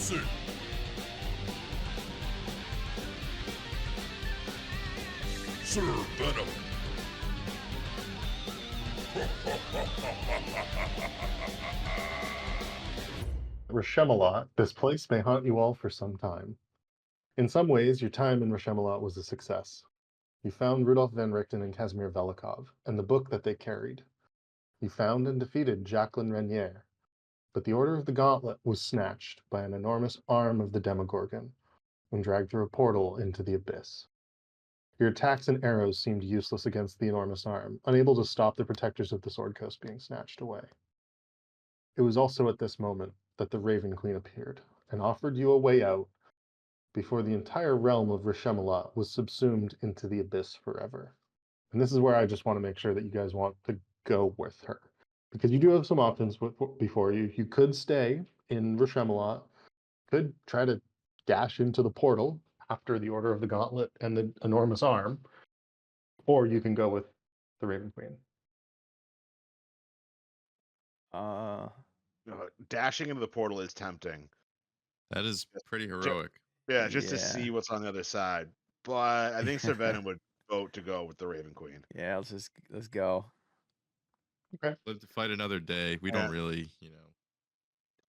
Listen! Sir Venom! Rashemalot, this place may haunt you all for some time. In some ways, your time in Rashemalot was a success. You found Rudolf van Richten and Casimir Velikov, and the book that they carried. You found and defeated Jacqueline Renier, but the Order of the Gauntlet was snatched by an enormous arm of the Demogorgon and dragged through a portal into the abyss. Your attacks and arrows seemed useless against the enormous arm, unable to stop the protectors of the Sword Coast being snatched away. It was also at this moment that the Raven Queen appeared and offered you a way out before the entire realm of Rashemalot was subsumed into the abyss forever. And this is where I just want to make sure that you guys want to go with her. Because you do have some options before you. You could stay in Rashemalot, could try to dash into the portal after the Order of the Gauntlet and the enormous arm, or you can go with the Raven Queen. Dashing into the portal is tempting. That is pretty heroic. Yeah, just to see what's on the other side. But I think Sir Venom would vote to go with the Raven Queen. Yeah, let's go. Okay. Live to fight another day. We don't really,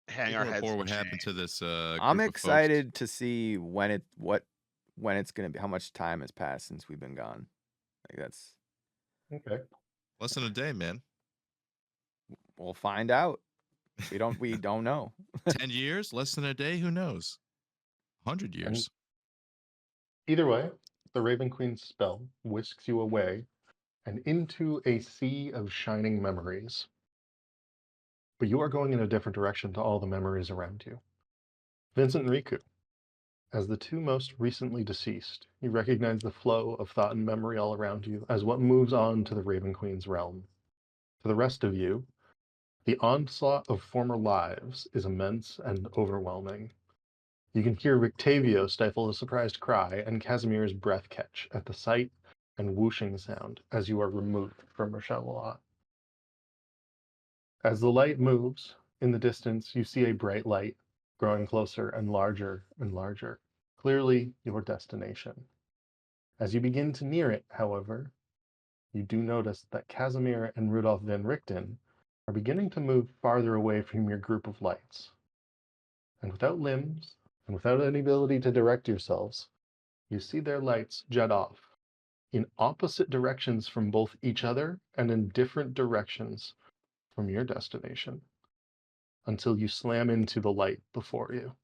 hang our heads. What happened to this? I'm excited to see when it's gonna be. How much time has passed since we've been gone? Like that's okay. Less than a day, man. We'll find out. We don't know. 10 years, less than a day. Who knows? 100 years. Either way, the Raven Queen's spell whisks you away and into a sea of shining memories. But you are going in a different direction to all the memories around you. Vincent and Riku, as the two most recently deceased, you recognize the flow of thought and memory all around you as what moves on to the Raven Queen's realm. For the rest of you, the onslaught of former lives is immense and overwhelming. You can hear Rictavio stifle a surprised cry and Casimir's breath catch at the sight and whooshing sound as you are removed from Rashemalot. As the light moves, in the distance you see a bright light growing closer and larger, clearly your destination. As you begin to near it, however, you do notice that Casimir and Rudolf van Richten are beginning to move farther away from your group of lights. And without limbs, and without any ability to direct yourselves, you see their lights jet off in opposite directions from both each other and in different directions from your destination, until you slam into the light before you.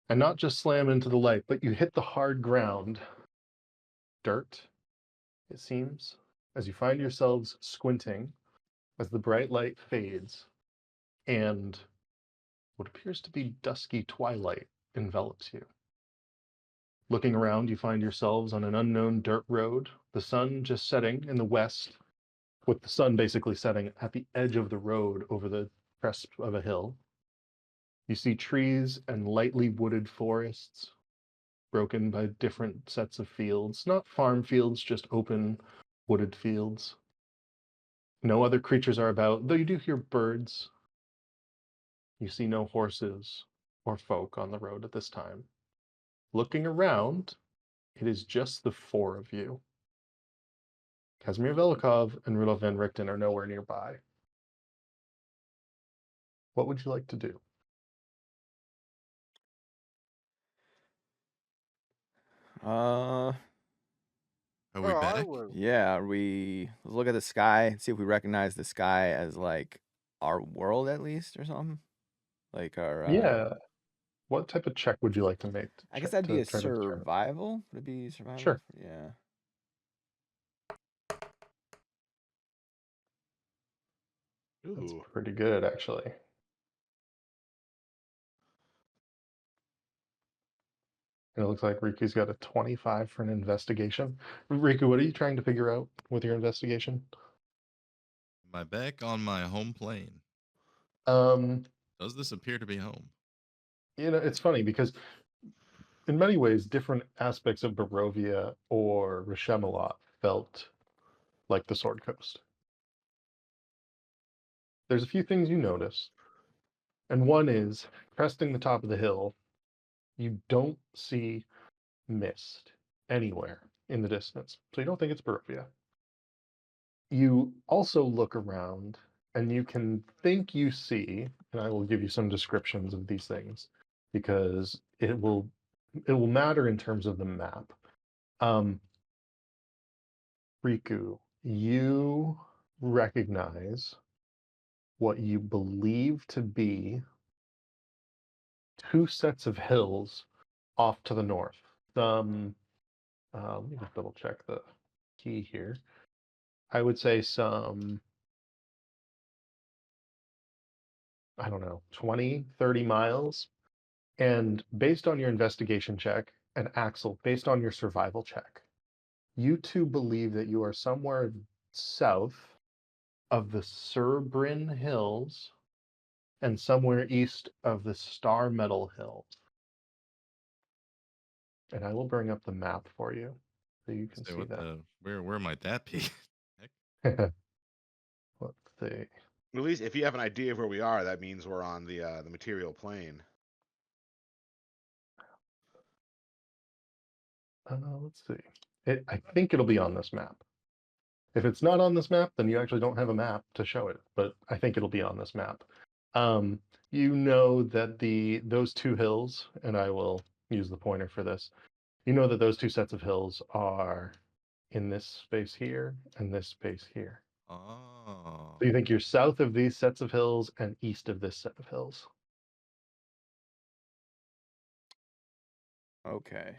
And not just slam into the light, but you hit the hard ground. Dirt, it seems, as you find yourselves squinting as the bright light fades and what appears to be dusky twilight envelops you. Looking around, you find yourselves on an unknown dirt road, the sun just setting in the west, with the sun basically setting at the edge of the road over the crest of a hill. You see trees and lightly wooded forests, broken by different sets of fields, not farm fields, just open wooded fields. No other creatures are about, though you do hear birds. You see no horses or folk on the road at this time. Looking around, it is just the four of you. Casimir Velikov and Rudolf van Richten are nowhere nearby. What would you like to do? Are we back? Yeah, let's look at the sky, see if we recognize the sky as like our world at least or something. Like our yeah. What type of check would you like to make? I guess that'd be a survival. Would it be survival? Sure. Yeah. That's pretty good, actually. And it looks like Riku's got a 25 for an investigation. Riku, what are you trying to figure out with your investigation? Am I back on my home plane? Does this appear to be home? It's funny because in many ways, different aspects of Barovia or Rashemalot felt like the Sword Coast. There's a few things you notice. And one is cresting the top of the hill. You don't see mist anywhere in the distance, so you don't think it's Barovia. You also look around and you can think you see, and I will give you some descriptions of these things because it will matter in terms of the map. Riku, you recognize what you believe to be two sets of hills off to the north. Let me just double check the key here. I would say some, I don't know, 20, 30 miles. And based on your investigation check, and Axel, based on your survival check, you two believe that you are somewhere south of the Surbrin Hills and somewhere east of the Star Metal Hills. And I will bring up the map for you so you can Say see what that. the where might that be? Let's see. At least if you have an idea of where we are, that means we're on the material plane. Let's see. I think it'll be on this map. If it's not on this map, then you actually don't have a map to show it. But I think it'll be on this map. You know that those two hills, and I will use the pointer for this. You know that those two sets of hills are in this space here and this space here. Oh, So you think you're south of these sets of hills and east of this set of hills. Okay.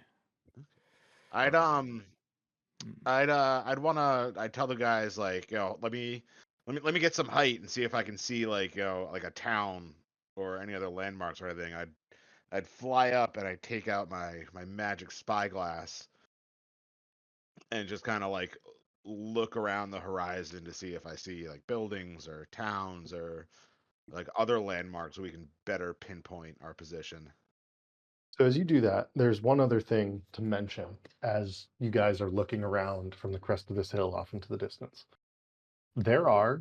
I'd Mm. I'd tell the guys like, let me get some height and see if I can see like, like a town or any other landmarks or anything. I'd fly up and I'd take out my magic spyglass and just kind of like look around the horizon to see if I see like buildings or towns or like other landmarks so we can better pinpoint our position. So as you do that, there's one other thing to mention as you guys are looking around from the crest of this hill off into the distance. There are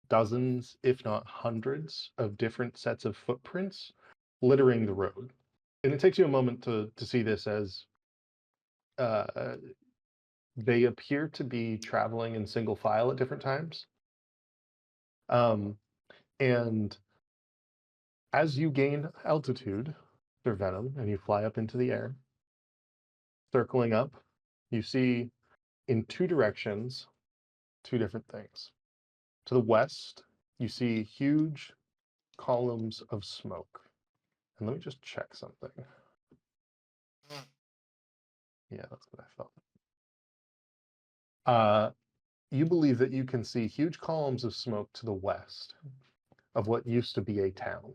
dozens, if not hundreds, of different sets of footprints littering the road. And it takes you a moment to see this as they appear to be traveling in single file at different times. And as you gain altitude, Sir Venom, and you fly up into the air, circling up, you see in two directions two different things. To the west, you see huge columns of smoke. And let me just check something. Yeah, that's what I thought. You believe that you can see huge columns of smoke to the west of what used to be a town.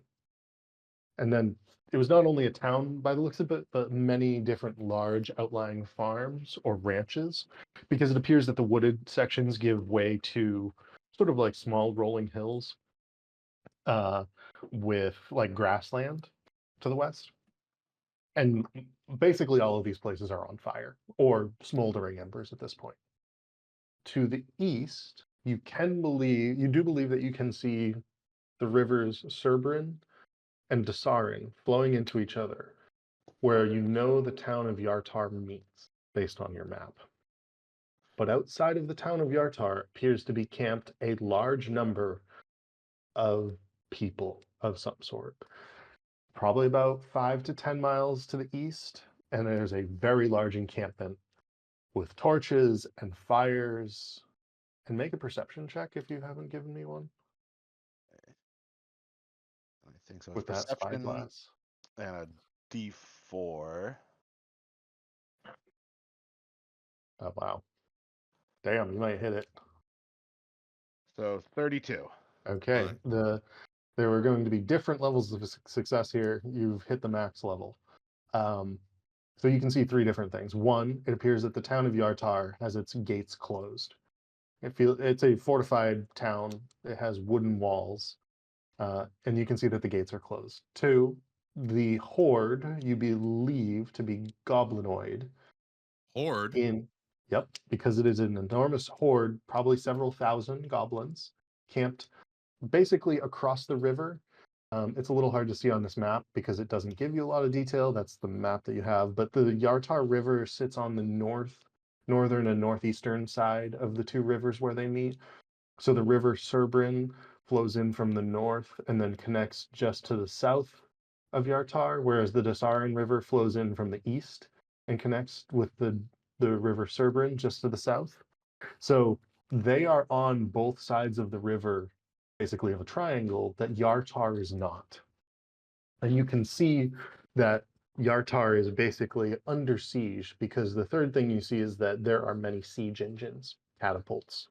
And then it was not only a town by the looks of it, but many different large outlying farms or ranches, because it appears that the wooded sections give way to sort of like small rolling hills with like grassland to the west. And basically all of these places are on fire or smoldering embers at this point. To the east, you do believe that you can see the rivers Surbrin and Dasarin flowing into each other, where you know the town of Yartar meets based on your map. But outside of the town of Yartar appears to be camped a large number of people of some sort, probably about 5 to 10 miles to the east, and there's a very large encampment with torches and fires. And make a perception check if you haven't given me one I think so. It's with that perception spyglass. and a D4. Oh wow. Damn, you might hit it. So 32. Okay. Right. There were going to be different levels of success here. You've hit the max level. So you can see three different things. One, it appears that the town of Yartar has its gates closed. It's a fortified town. It has wooden walls, and you can see that the gates are closed. Two, the horde you believe to be goblinoid Horde. yep, because it is an enormous horde, probably several thousand goblins camped basically across the river. It's a little hard to see on this map because it doesn't give you a lot of detail. That's the map that you have. But the Yartar River sits on the northern and northeastern side of the two rivers where they meet. So the river Serbrin flows in from the north and then connects just to the south of Yartar, whereas the Dasarin River flows in from the east and connects with the river Serbrin just to the south. So they are on both sides of the river, basically of a triangle that Yartar is not. And you can see that Yartar is basically under siege because the third thing you see is that there are many siege engines, catapults.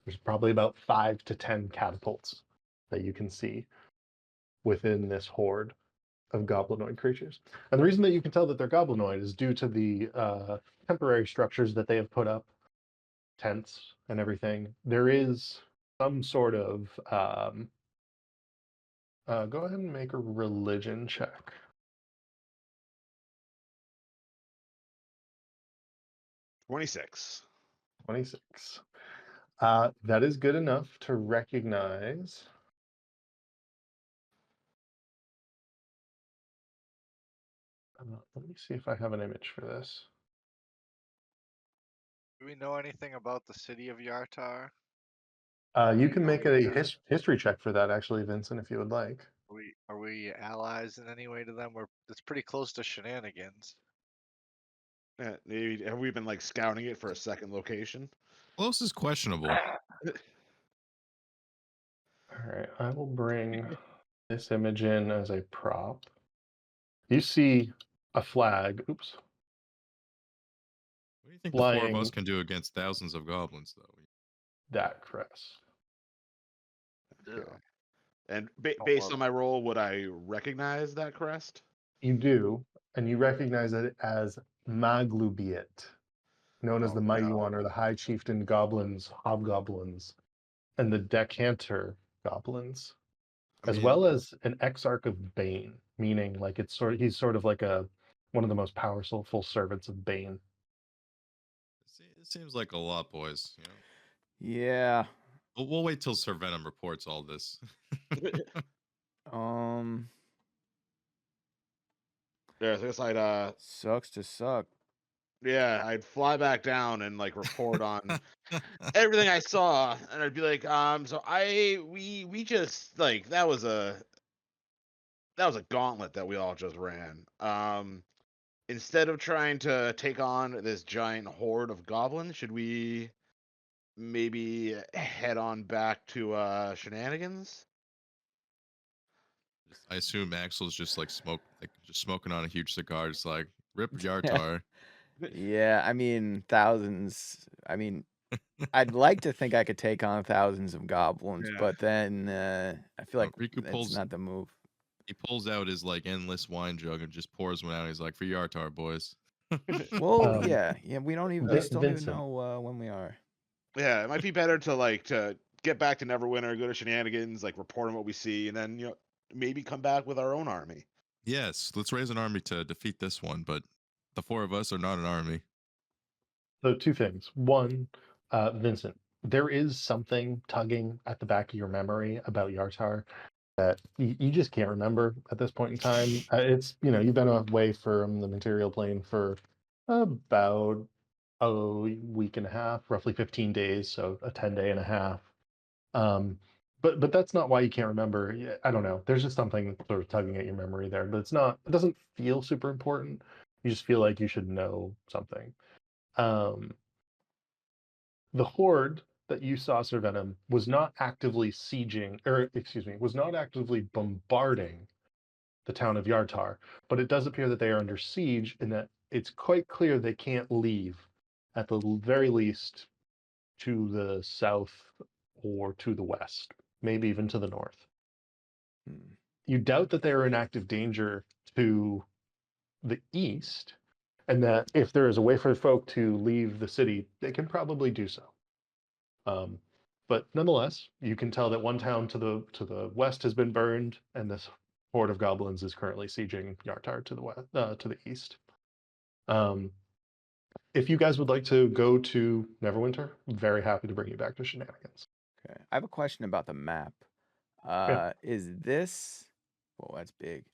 There's probably about 5 to 10 catapults that you can see within this horde of goblinoid creatures. And the reason that you can tell that they're goblinoid is due to the temporary structures that they have put up, tents and everything. There is some sort of go ahead and make a religion check. 26. 26. That is good enough to recognize. Let me see if I have an image for this. Do we know anything about the city of Yartar? You can make a history check for that, actually, Vincent, if you would like. Are we allies in any way to them? It's pretty close to shenanigans. Maybe have we been like scouting it for a second location? Close is questionable. All right, I will bring this image in as a prop. You see a flag. Oops. What do you think the four of Flying us can do against thousands of goblins, though? that crest. Okay. And Oh, based well. on my role, would I recognize that crest? You do, and you recognize it as Maglubiet, known as Oh, the Mighty no. One or the High Chieftain Goblins, Hobgoblins, and the Decanter Goblins, as well as an Exarch of Bane, meaning like he's sort of like one of the most powerful full servants of Bane. It seems like a lot, boys. You know? Yeah. We'll wait till Sir Venom reports all this. Yeah, I guess I'd Sucks to suck. yeah, I'd fly back down and like report on everything I saw, and I'd be like, so we just like that was a gauntlet that we all just ran. Instead of trying to take on this giant horde of goblins, should we maybe head on back to shenanigans? I assume Axel's just like smoking on a huge cigar, just like rip Yartar. Yeah, I mean, thousands. I mean, I'd like to think I could take on thousands of goblins, Yeah. but then I feel like Riku that's pulls- not the move. He pulls out his like endless wine jug and just pours one out. He's like, "For Yartar, boys." Well, yeah, we don't even. We still don't even Vincent. know when we are. Yeah, it might be better to get back to Neverwinter, go to shenanigans, like report on what we see, and then maybe come back with our own army. Yes, let's raise an army to defeat this one, but the four of us are not an army. So two things. One, Vincent, there is something tugging at the back of your memory about Yartar that you just can't remember at this point in time. It's, you've been away from the material plane for about a week and a half, roughly 15 days, so a 10-day and a half. But that's not why you can't remember. I don't know. There's just something sort of tugging at your memory there, but it doesn't feel super important. You just feel like you should know something. The horde that you saw, Sir Venom, was not actively was not actively bombarding the town of Yartar, but it does appear that they are under siege and that it's quite clear they can't leave, at the very least, to the south or to the west, maybe even to the north. You doubt that they are in active danger to the east, and that if there is a way for folk to leave the city, they can probably do so. But nonetheless, you can tell that one town to the west has been burned, and this horde of goblins is currently sieging Yartar to the west, to the east. If you guys would like to go to Neverwinter, I'm very happy to bring you back to shenanigans. Okay, I have a question about the map. Is this? Whoa, that's big.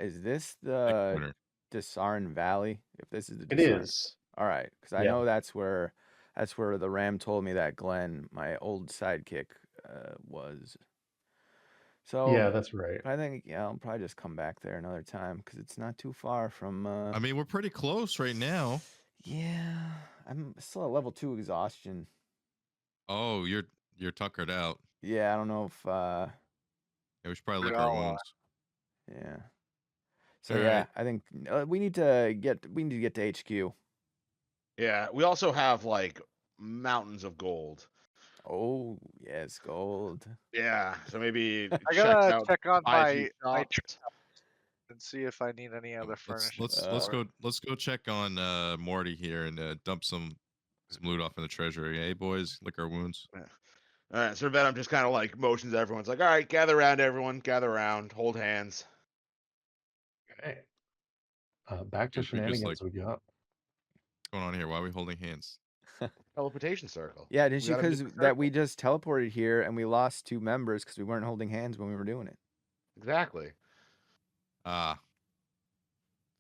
Is this Big the winner. Disarn Valley? If this is the It Disarn, is. all right, because I Yeah. know that's where the Ram told me that Glenn, my old sidekick, was. So Yeah, that's right. I think I'll probably just come back there another time because it's not too far from. I mean, we're pretty close right now. Yeah, I'm still at level 2 exhaustion. Oh, you're tuckered out. Yeah, I don't know if. Yeah, we should probably lick We our all are. wounds. Yeah. So All yeah, right. I think we need to get to HQ. Yeah, we also have like mountains of gold. Oh yes, gold. Yeah, so maybe I check gotta out check on buy a few my shops. and see if I need any other furnishings. Let's go check on Morty here and dump some loot off in the treasury. Hey boys, lick our wounds. All right, so then I'm just kind of like motions. Everyone's like, all right, gather around, everyone, gather around, hold hands. Okay. Back to Dude, we just like shenanigans we got. what's going on here? Why are we holding hands? Teleportation circle. Yeah, didn't We you? gotta meet Because the that we circle. just teleported here and we lost 2 members because we weren't holding hands when we were doing it. Exactly. Ah,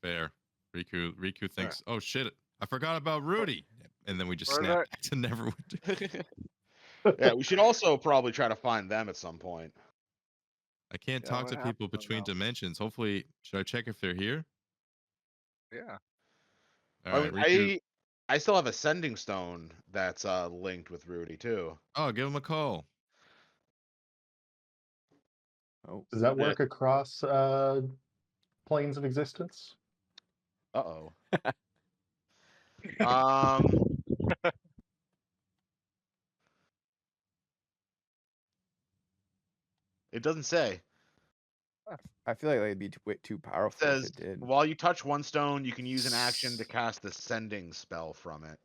fair. Riku thinks, oh shit, I forgot about Rudy, and then we just Where snap are back to Neverwinter. Yeah, we should also probably try to find them at some point. I can't Yeah, talk what to happened people to them between now? dimensions. Hopefully, should I check if they're here? Yeah. All I right, mean, Riku. I still have a sending stone that's linked with Rudy too. Oh, give him a call. Oh, Does that Yeah. work across planes of existence? Uh-oh. Um, it doesn't say. I feel like they'd be too It powerful if says it did. while you touch one stone, you can use an action to cast the sending spell from it.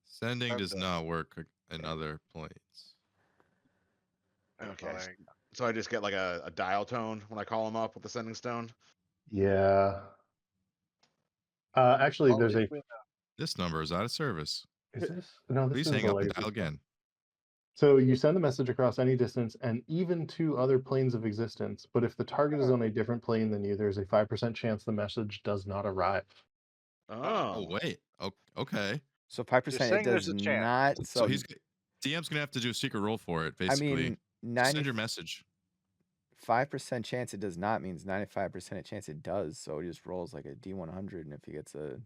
Sending does Sending. not work in other planes. Okay, Like, so I just get like a dial tone when I call him up with the sending stone. Yeah. Actually, well, at there's least a. we know. This number is out of service. Is this? No, this Please is hang the up and legacy dial spell. again. So you send the message across any distance and even to other planes of existence, but if the target is on a different plane than you, there's a 5% chance the message does not arrive. Oh Oh, wait. Okay. So You're 5% it saying does there's a chance. not. So So DM's gonna have to do a secret roll for it. I Basically, mean, just send your message. 5% chance it does not means 95% chance it does. So he just rolls like a D100, and if he gets a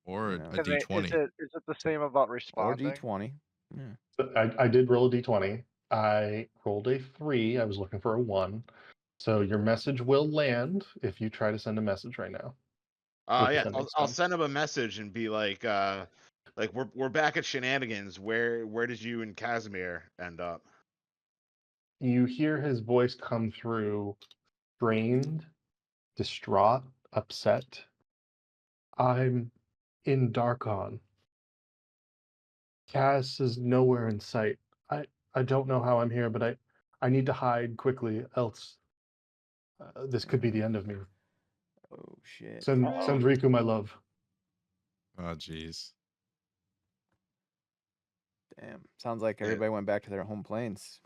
Or you a know, Can they, D20. is it the same about or responding? D20, yeah. So I did roll a d20. I rolled a 3. I was looking for a 1. So your message will land if you try to send a message right now. with the yeah. sending I'll stone. send him a message and be like we're back at shenanigans. Where did you and Casimir end up? You hear his voice come through, strained, distraught, upset. I'm in Darkon. Cass is nowhere in sight. I don't know how I'm here, but I need to hide quickly, else this could be the end of me. Oh shit. Send Riku my love. Oh jeez. Damn. Sounds like Yeah. everybody went back to their home planes.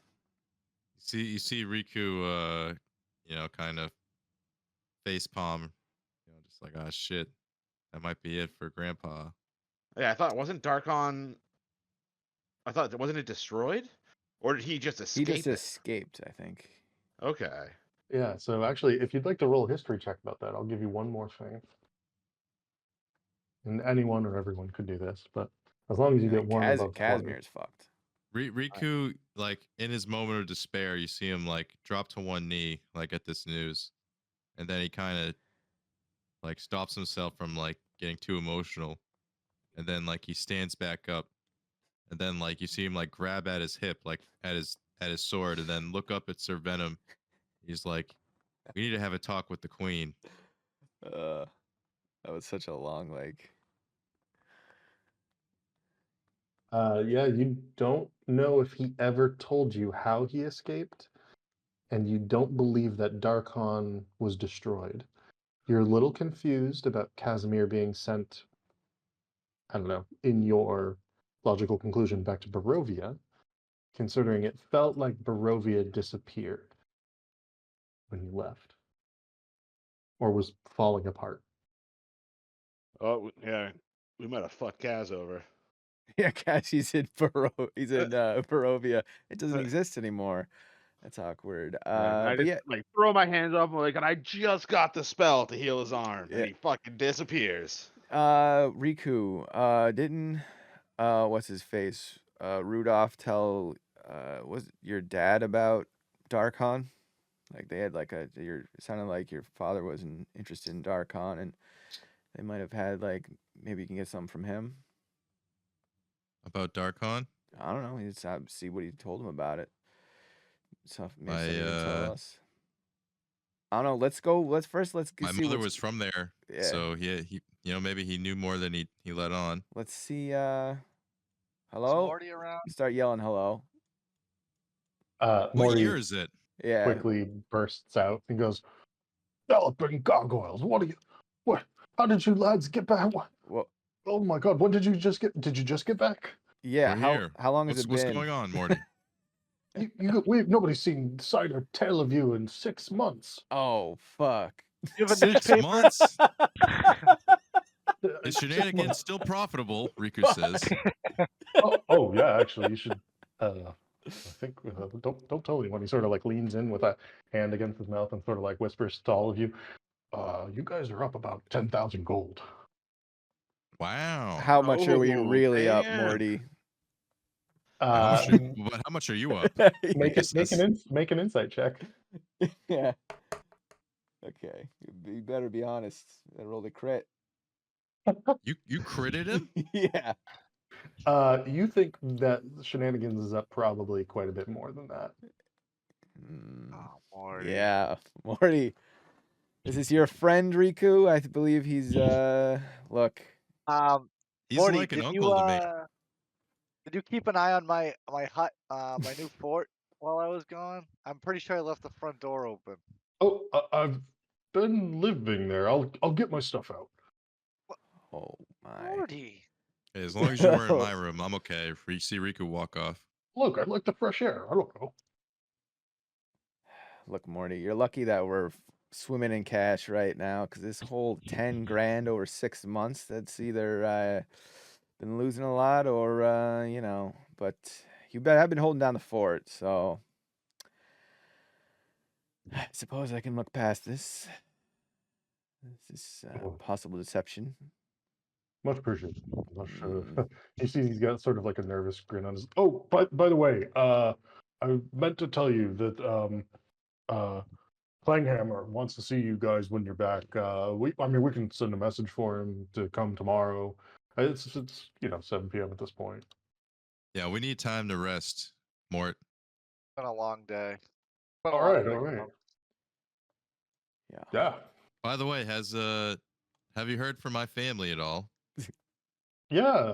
You see Riku, kind of face palm, just like, ah, shit, that might be it for Grandpa. Yeah, I thought wasn't Darkon. I thought wasn't it destroyed, or did he just escape? He just it? escaped, I think. Okay. Yeah, so actually, if you'd like to roll a history check about that, I'll give you one more thing. And anyone or everyone could do this, but as long as you get one above 20. Casimir's fucked. Riku, like in his moment of despair, you see him like drop to one knee, like at this news, and then he kind of like stops himself from like getting too emotional, and then like he stands back up, and then like you see him like grab at his hip, like at his sword, and then look up at Sir Venom. He's like, "We need to have a talk with the Queen." That was such a long Yeah, you don't know if he ever told you how he escaped, and you don't believe that Darkon was destroyed. You're a little confused about Casimir being sent, I don't know, in your logical conclusion back to Barovia, considering it felt like Barovia disappeared when you left, or was falling apart. Oh yeah, we might have fucked Kaz over. Yeah, Cash, he's in Barovia. It doesn't Uh, exist anymore. That's awkward. I But just yeah, like throw my hands up, like, and I just got the spell to heal his arm, Yeah. and he fucking disappears. Riku, didn't what's his face? Rudolph tell was it your dad about Darkon? Like they had like it sounded like your father wasn't interested in Darkon, and they might have had like maybe you can get something from him. About Darkon? I don't know. You just have to see what he told him about it. So maybe My, something you can tell us. I don't know. Let's go. Let's My see mother what's- was from there, Yeah. so he maybe he knew more than he let on. Let's see. Is Hello. Morty around? You start yelling hello. What Morty year is it? Yeah. quickly bursts out and goes, "Developing gargoyles. What? How did you lads get back? What? Well, Oh my God! When did you just get? Did you just get back? yeah. We're How here. how long has What's it been? going on, Morty? Nobody's seen sight or tale of you in 6 months. Oh fuck. You have a 6 newspaper? months? It's Is 6 shenanigans months. still profitable? Riku says. Oh yeah, actually, you should. I think don't tell anyone. He sort of like leans in with a hand against his mouth and sort of like whispers to all of you. You guys are up about 10,000 gold. Wow. How much are we Oh, really up, man. Morty? How much Uh, but how much are you up? make Riku make an insight check. Yeah. Okay. You better be honest. I rolled a crit. You critted him? Yeah. You think that shenanigans is up probably quite a bit more than that. Mm, Oh, Morty. yeah. Morty. Is this your friend Riku? I believe he's look. He's Morty, like an did uncle you to me. did you keep an eye on my hut, my new fort while I was gone? I'm pretty sure I left the front door open. Oh, I've been living there. I'll get my stuff out. Oh my. Morty. Hey, as long as you were in my room, I'm okay. If you see Riku walk off. Look, I like the fresh air. I don't know. Look, Morty, you're lucky that we're swimming in cash right now, because this whole 10 grand over 6 months, that's either been losing a lot or you know, but you bet I've been holding down the fort, so I suppose I can look past this. This possible deception. Much appreciated. Mm. You see, he's got sort of like a nervous grin on his. Oh, by the way, I meant to tell you that Clanghammer wants to see you guys when you're back. We can send a message for him to come tomorrow. It's 7 p.m. at this point. Yeah, we need time to rest, Mort. It's been a long day. Been a All long right, day, all right. Mom. Yeah. Yeah, By the way, have you heard from my family at all? yeah.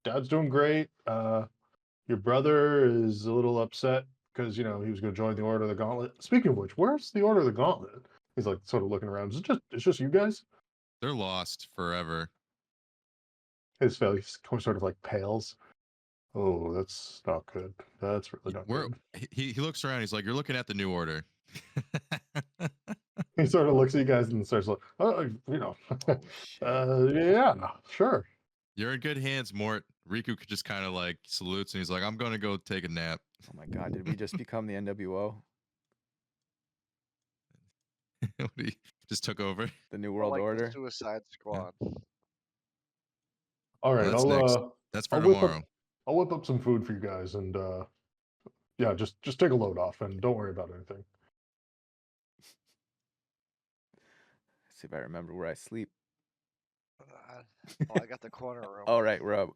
Dad's doing great. Your brother is a little upset because he was going to join the Order of the Gauntlet. Speaking of which, where's the Order of the Gauntlet? He's like sort of looking around. It's just you guys. They're lost forever. His face sort of like pales. Oh, that's not good. That's really not good. He looks around. He's like, "You're looking at the New Order." He sort of looks at you guys and starts like, Oh, shit. yeah, sure. You're in good hands, Mort. Riku just kind of like salutes and he's like, "I'm gonna go take a nap." Oh my god, did we just become the NWO? He just took over. The New More World like the Order? Suicide Squad. All right, That's next. That's for I'll whip tomorrow. up, I'll whip up some food for you guys, and yeah, just take a load off, and don't worry about anything. See if I remember where I sleep. Well, I got the corner room. Oh right, we're up.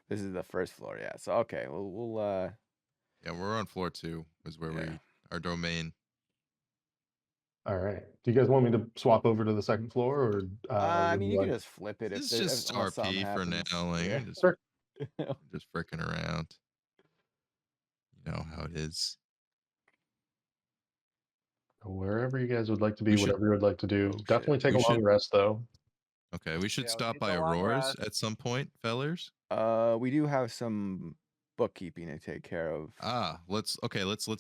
This is the first floor, yeah. So okay, we'll Yeah, we're on floor 2. Is where Yeah. our domain. All right. Do you guys want me to swap over to the second floor, or I would mean, you you like? can just flip it It's if just unless something RP for happens. now. Like, Yeah. just Sure. fricking around. You know how it is. Wherever you guys would like to be, We should- whatever you would like to do. Oh, Definitely shit. take We a long should- rest, though. Okay, we should Yeah, we stop need by the long Aurora's rest. at some point, fellers. We do have some bookkeeping to take care of. Let's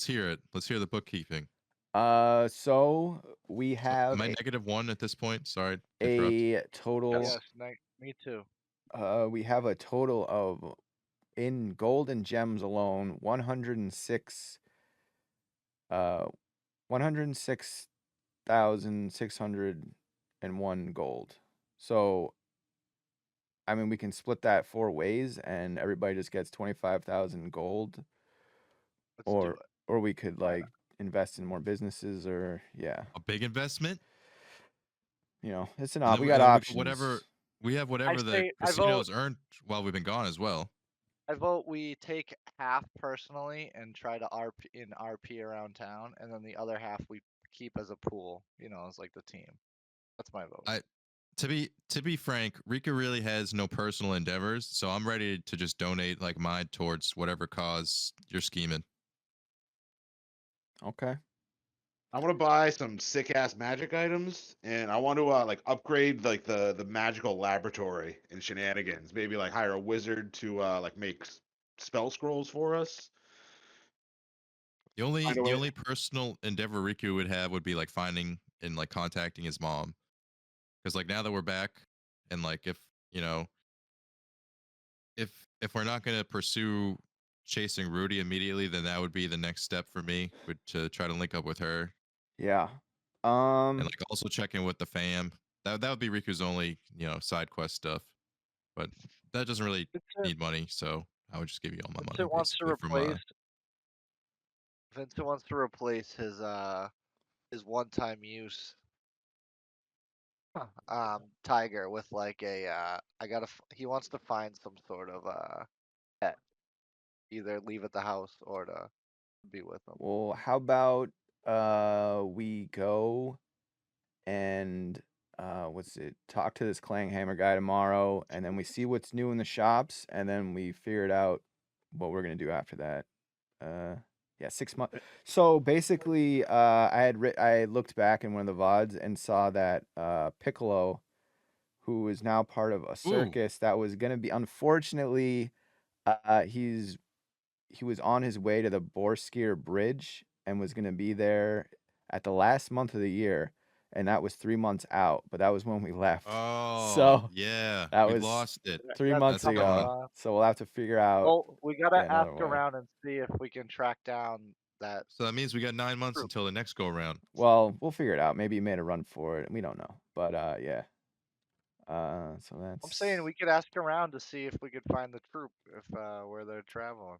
hear it. Let's hear the bookkeeping. So we So, have am I -1 at this point? Sorry to interrupt. a total. Yes, me too. We have a total of, in gold and gems alone, 106. 106,601 gold. So, I mean, we can split that 4 ways, and everybody just gets 25,000 gold, Let's do it. or we could Why like invest in more businesses, or yeah, A big investment. it's an And then we got then options. we have whatever the say I vote- casinos earned while we've been gone as well. I vote we take half personally and try to RP around town, and then the other half we keep as a pool. As like the team. That's my vote. To be frank, Rika really has no personal endeavors, so I'm ready to just donate like mine towards whatever cause you're scheming. Okay. I want to buy some sick ass magic items, and I want to like upgrade like the magical laboratory in Shenanigans. Maybe like hire a wizard to like make spell scrolls for us. The only personal endeavor Riku would have would be like finding and like contacting his mom, because like now that we're back, and like if if we're not gonna pursue chasing Rudy immediately, then that would be the next step for me, to try to link up with her. Yeah. And like also check in with the fam. That would be Riku's only side quest stuff, but that doesn't really need money, so I would just give you all my money Vincent wants to basically from replace. Vincent wants to replace his one-time use tiger with like a he wants to find some sort of pet, either leave at the house or to be with him. Well, how about we go and talk to this Clanghammer guy tomorrow, and then we see what's new in the shops, and then we figured out what we're gonna do after that. Yeah, 6 months. So basically, I looked back in one of the VODs and saw that Piccolo, who is now part of a circus that was gonna be, unfortunately, he was on his way to the Borskier Bridge and was gonna be there at the last month of the year, and that was 3 months out, but that was when we left. Oh, So yeah, that we was lost it. 3 That's months coming ago. along. So we'll have to figure out. Well, we gotta another ask way. around and see if we can track down that. So that means we got 9 months True. until the next go around. Well, we'll figure it out. Maybe he made a run for it. We don't know, but yeah. So that's. I'm saying we could ask around to see if we could find the troop if where they're traveling.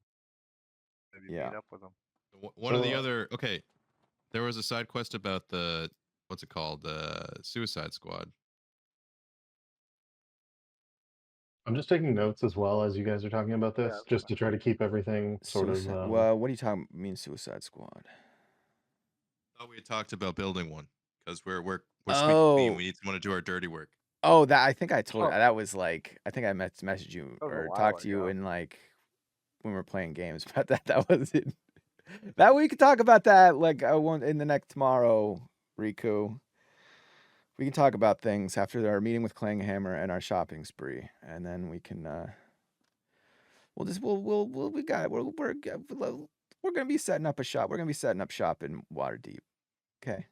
Maybe Yeah. meet up with them. One of the other there was a side quest about the what's it called, Suicide Squad. I'm just taking notes as well as you guys are talking about this, that's just to try to keep everything sort of. Well, what are you talking? Mean Suicide Squad? I thought we had talked about building one because we're squeaky Oh. clean. We need someone to do our dirty work. Oh, that I think I told Oh. that was like I think I messaged you That was a or while talked to you ago. in like when we were playing games about that. That was it. That we could talk about that like in the next tomorrow, Riku. We can talk about things after our meeting with Clanghammer and our shopping spree, and then we can. We're gonna be setting up a shop. We're gonna be setting up shop in Waterdeep. Okay.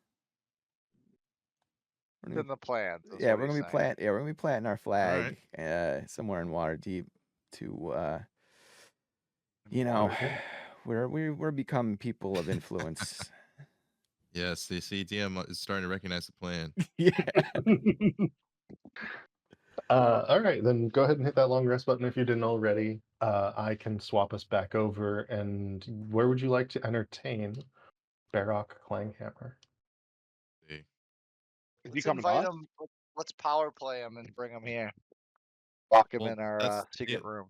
It's in the plans. That's Yeah, what we're gonna he's be saying. we're gonna be planting our flag somewhere in Waterdeep to Okay. we're become people of influence. Yes, the CDM is starting to recognize the plan. Yeah. All right, then go ahead and hit that long rest button if you didn't already. I can swap us back over, and where would you like to entertain Barrock Clanghammer? Is he Let's coming to invite us? him. Let's power play him and bring him here. Lock him Well, in our that's secret it. room.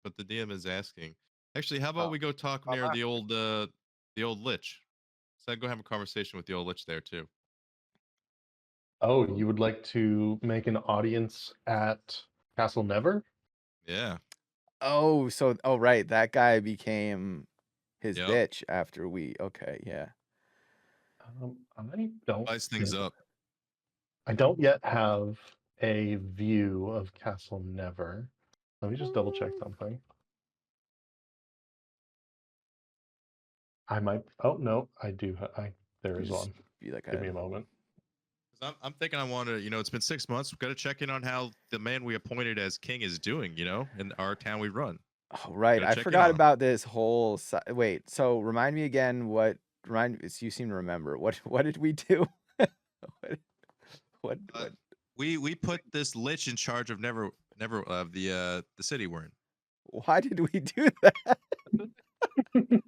But the DM is asking. Actually, how about Oh. we go talk near the old lich? So I'd go have a conversation with the old lich there too. Oh, you would like to make an audience at Castle Never? Yeah. Oh, right, that guy became his Yep. bitch after we. Okay, yeah. I don't. Spice things yet- up. I don't yet have a view of Castle Never. Let me just double check something. I might. Oh no, I do. There is Just one. be like Give me a moment. 'Cause I'm thinking I want to, it's been 6 months. We've got to check in on how the man we appointed as king is doing, in our town we run. Oh, right. Gotta I check in forgot on him. about this whole. Wait. So remind me again. You seem to remember. What did we do? what? Uh, we put this lich in charge of never of the city we're in. Why did we do that?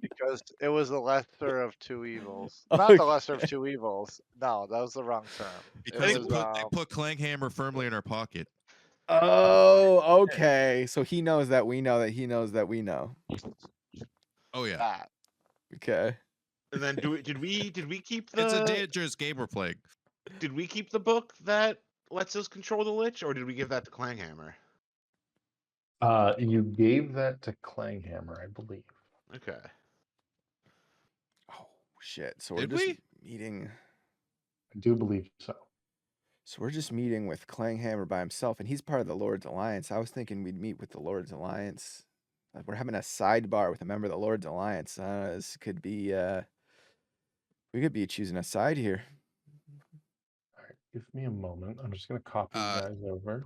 Because it was the lesser of two evils. Okay. Not the lesser of two evils. No, that was the wrong term. Because It was, they put Clanghammer firmly in our pocket. Oh, okay. So he knows that we know that he knows that we know. Oh yeah, that. Okay. And then did we keep the it's a dangerous game we're playing. did we keep the book that lets us control the lich, or did we give that to Clanghammer? You gave that to Clanghammer, I believe. Okay. Oh shit. So we're Did just we? meeting. I do believe so. So we're just meeting with Clanghammer by himself, and he's part of the Lord's Alliance. I was thinking we'd meet with the Lord's Alliance. We're having a sidebar with a member of the Lord's Alliance. This could be. We could be choosing a side here. All right, give me a moment. I'm just gonna copy you guys over.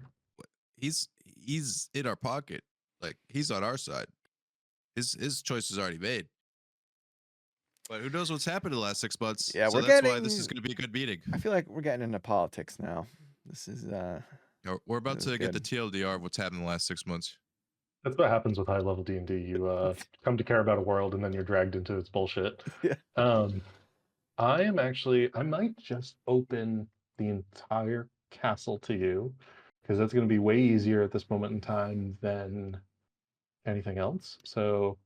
He's in our pocket. Like he's on our side. His choice is already made. But who knows what's happened in the last 6 months? Yeah, so we're that's why this getting- is going to be a good meeting. I feel like we're getting into politics now. This is We're about this is to get the good. TLDR of what's happened in the last 6 months. That's what happens with high level D&D. You come to care about a world and then you're dragged into its bullshit. Yeah. I might just open the entire castle to you because that's going to be way easier at this moment in time than anything else. So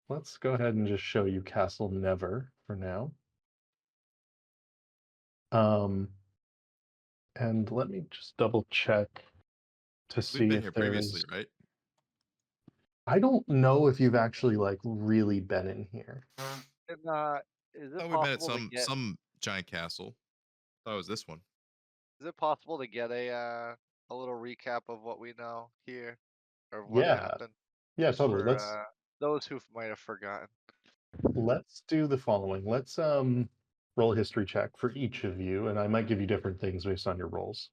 let's go ahead and just show you Castle Never for now. And let me just double check to see We've been if here there previously, is. right? I don't know if you've actually like really been in here. And, is it Oh, we've been at possible to get? some giant castle. Thought it was this one. Is it possible to get a little recap of what we know here, or what Yeah, happened? yeah, Just totally. for those who might have forgotten. Let's do the following. Let's roll a history check for each of you, and I might give you different things based on your rolls.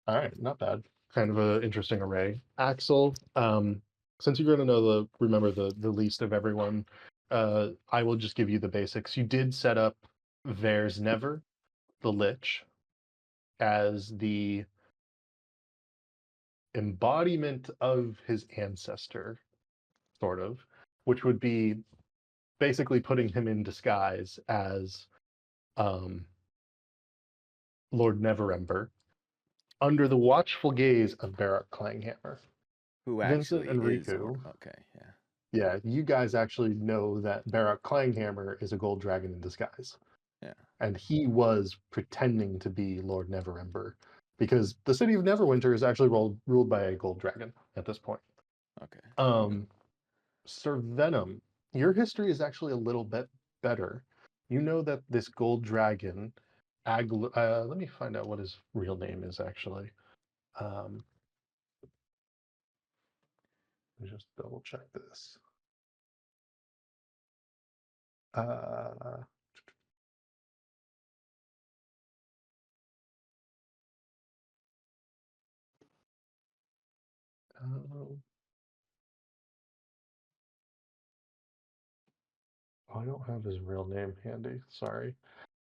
All right, not bad. Kind of an interesting array. Axel, since you're going to remember the least of everyone, I will just give you the basics. You did set up There's Never, the Lich, as the embodiment of his ancestor, sort of, which would be basically putting him in disguise as Lord Neverember, under the watchful gaze of Barak Clanghammer. Who Vincent actually and is Riku. okay, yeah. Yeah, you guys actually know that Barak Clanghammer is a gold dragon in disguise. Yeah. And he was pretending to be Lord Neverember, because the city of Neverwinter is actually ruled by a gold dragon at this point. Okay. Sir Venom, your history is actually a little bit better. You know that this gold dragon, let me find out what his real name is actually. Let me just double check this. I don't have his real name handy. Sorry.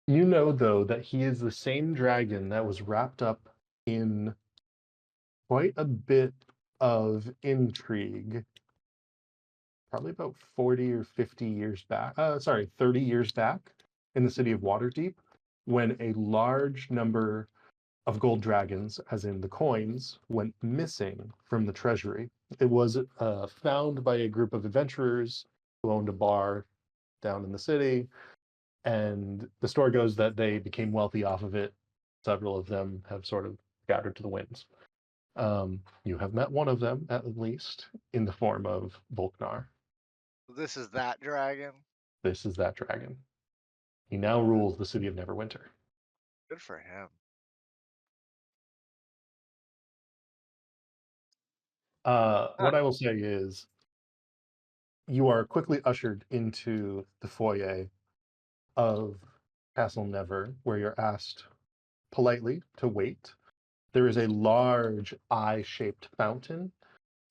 You know, though, that he is the same dragon that was wrapped up in quite a bit of intrigue, probably about 40 or 50 years back. 30 years back in the city of Waterdeep, when a large number of gold dragons, as in the coins, went missing from the treasury. It was found by a group of adventurers who owned a bar down in the city, and the story goes that they became wealthy off of it. Several of them have sort of scattered to the winds. You have met one of them, at least, in the form of Volknar. This is that dragon. This is that dragon. He now rules the city of Neverwinter. Good for him. What I will say is you are quickly ushered into the foyer of Castle Never, where you're asked politely to wait. There is a large eye-shaped fountain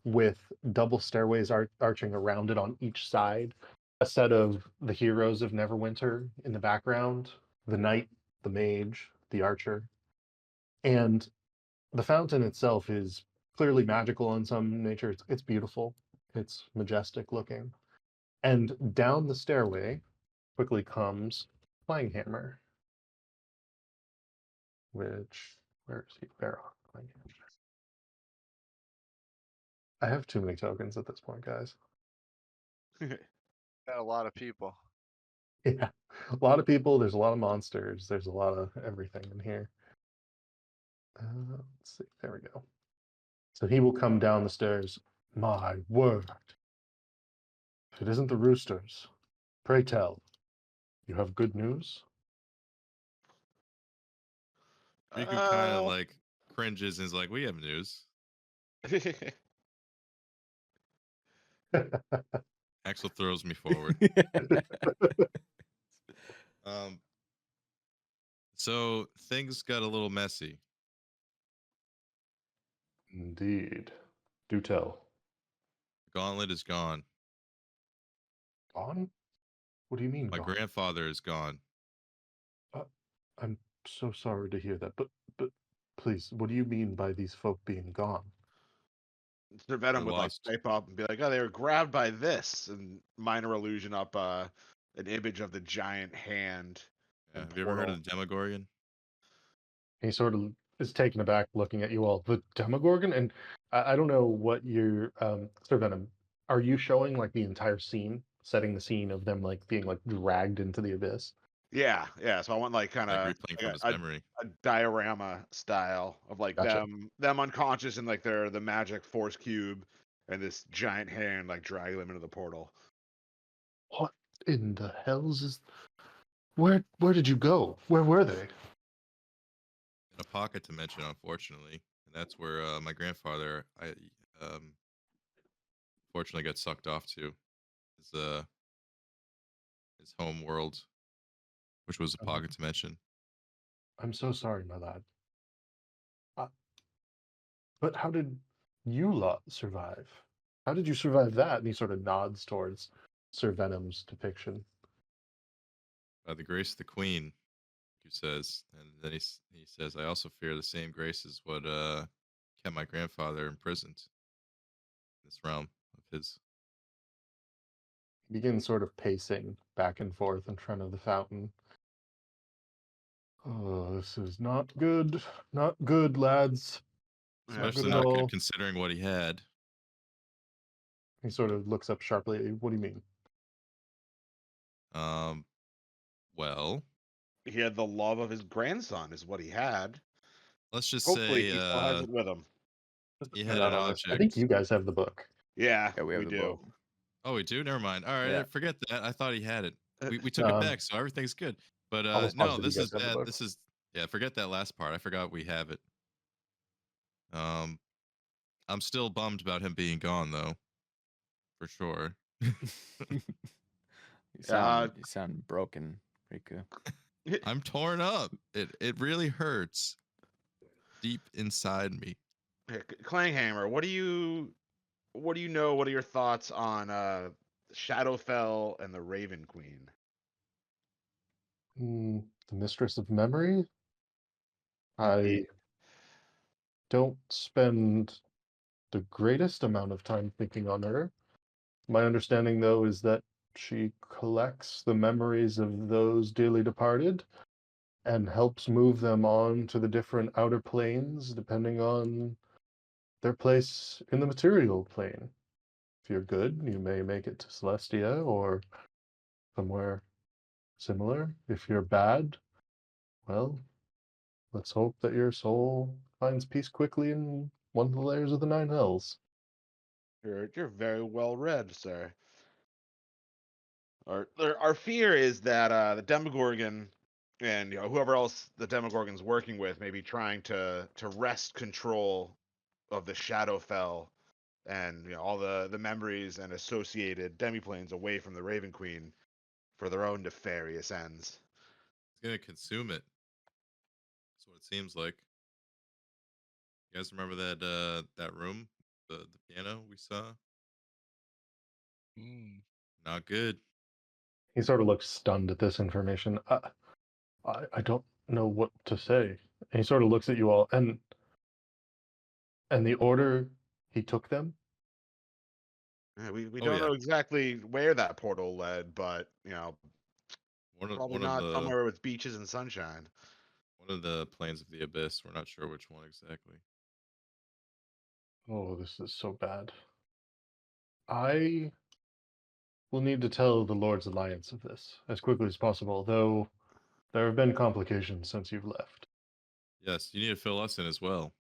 with double stairways arching around it on each side. A set of the heroes of Neverwinter in the background, the knight, the mage, the archer. And the fountain itself is clearly magical in some nature. It's beautiful. It's majestic looking. And down the stairway quickly comes Clanghammer, which, where is he? Baron Clanghammer. I have too many tokens at this point, guys. Got a lot of people. Yeah, a lot of people. There's a lot of monsters. There's a lot of everything in here. Let's see. There we go. So he will come down the stairs. My word. If it isn't the roosters, pray tell, you have good news? Riku kind of like cringes and is like, "We have news." Axel throws me forward. So things got a little messy. Indeed. Do tell. The gauntlet is gone. Gone? What do you mean My gone? grandfather is gone. I'm so sorry to hear that, but please, what do you mean by these folk being gone? Sir Venom I would like lost. type up and be like, "Oh, they were grabbed by this," and minor illusion up an image of the giant hand. Yeah, and have you ever heard portal. of the Demogorgon? He sort of is taken aback looking at you all. The Demogorgon? And I don't know what you're, Sir Venom, are you showing like the entire scene, setting the scene of them like being like dragged into the abyss? Yeah, yeah. So I want like kind Like of replaying from his memory. a diorama style of like Gotcha. them unconscious and like they're the magic force cube and this giant hand like dragging them into the portal. What in the hells is... Where did you go? Where were they? In a pocket dimension, unfortunately, and that's where my grandfather, fortunately, got sucked off to his home world, which was a Um, pocket dimension. I'm so sorry, my lad. But how did you lot survive? How did you survive that? And he sort of nods towards Sir Venom's depiction. By the grace of the Queen, he says, and then he says, "I also fear the same grace as what kept my grandfather imprisoned in this realm of his." He begins sort of pacing back and forth in front of the fountain. Oh, this is not good. Not good, lads. It's not good Especially at not all. good considering what he had. He sort of looks up sharply. What do you mean? Well, He had the love of his grandson, is what he had. let's just Hopefully, say he still has it with him. he Just had out an on this. I object. think you guys have the book. Yeah, Yeah, we have the do. book. Oh, we do. Never mind. All right, Yeah. forget that. I thought he had it. We took it back, so everything's good. But almost no, positive this you is guys have the bad. book. This is forget that last part. I forgot we have it. I'm still bummed about him being gone, though, for sure. You sound broken, Riku. I'm torn up. It really hurts deep inside me. Clanghammer, what do you know? What are your thoughts on Shadowfell and the Raven Queen? The Mistress of Memory? I Indeed. don't spend the greatest amount of time thinking on her. My understanding, though, is that she collects the memories of those dearly departed and helps move them on to the different outer planes depending on their place in the material plane. If you're good, you may make it to Celestia or somewhere similar. If you're bad, well, let's hope that your soul finds peace quickly in one of the layers of the Nine Hells. You're very well read, sir. Our fear is that the Demogorgon and whoever else the Demogorgon's working with may be trying to wrest control of the Shadowfell and all the memories and associated demiplanes away from the Raven Queen for their own nefarious ends. It's gonna consume it. That's what it seems like. You guys remember that room, the piano we saw? Mm. Not good. He sort of looks stunned at this information. I don't know what to say. And he sort of looks at you all, and the order he took them. Yeah, we Oh don't yeah, know exactly where that portal led, but probably one of not the somewhere with beaches and sunshine. planes of the abyss. We're not sure which one exactly. Oh, this is so bad. I will need to tell the Lord's Alliance of this as quickly as possible, though there have been complications since you've left. Yes, you need to fill us in as well.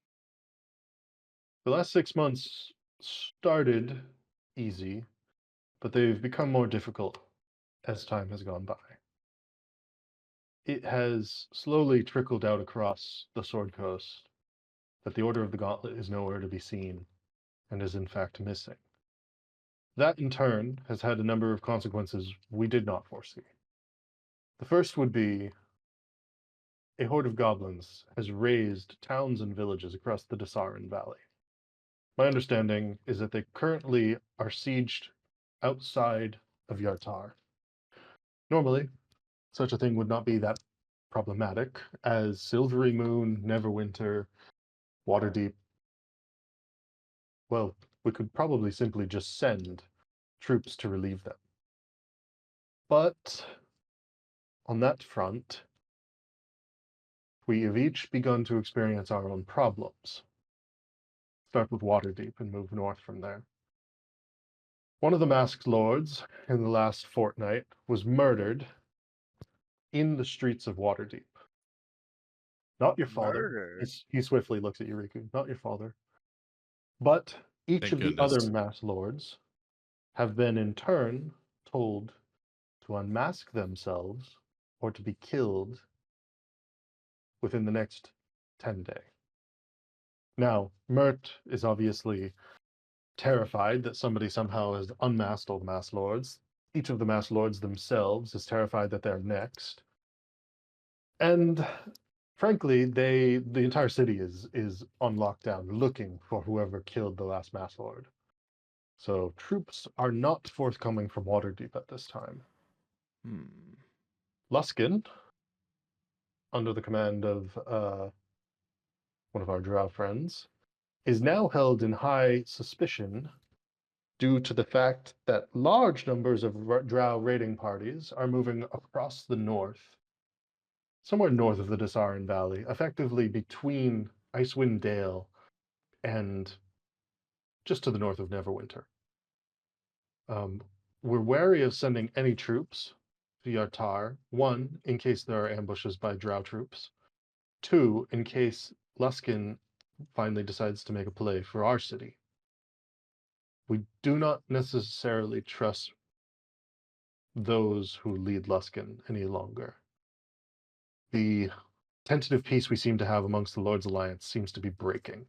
The last 6 months started easy, but they've become more difficult as time has gone by. It has slowly trickled out across the Sword Coast that the Order of the Gauntlet is nowhere to be seen and is in fact missing. That in turn has had a number of consequences we did not foresee. The first would be a horde of goblins has razed towns and villages across the Dasaran Valley. My understanding is that they currently are sieged outside of Yartar. Normally, such a thing would not be that problematic, as Silvery Moon, Neverwinter, Waterdeep, well, we could probably simply just send troops to relieve them. But on that front, we have each begun to experience our own problems. Start with Waterdeep and move north from there. One of the masked lords in the last fortnight was murdered in the streets of Waterdeep. Not your father. Murdered? He swiftly looks at Yuriku. Not your father. But each Thank of the other goodness. masked lords have been in turn told to unmask themselves or to be killed within the next 10 days. Now, Mert is obviously terrified that somebody somehow has unmasked all the masked lords. Each of the masked lords themselves is terrified that they're next. And frankly, the entire city is on lockdown, looking for whoever killed the last masked lord. So troops are not forthcoming from Waterdeep at this time. Luskin, under the command of one of our drow friends, is now held in high suspicion due to the fact that large numbers of drow raiding parties are moving across the north, somewhere north of the Dasaran Valley, effectively between Icewind Dale and just to the north of Neverwinter. We're wary of sending any troops to Yartar, one, in case there are ambushes by drow troops, two, in case Luskin finally decides to make a play for our city. We do not necessarily trust those who lead Luskin any longer. The tentative peace we seem to have amongst the Lord's Alliance seems to be breaking.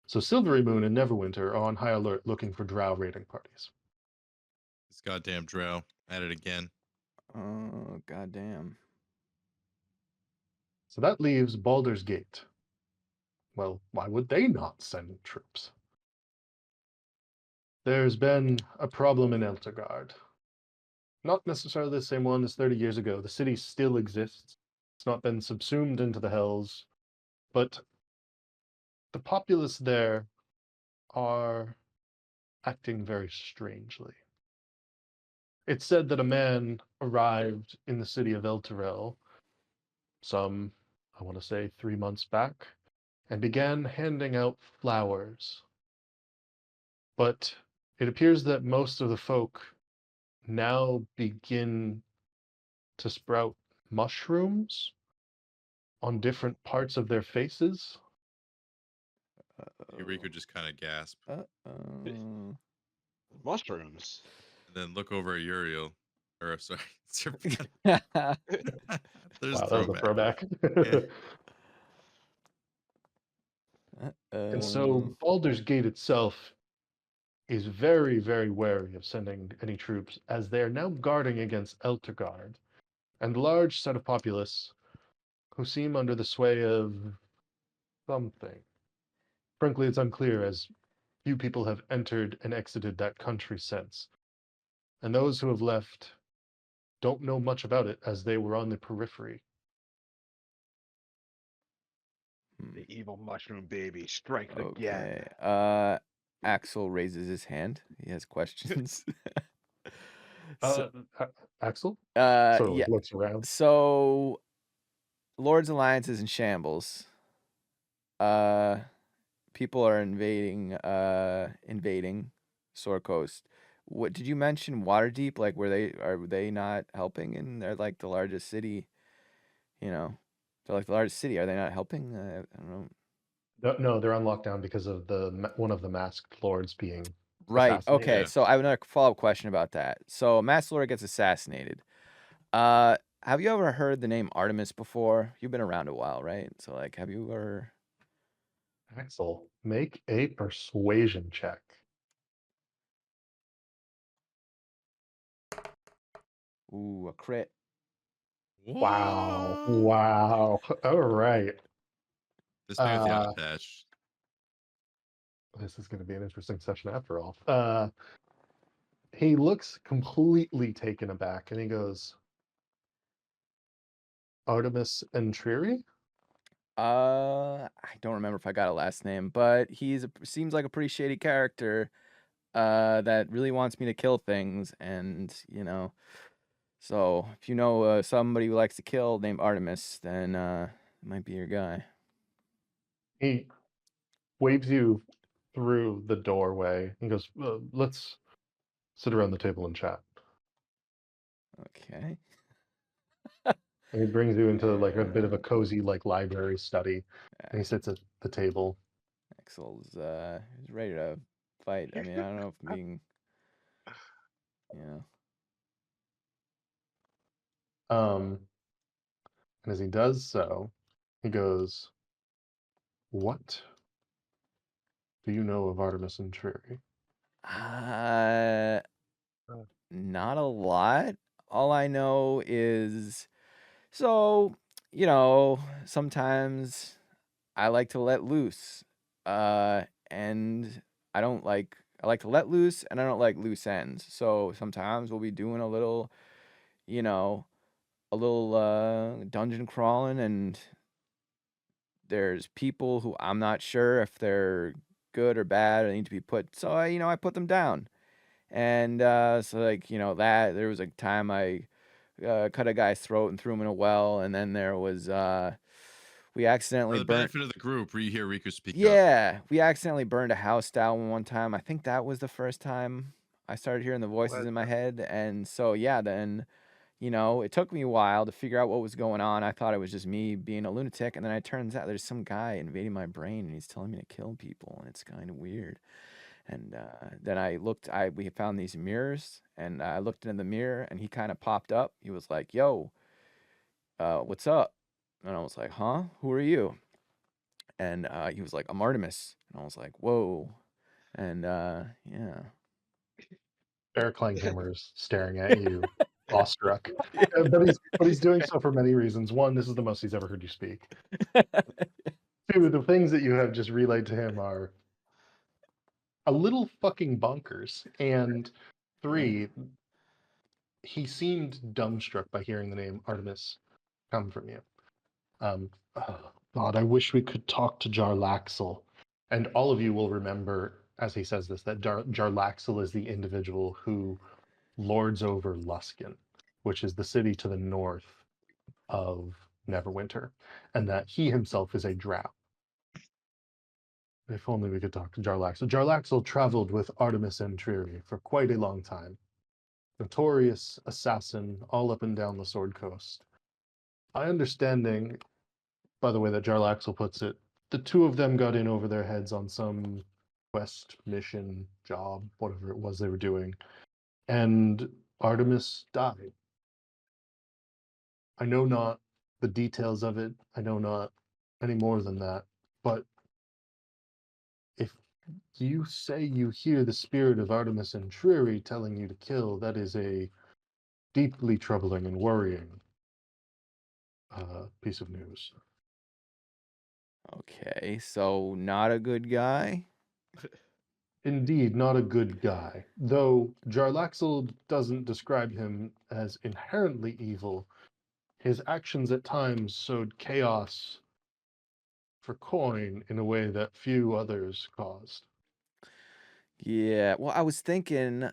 So Silvery Moon and Neverwinter are on high alert looking for drow raiding parties. This goddamn drow at it again. Oh, goddamn. So that leaves Baldur's Gate. Well, why would they not send troops? There's been a problem in Eltergard. Not necessarily the same one as 30 years ago. The city still exists. It's not been subsumed into the Hells, but the populace there are acting very strangely. It's said that a man arrived in the city of Elturel some, I want to say, 3 months back, and began handing out flowers. But it appears that most of the folk now begin to sprout mushrooms on different parts of their faces. Eureka just kind of gasp Uh-oh. Mushrooms. and then look over at Uriel. Or sorry, Serpent. Uh-oh. There's Wow, that was a throwback. Yeah. And so Baldur's Gate itself is very, very wary of sending any troops, as they are now guarding against Eltergard, and a large set of populace who seem under the sway of something. Frankly, it's unclear, as few people have entered and exited that country since, and those who have left don't know much about it, as they were on the periphery. The evil mushroom baby strikes again. Okay. Axel raises his hand. He has questions. So, Axel sort of yeah. looks around. So, Lord's Alliance is in shambles. People are invading Sword Coast. What did you mention? Waterdeep? Like, are they not helping? And they're like the largest city. You know, they're like the largest city. Are they not helping? I don't know. No, they're on lockdown because of one of the masked lords being Right. assassinated. Okay. Yeah. So I have another follow-up question about that. So Mass Lord gets assassinated. Have you ever heard the name Artemis before? You've been around a while, right? So like, have you ever? Axel, make a persuasion check. Ooh, a crit. Wow. What? Wow. All right. This man's got Uh, attached. this is going to be an interesting session after all. He looks completely taken aback and he goes, Artemis Entreri? I don't remember if I got a last name, but seems like a pretty shady character. That really wants me to kill things, and so if you know somebody who likes to kill named Artemis, then it might be your guy. He waves you through the doorway. He goes, let's sit around the table and chat. Okay. And he brings you into like a bit of a cozy like library study. And he sits at the table. Axel's he's ready to fight. I mean, I don't know if being, And as he does so, he goes, what do you know of Artemis Entreri? not a lot. All I know is, so sometimes I like to let loose, and I like to let loose, and I don't like loose ends. So sometimes we'll be doing a little, dungeon crawling, and there's people who I'm not sure if they're good or bad or need to be put. So I put them down, and so that there was a time I cut a guy's throat and threw him in a well, and then there was we accidentally For the burnt. benefit of the group, you hear Riku speak up. Yeah, we accidentally burned a house down one time. I think that was the first time I started hearing the voices in my head, and so yeah, then. It took me a while to figure out what was going on. I thought it was just me being a lunatic, and then it turns out there's some guy invading my brain, and he's telling me to kill people, and it's kind of weird. And then we found these mirrors, and I looked in the mirror, and he kind of popped up. He was like, "Yo, what's up?" And I was like, "Huh? Who are you?" And he was like, "I'm Artemis." And I was like, "Whoa." And yeah. Eric Klanghammer is staring at you, awestruck. But he's doing so for many reasons. One, this is the most he's ever heard you speak. Two, the things that you have just relayed to him are a little fucking bonkers. And three, he seemed dumbstruck by hearing the name Artemis come from you. Oh, God, I wish we could talk to Jarlaxle. And all of you will remember, as he says this, that Jarlaxle is the individual who lords over Luskan, which is the city to the north of Neverwinter, and that he himself is a drow. If only we could talk to Jarlaxle. Jarlaxle traveled with Artemis Entreri for quite a long time. Notorious assassin all up and down the Sword Coast. My understanding, by the way that Jarlaxle puts it, the two of them got in over their heads on some quest, mission, job, whatever it was they were doing, and Artemis died. I know not the details of it. I know not any more than that. But if You say you hear the spirit of Artemis and Triri telling you to kill. That is a deeply troubling and worrying piece of news. Okay, so not a good guy. Indeed, not a good guy. Though Jarlaxle doesn't describe him as inherently evil, his actions at times sowed chaos for coin in a way that few others caused. Yeah, well, I was thinking,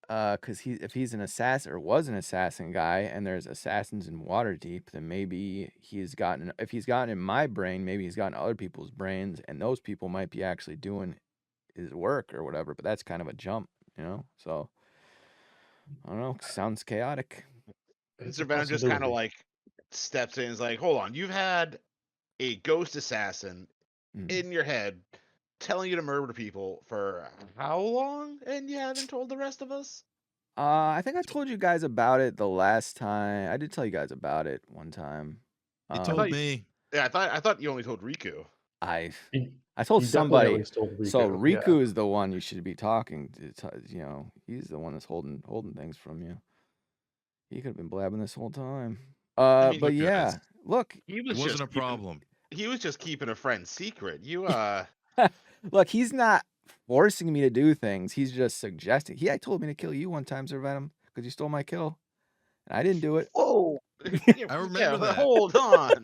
cause if he's an assassin or was an assassin guy, and there's assassins in Waterdeep, then maybe if he's gotten in my brain, maybe he's gotten other people's brains, and those people might be actually doing his work or whatever. But that's kind of a jump, you know. So I don't know. Sounds chaotic. It's Sir a Venom just kind of possibility. like steps in and is like, hold on, you've had a ghost assassin Mm. in your head telling you to murder people for how long, and you haven't told the rest of us? I think I told you guys about it the last time. I did tell you guys about it one time. He I told thought me. Yeah, I thought you only told Riku. I He, I told he definitely at somebody. least told Riku. So yeah. Riku is the one you should be talking to. You know, he's the one that's holding things from you. He could have been blabbing this whole time. I mean, But Look, yeah, guys, look, he it was wasn't just a problem. he was just keeping a friend's secret. You look, he's not forcing me to do things. He's just suggesting. He told me to kill you one time, Sir Venom, because you stole my kill, and I didn't do it. Whoa! I remember but that. hold on.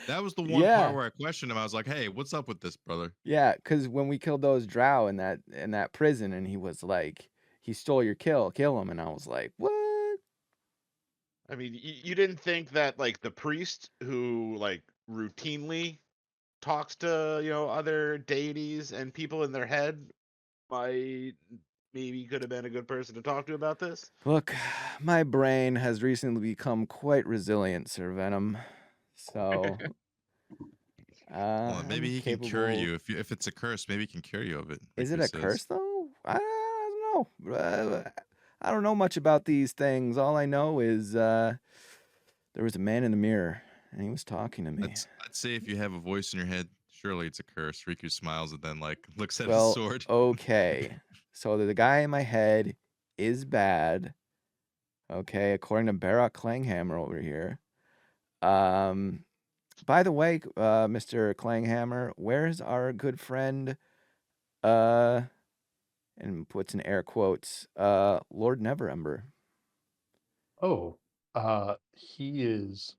That was the one Yeah. part where I questioned him. I was like, "Hey, what's up with this, brother?" Yeah, because when we killed those drow in that prison, and he was like, he stole your kill him, and I was like, what? I mean, you didn't think that like the priest who like routinely talks to other deities and people in their head might maybe could have been a good person to talk to about this? Look, my brain has recently become quite resilient, Sir Venom. So, Well, maybe I'm he can cure capable. you if it's a curse. Maybe he can cure you of it. Is it Riku a says. curse though? I don't know. I don't know much about these things. All I know is there was a man in the mirror, and he was talking to me. I'd say if you have a voice in your head, surely it's a curse. Riku smiles and then like looks at his Well, sword. okay. So the guy in my head is bad. Okay, according to Barak Klanghammer over here. By the way, Mr. Klanghammer, where's our good friend, and puts in air quotes, Lord Neverember? Oh, he is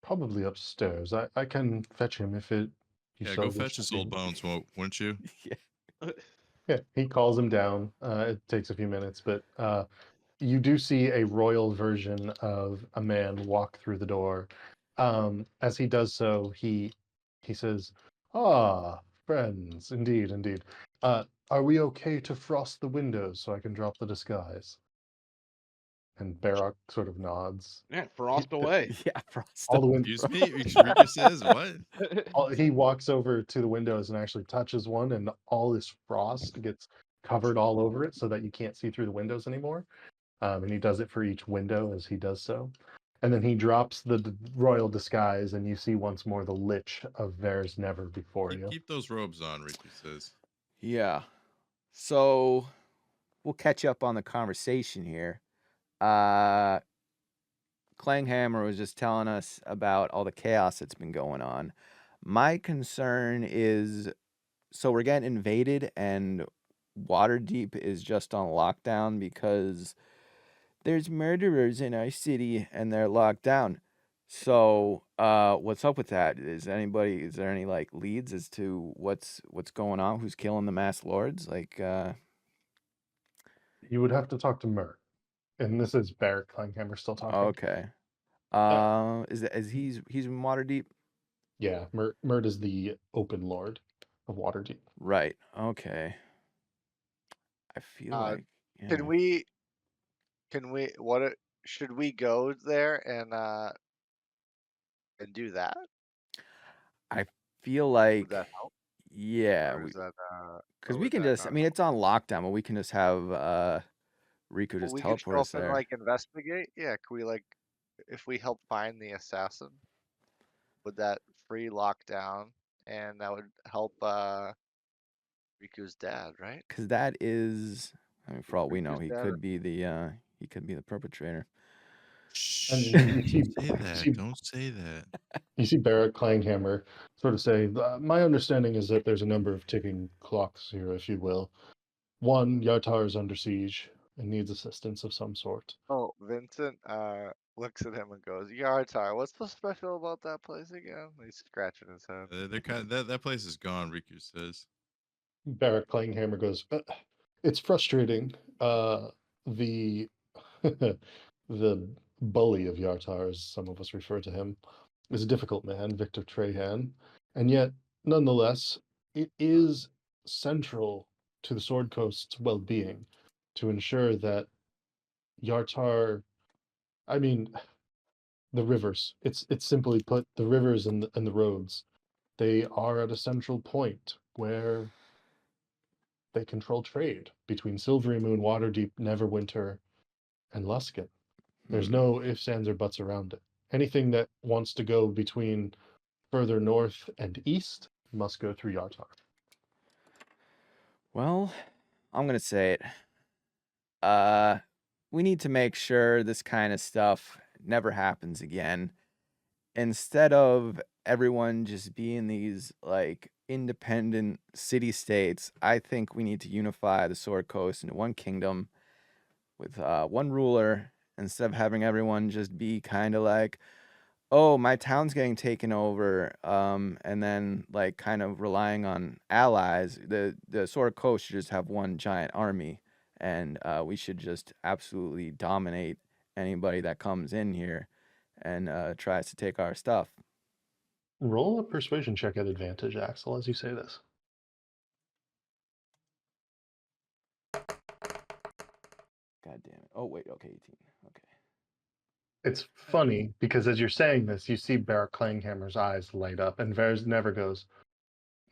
probably upstairs. I can fetch him if you Yeah, so go wish fetch to his see old him. bones, wouldn't you? Yeah. Yeah, he calls him down. It takes a few minutes, but you do see a royal version of a man walk through the door. As he does so, he says, "Ah, friends, indeed, indeed. Are we okay to frost the windows so I can drop the disguise?" And Barak sort of nods. Yeah, frost away. Yeah, Frost. All the wind, Excuse me? Riku says what? he walks over to the windows and actually touches one, and all this frost gets covered all over it so that you can't see through the windows anymore. And he does it for each window as he does so. And then he drops the royal disguise, and you see once more the lich of Varys Never before you. Keep those robes on, Riku says. Yeah. So we'll catch up on the conversation here. Klanghammer was just telling us about all the chaos that's been going on. My concern is, so we're getting invaded, and Waterdeep is just on lockdown because there's murderers in our city and they're locked down. So, what's up with that? Is there any like leads as to what's going on? Who's killing the mass lords? Like, You would have to talk to Myr. And this is Barrett Klanghammer still talking. okay. Is he's in Waterdeep? Yeah, Myr is the open lord of Waterdeep. Right. Okay. I feel like, yeah. Should we go there and do that? I feel Would like, that help? yeah, Or is that because or we would can that just, I not mean, help? it's on lockdown, but we can just have Riku Well, just we could teleport show us up and there. like investigate. Yeah, could we like if we help find the assassin, would that free lockdown and that would help Riku's dad, right? Because that is, I mean, for all we know, Riku's he dad. could be the perpetrator. And Shh, you don't see, say that. Don't say that. you see Barrett Klanghammer sort of say, my understanding is that there's a number of ticking clocks here, if you will. One, Yartar is under siege and needs assistance of some sort. Oh, Vincent looks at him and goes, Yartar, what's so special about that place again? He's scratching his head. They're kind of, that place is gone. Riku says. Barrett Klanghammer goes, it's frustrating. The the bully of Yartar, as some of us refer to him, is a difficult man, Victor Trahan, and yet, nonetheless, it is central to the Sword Coast's well-being to ensure that Yartar, I mean, the rivers. It's simply put, the rivers and the roads. They are at a central point where they control trade between Silvery Moon, Waterdeep, Neverwinter, and Luskan. There's no ifs, ands, or buts around it. Anything that wants to go between further north and east must go through Yartar. Well, I'm gonna say it. We need to make sure this kind of stuff never happens again. Instead of everyone just being these like independent city states, I think we need to unify the Sword Coast into one kingdom with one ruler instead of having everyone just be kind of like, oh, my town's getting taken over, and then like kind of relying on allies. The Sword Coast should just have one giant army, and we should just absolutely dominate anybody that comes in here and tries to take our stuff. Roll a persuasion check at advantage, Axel, as you say this. God damn it. Oh, wait. Okay, 18. Okay. It's funny because as you're saying this, you see Barrett Klanghammer's eyes light up, and Vers never goes,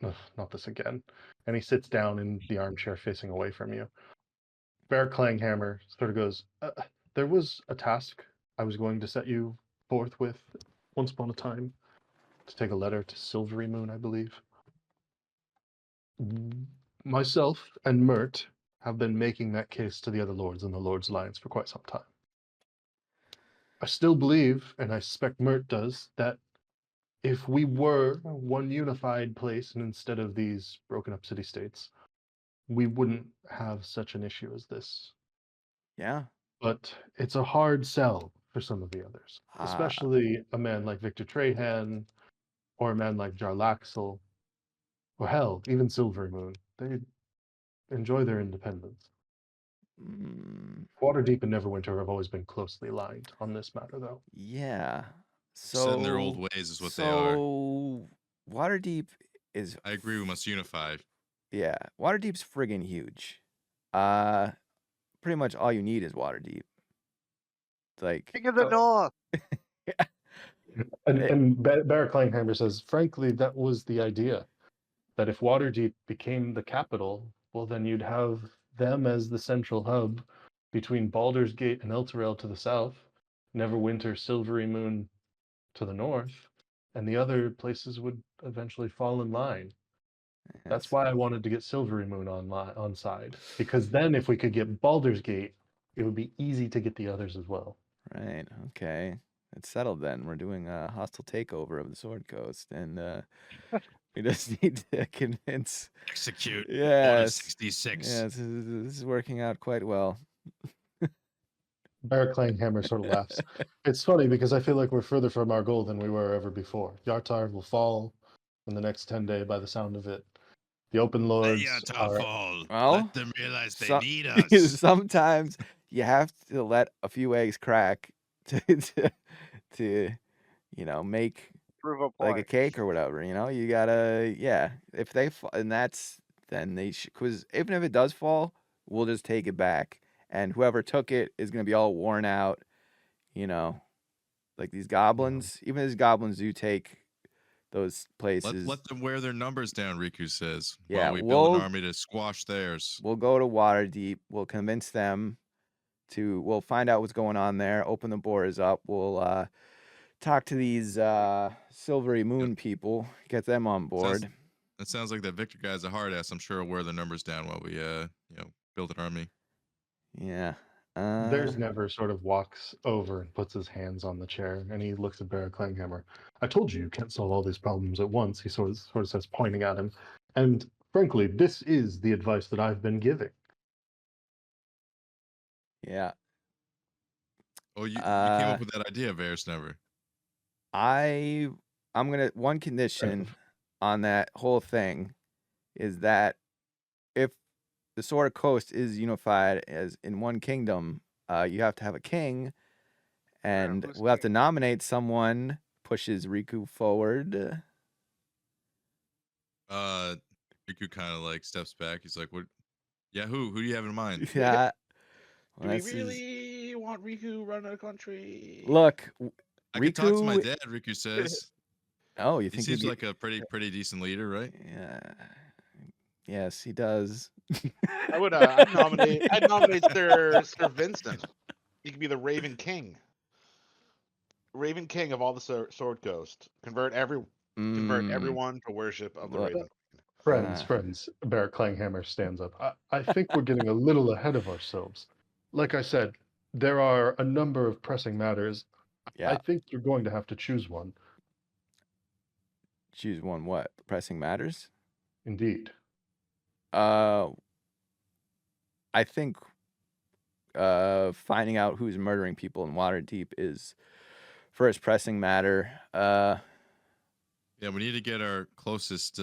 "Ugh, not this again." And he sits down in the armchair facing away from you. Barrett Klanghammer sort of goes, there was a task I was going to set you forth with once upon a time to take a letter to Silvery Moon, I believe. Myself and Mert have been making that case to the other lords in the Lord's Alliance for quite some time. I still believe, and I suspect Mert does, that if we were one unified place and instead of these broken up city-states, we wouldn't have such an issue as this. Yeah. But it's a hard sell for some of the others, especially a man like Victor Trahan or a man like Jarlaxle, or hell, even Silvery Moon. They enjoy their independence. Waterdeep and Neverwinter have always been closely aligned on this matter, though. Yeah. Set in their old ways is what they are. So Waterdeep is. I agree. We must unify. Yeah, Waterdeep's friggin' huge. Pretty much all you need is Waterdeep. Like King of the North. And Barrett Kleinheimer says, frankly, that was the idea. That if Waterdeep became the capital, well, then you'd have them as the central hub between Baldur's Gate and Elturel to the south, Neverwinter, Silvery Moon to the north, and the other places would eventually fall in line. That's why I wanted to get Silvery Moon on side, because then if we could get Baldur's Gate, it would be easy to get the others as well. Right. Okay. It's settled then. We're doing a hostile takeover of the Sword Coast, and we just need to convince. Execute. Yes. 66. Yes. This is working out quite well. Barrett Klanghammer sort of laughs. It's funny because I feel like we're further from our goal than we were ever before. Yartar will fall in the next 10 days by the sound of it. The Open Lords are... Fall. Well, let them realize they need us. Sometimes you have to let a few eggs crack to make Prove a point. like a cake or whatever. You gotta, yeah. If they fall, and then they should, because even if it does fall, we'll just take it back, and whoever took it is gonna be all worn out. Like these goblins. Even these goblins do take those places. Let them wear their numbers down, Riku says. Yeah, while we build an army to squash theirs. We'll go to Waterdeep. We'll convince them we'll find out what's going on there, open the borders up. We'll talk to these Silvery Moon people, get them on board. It sounds like that Victor guy's a hard ass. I'm sure he'll wear the numbers down while we build an army. Yeah. There's Never sort of walks over and puts his hands on the chair, and he looks at Barra Klanghammer. I told you can't solve all these problems at once, he sort of says, pointing at him. And frankly, this is the advice that I've been giving. Yeah. Oh, you came up with that idea, Varys Never. I'm gonna one condition on that whole thing is that if the Sword of Coast is unified as in one kingdom, you have to have a king, and who's we'll have to king? nominate someone. Pushes Riku forward. Riku kind of like steps back. He's like, "What? Yeah, who do you have in mind?" Yeah. Do Well, we this is- really want Riku running the country? Look, I could talk to my Riku. dad. Riku says Oh, you he think seems he'd like a pretty decent leader, right? Yeah. Yes, he does. I would. I'd nominate Sir Vincent. He could be the Raven King. Raven King of all the Sword Coast. Convert everyone to worship of the Look. Raven. Friends, Barra Klanghammer stands up. I think we're getting a little ahead of ourselves. Like I said, there are a number of pressing matters. Yeah. I think you're going to have to choose one. Choose one. What? Pressing matters. Indeed. I think finding out who's murdering people in Waterdeep is first pressing matter. Yeah, we need to get our closest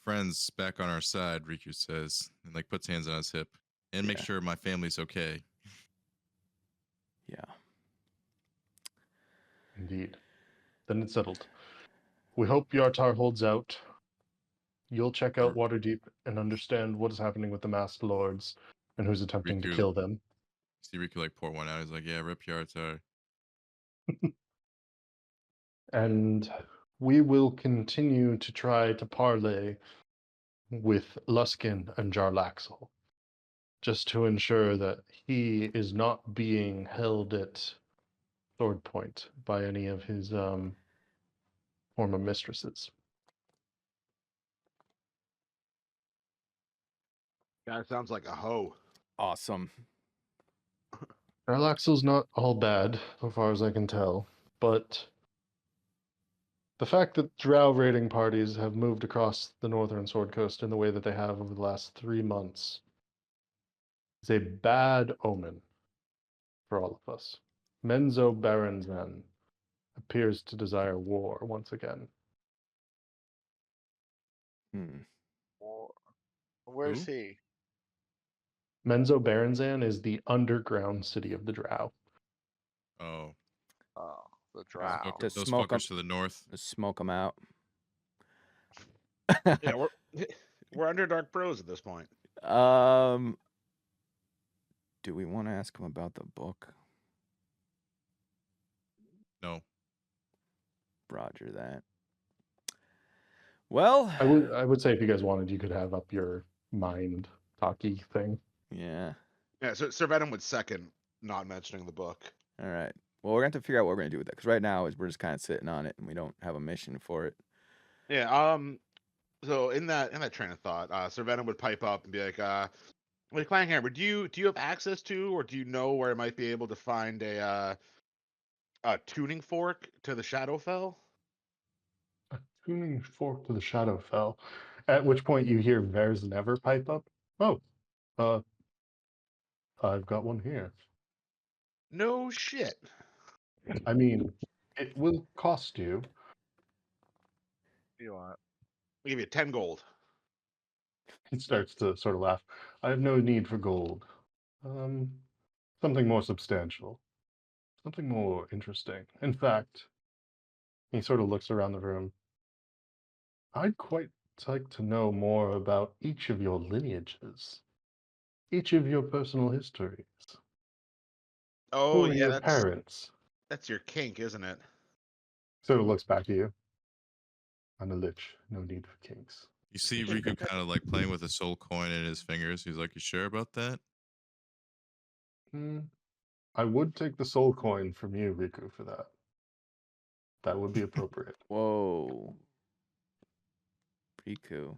friends back on our side. Riku says, and like puts hands on his hip, and make sure my family's okay. Yeah. Indeed. Then it's settled. We hope Yartar holds out. You'll check out Waterdeep and understand what is happening with the masked lords and who's attempting to Riku- kill them. See Riku like pour one out. He's like, "Yeah, rip Yartar." And we will continue to try to parley with Luskin and Jarlaxle, just to ensure that he is not being held at sword point by any of his former mistresses. Guy sounds like a hoe. Awesome. Jarlaxle's not all bad, so far as I can tell, but the fact that drow raiding parties have moved across the northern Sword Coast in the way that they have over the last 3 months is a bad omen for all of us. Menzo Baranzan appears to desire war once again. Where's Who? he? Menzo Baranzan is the underground city of the drow. Oh, Oh, the those, drow. fuck- those smoke 'em. fuckers to the north. Just smoke them out. Yeah, we're under Dark Bros at this point. Do we want to ask him about the book? No, Roger that. Well, I would say if you guys wanted, you could have up your mind talkie thing. yeah. Yeah, so Sir Venom would second not mentioning the book. All right. Well, we're going to have to figure out what we're going to do with that because right now we're just kind of sitting on it and we don't have a mission for it. Yeah. So in that train of thought, Sir Venom would pipe up and be like, "Wait, Clanghammer, do you have access to, or do you know where I might be able to find a tuning fork to the Shadowfell?" Tuning fork to the Shadowfell. At which point you hear Vers Never pipe up. Oh, I've got one here. No shit. I mean, it will cost you. You want? I'll give you 10 gold. He starts to sort of laugh. I have no need for gold. Something more substantial. Something more interesting. In fact, he sort of looks around the room. I'd quite like to know more about each of your lineages, each of your personal histories. Oh Who are yeah, your parents? that's your kink, isn't it? Sort of looks back at you. I'm a lich. No need for kinks. you see Riku kind of like playing with a soul coin in his fingers. He's like, "You sure about that?" I would take the soul coin from you, Riku, for that. That would be appropriate. Whoa. Riku. Do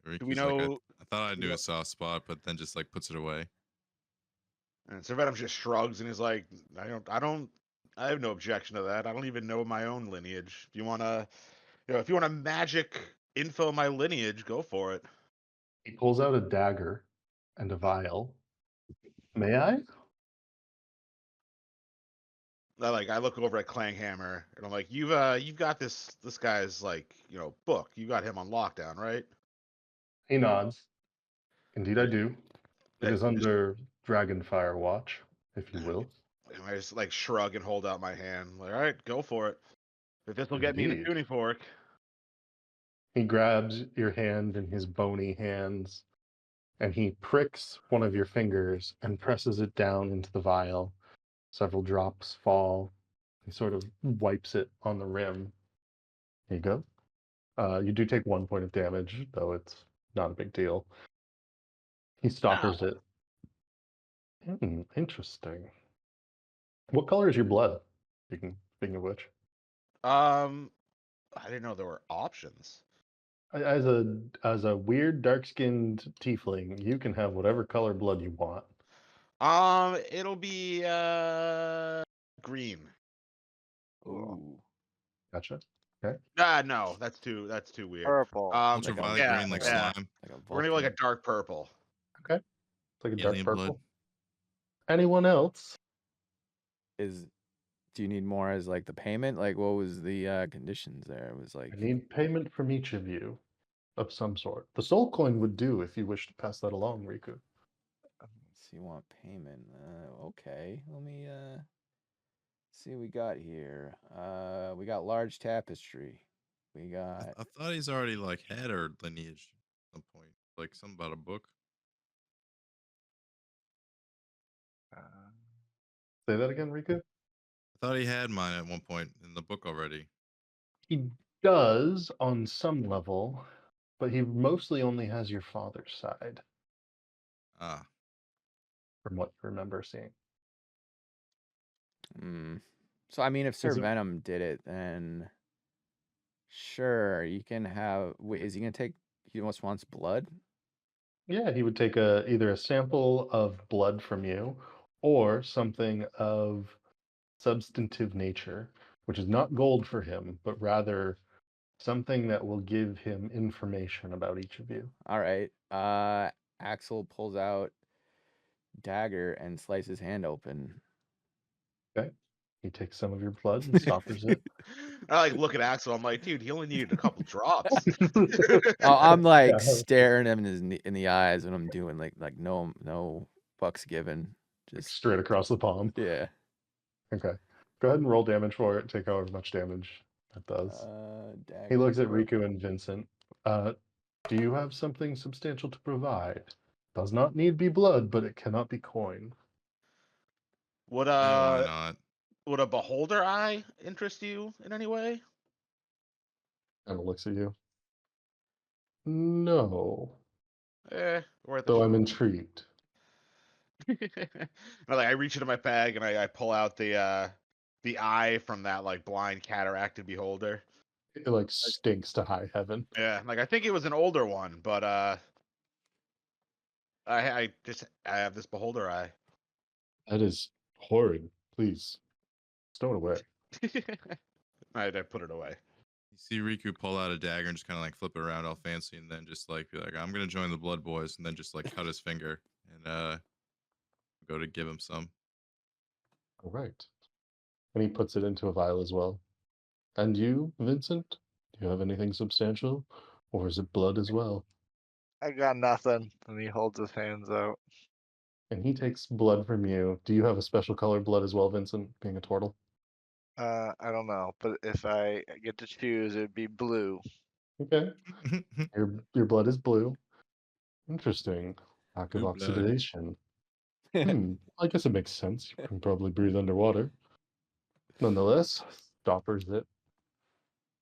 we Riku's like, I know? thought I we knew know- a soft spot, but then just like puts it away. And Sir Venom just shrugs and is like, I have no objection to that. I don't even know my own lineage. If you wanna, if you want to magic info my lineage, go for it. He pulls out a dagger and a vial. May I? I look over at Clanghammer and I'm like, you've got this guy's book. You got him on lockdown, right? He nods. Indeed, I do. It Uh, is under Dragonfire watch, if you will. And I just shrug and hold out my hand. Like, all right, go for it. If this will get me the Indeed. tuning fork. He grabs your hand in his bony hands and he pricks one of your fingers and presses it down into the vial. Several drops fall. He sort of wipes it on the rim. Here you go. You do take 1 point of damage, though it's not a big deal. He stoppers it. Interesting. What color is your blood? Speaking of which, I didn't know there were options. as a weird dark-skinned tiefling, you can have whatever color blood you want. It'll be green. Ooh. Gotcha. Okay. No, that's too weird. Purple. Ultraviolet yeah, green, like yeah. slime, Like a We're gonna go like a Vulcan. dark purple. Okay. It's like a dark alien purple. blood. Anyone else? Do you need more as like the payment? Like what was the conditions there? It was like I need payment from each of you of some sort. The soul coin would do if you wish to pass that along, Riku. so you want payment. Okay. Let me see what we got here. We got large tapestry. We got I thought he's already like had her lineage at some point, like something about a book. Say that again, Riku. I thought he had mine at one point in the book already. He does on some level, but he mostly only has your father's side, Ah, from what you remember seeing. So I mean if Sir Is it- Venom did it, then sure, you can have wait, is he gonna take he almost wants blood? Yeah, he would take either a sample of blood from you or something of substantive nature, which is not gold for him, but rather something that will give him information about each of you. Alright. Axel pulls out dagger and slices his hand open. Okay. He takes some of your blood and stoppers it. I look at Axel. I'm like, dude, he only needed a couple drops. Oh, I'm like Yeah. staring him in the eyes when I'm doing like no fucks given. Just Straight across the palm. yeah. Okay. Go ahead and roll damage for it. Take however much damage that does. He looks at Riku and Vincent. Do you have something substantial to provide? Does not need be blood, but it cannot be coin. Would why not? would a beholder eye interest you in any way? And looks at you. No. We're at the Though show. I'm intrigued. I reach into my bag and I pull out the eye from that blind cataracted beholder. It stinks to high heaven. Yeah, I think it was an older one, but I have this beholder eye. That is horrid. Please. Stow it away. I put it away. You see Riku pull out a dagger and just kind of like flip it around all fancy, and then just be like, "I'm gonna join the Blood Boys," and then just cut his finger and go to give him some. All right. And he puts it into a vial as well. And you, Vincent? Do you have anything substantial? Or is it blood as well? I got nothing. And he holds his hands out. And he takes blood from you. Do you have a special colored blood as well, Vincent, being a turtle? I don't know, but if I get to choose, it'd be blue. Okay. Your blood is blue. Interesting. Lack of Blue blood. oxidation. I guess it makes sense. You can probably breathe underwater. Nonetheless, stoppers it.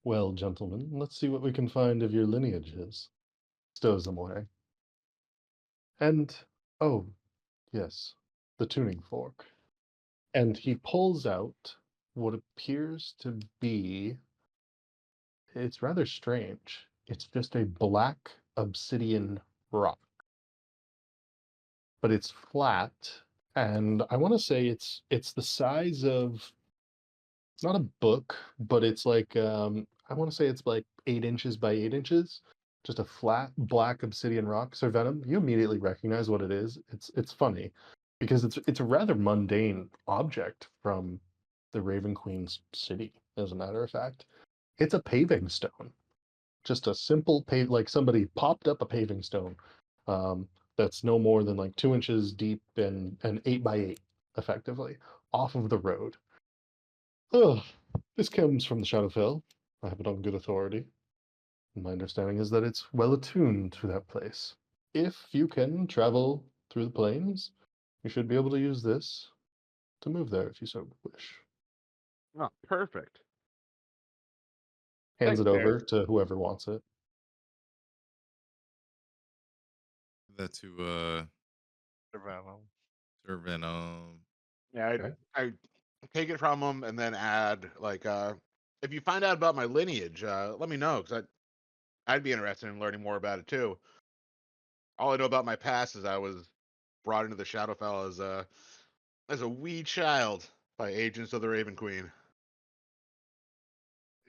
Well, gentlemen, let's see what we can find of your lineages. Stows them away. And, oh, yes, the tuning fork. And he pulls out what appears to be. It's rather strange. It's just a black obsidian rock, but it's flat, and I want to say it's the size of, it's not a book, but it's like I want to say it's like 8 inches by 8 inches. Just a flat black obsidian rock. So Venom, you immediately recognize what it is. It's funny because it's a rather mundane object from the Raven Queen's city. As a matter of fact, it's a paving stone. Just a simple like somebody popped up a paving stone that's no more than like 2 inches deep and 8 by 8, effectively, off of the road. Oh, this comes from the Shadowfell. I have it on good authority. My understanding is that it's well attuned to that place. If you can travel through the plains, you should be able to use this to move there if you so wish. Oh, perfect. Hands Thanks, it Bear. over to whoever wants it. That to Venom. Sir Venom. Yeah, Okay. I take it from him and then add like, if you find out about my lineage, let me know because I'd be interested in learning more about it too. All I know about my past is I was brought into the Shadowfell as a wee child by agents of the Raven Queen.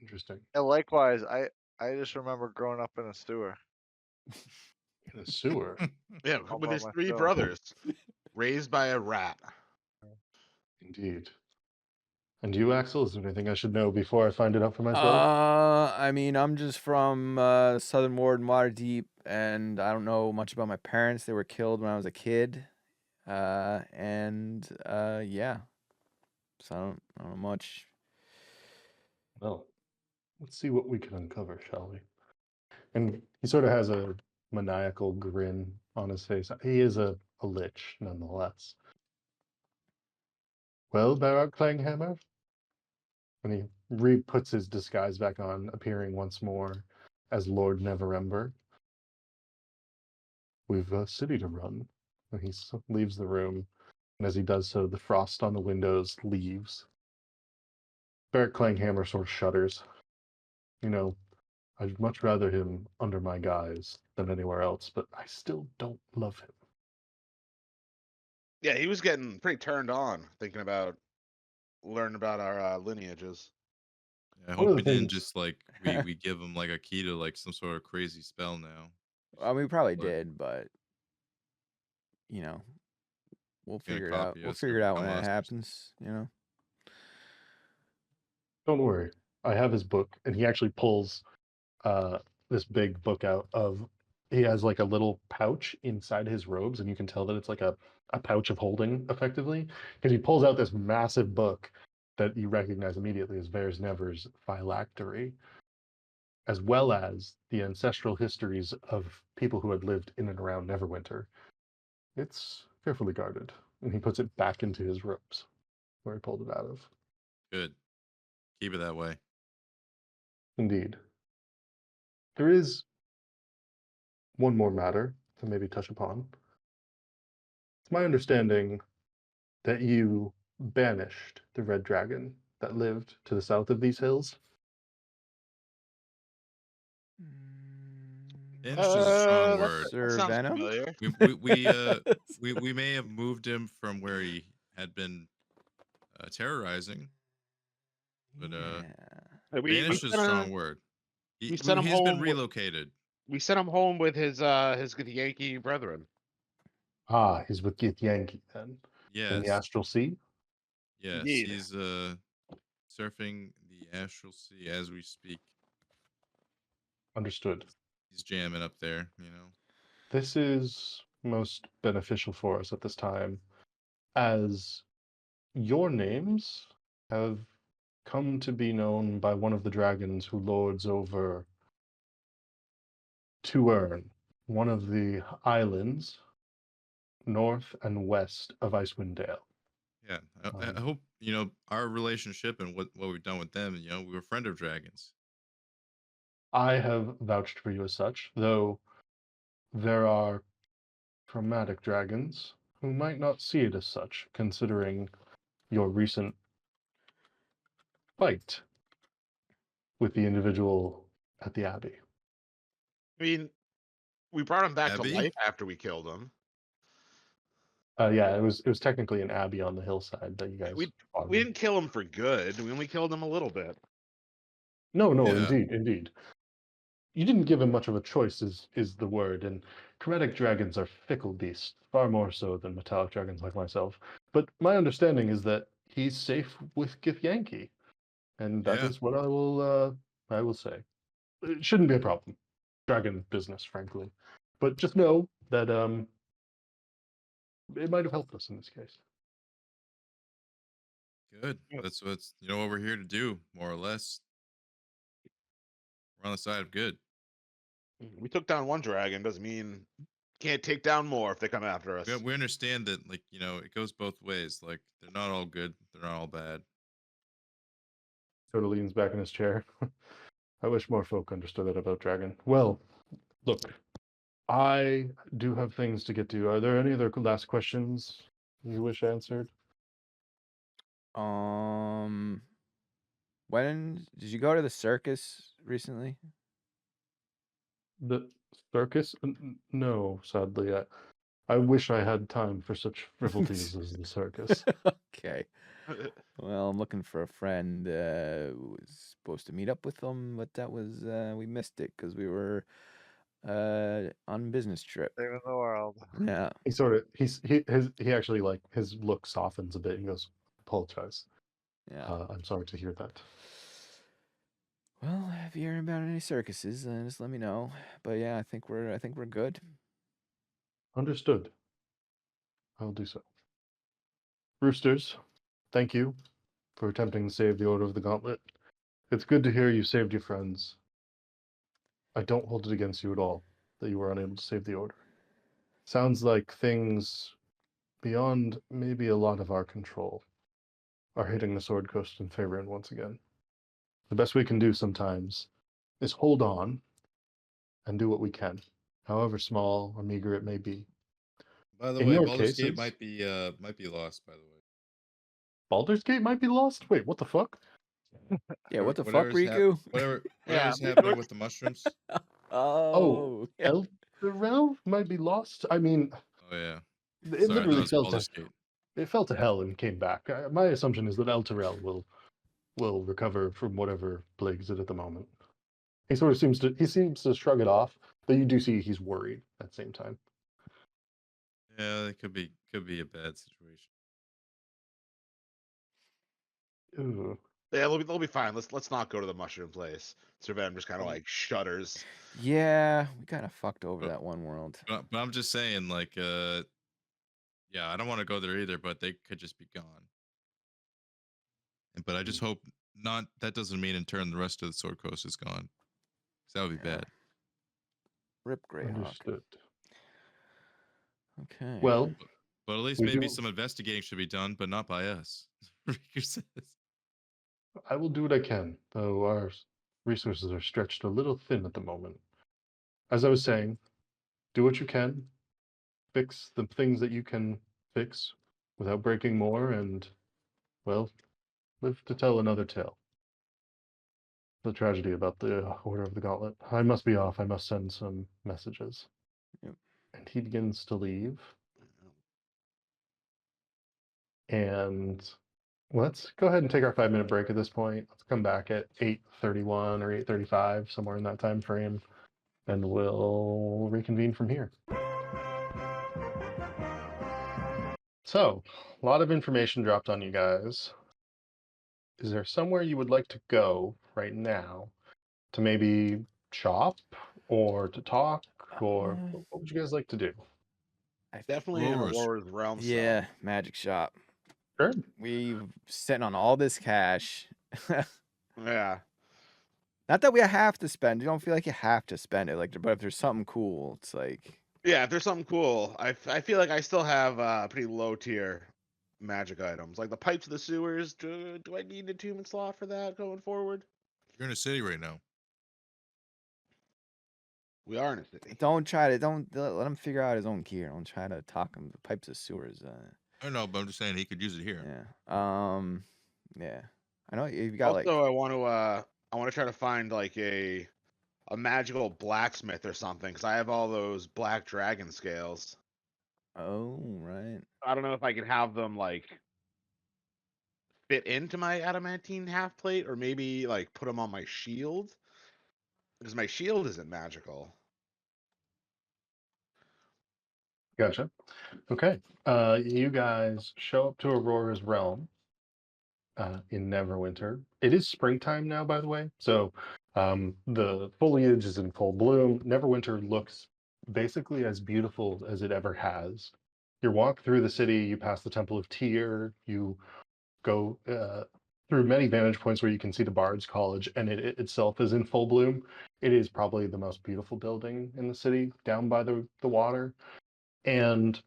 Interesting. And likewise, I just remember growing up in a sewer. In a sewer. Yeah, All with by his 3 myself. brothers, raised by a rat. Indeed. And you, Axel, is there anything I should know before I find it out for myself? I mean, I'm just from Southern Ward and Waterdeep, and I don't know much about my parents. They were killed when I was a kid, yeah. So I don't know much. Well, let's see what we can uncover, shall we? And he sort of has a maniacal grin on his face. He is a lich, nonetheless. Well, Barak Clanghammer? And he re-puts his disguise back on, appearing once more as Lord Neverember. We've a city to run. And he leaves the room, and as he does so, the frost on the windows leaves. Barak Clanghammer sort of shudders. You know, I'd much rather him under my guise than anywhere else, but I still don't love him. Yeah, he was getting pretty turned on thinking about learning about our lineages. I One hope of we the didn't things- just like we give him like a key to like some sort of crazy spell now. I mean, we probably But did, but you know, we'll gonna figure it out. copy We'll us or figure it out when become it us or something. happens. You know. Don't worry. I have his book, and he actually pulls this big book out of. He has like a little pouch inside his robes, and you can tell that it's like a pouch of holding, effectively, because he pulls out this massive book that you recognize immediately as Vers Never's phylactery, as well as the ancestral histories of people who had lived in and around Neverwinter. It's carefully guarded, and he puts it back into his robes, where he pulled it out of. Good. Keep it that way. Indeed. There is one more matter to maybe touch upon. It's my understanding that you banished the red dragon that lived to the south of these hills. Banished is a strong That word. Sir sounds Venom? familiar. We may have moved him from where he had been terrorizing, but Yeah. We banished is a sent strong him, word. we sent him He's been home. relocated. We sent him home with his Yankee brethren. Ah, he's with Githyanki then. In the Yes, Astral Sea? yes, Indeed. he's surfing the astral sea as we speak. Understood. He's jamming up there, you know. This is most beneficial for us at this time, as your names have come to be known by one of the dragons who lords over Tuern, one of the islands north and west of Icewind Dale. Yeah, I hope you know our relationship and what we've done with them. You know, we were friend of dragons. I have vouched for you as such, though there are chromatic dragons who might not see it as such, considering your recent fight with the individual at the Abbey. I mean, we brought him back Abby? to life after we killed him. Yeah, it was technically an abbey on the hillside that you guys We fought we in. didn't kill him for good. We only killed him a little bit. No, Yeah. indeed. You didn't give him much of a choice, is the word, and chromatic dragons are fickle beasts, far more so than metallic dragons like myself. But my understanding is that he's safe with Githyanki, and that Yeah. is what I will say. It shouldn't be a problem. Dragon business, frankly. But just know that it might have helped us in this case. Good. That's what we're here to do, more or less. We're on the side of good. We took down one dragon, doesn't mean can't take down more if they come after us. We understand that, like, it goes both ways. Like, they're not all good, they're not all bad. Sort of leans back in his chair. I wish more folk understood that about Dragon. Well, look, I do have things to get to. Are there any other last questions you wish answered? When did you go to the circus recently? The circus? No, sadly. I wish I had time for such frivolities as the circus. Okay. Well, I'm looking for a friend who was supposed to meet up with them, but that was we missed it because we were on business trip. Saving the world. Yeah. He sort of he actually, like, his look softens a bit. He goes, "Apologize. Yeah. I'm sorry to hear that." Well, if you hear about any circuses, just let me know. But yeah, I think we're good. Understood. I'll do so. Roosters, thank you for attempting to save the Order of the Gauntlet. It's good to hear you saved your friends. I don't hold it against you at all that you were unable to save the Order. Sounds like things beyond maybe a lot of our control are hitting the Sword Coast in Faerun once again. The best we can do sometimes is hold on and do what we can, however small or meager it may be. By the In way, your Baldur's Gate cases- might be lost, by the way. Baldur's Gate might be lost? Wait, what the fuck? Yeah, what the fuck, Whatever's Riku? whatever's happening with the mushrooms. Oh, yeah. Elturel might be lost? I mean, Oh yeah. it Sorry, literally no, it's fell to Baldur's Gate. it fell to hell and came back. My assumption is that Elturel will recover from whatever plagues it at the moment. He seems to shrug it off, but you do see he's worried at the same time. Yeah, it could be a bad situation. Ooh. Yeah, they'll be fine. Let's not go to the mushroom place. Servan just kind of like shudders. Yeah, we kind of fucked over But- that one world. But I'm just saying, like, yeah, I don't want to go there either, but they could just be gone. But I just hope not. That doesn't mean in turn the rest of the Sword Coast is gone. 'Cause that would be Yeah. bad. Rip Greyhawk. Understood. Okay. Well, But at least We maybe do- some investigating should be done, but not by us. Riku says. I will do what I can, though our resources are stretched a little thin at the moment. As I was saying, do what you can, fix the things that you can fix without breaking more, and, well, live to tell another tale. The tragedy about the Order of the Gauntlet. I must be off. I must send some messages. Yep. And he begins to leave. And let's go ahead and take our 5-minute break at this point. Let's come back at 8:31 or 8:35, somewhere in that time frame, and we'll reconvene from here. So, a lot of information dropped on you guys. Is there somewhere you would like to go right now to maybe shop or to talk, or what would you guys like to do? Definitely in Roars. Aurora's realm. Yeah, magic shop. Sure. We've sitting on all this cash. Yeah. Not that we have to spend. You don't feel like you have to spend it. Like, but if there's something cool, it's like, Yeah, if there's something cool, I feel like I still have pretty low tier magic items. Like the pipes of the sewers. Do I need a tomb and slaw for that going forward? You're in a city right now. We are in a city. don't let him figure out his own gear. Don't try to talk him. The pipes of sewers. I don't know, but I'm just saying he could use it here. Yeah. Yeah. I know you've got Also, I want to try to find like a a magical blacksmith or something, because I have all those black dragon scales. Oh, right. I don't know if I can have them like fit into my adamantine half plate, or maybe like put them on my shield, because my shield isn't magical. Gotcha. Okay. You guys show up to Aurora's realm in Neverwinter. It is springtime now, by the way. So the foliage is in full bloom. Neverwinter looks basically as beautiful as it ever has. You walk through the city, you pass the Temple of Tyr, you go through many vantage points where you can see the Bard's College, and it itself is in full bloom. It is probably the most beautiful building in the city, down by the water. And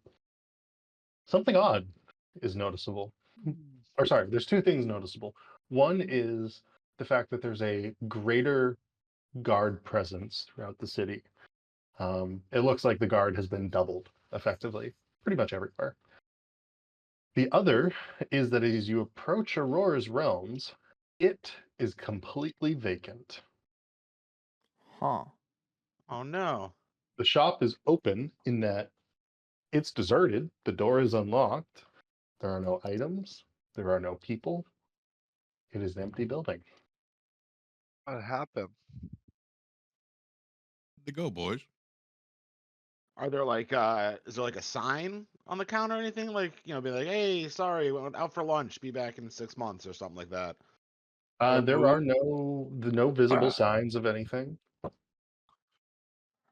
something odd is noticeable. Or sorry, there's two things noticeable. One is the fact that there's a greater guard presence throughout the city. It looks like the guard has been doubled effectively, pretty much everywhere. The other is that as you approach Aurora's realms, it is completely vacant. Huh. Oh no. The shop is open in that it's deserted, the door is unlocked, there are no items, there are no people. It is an empty building. What happened? To go, boys. Are there like is there like a sign on the counter or anything? Like, you know, be like, hey, sorry, went out for lunch, be back in 6 months or something like that. Or There are move? no visible signs of anything.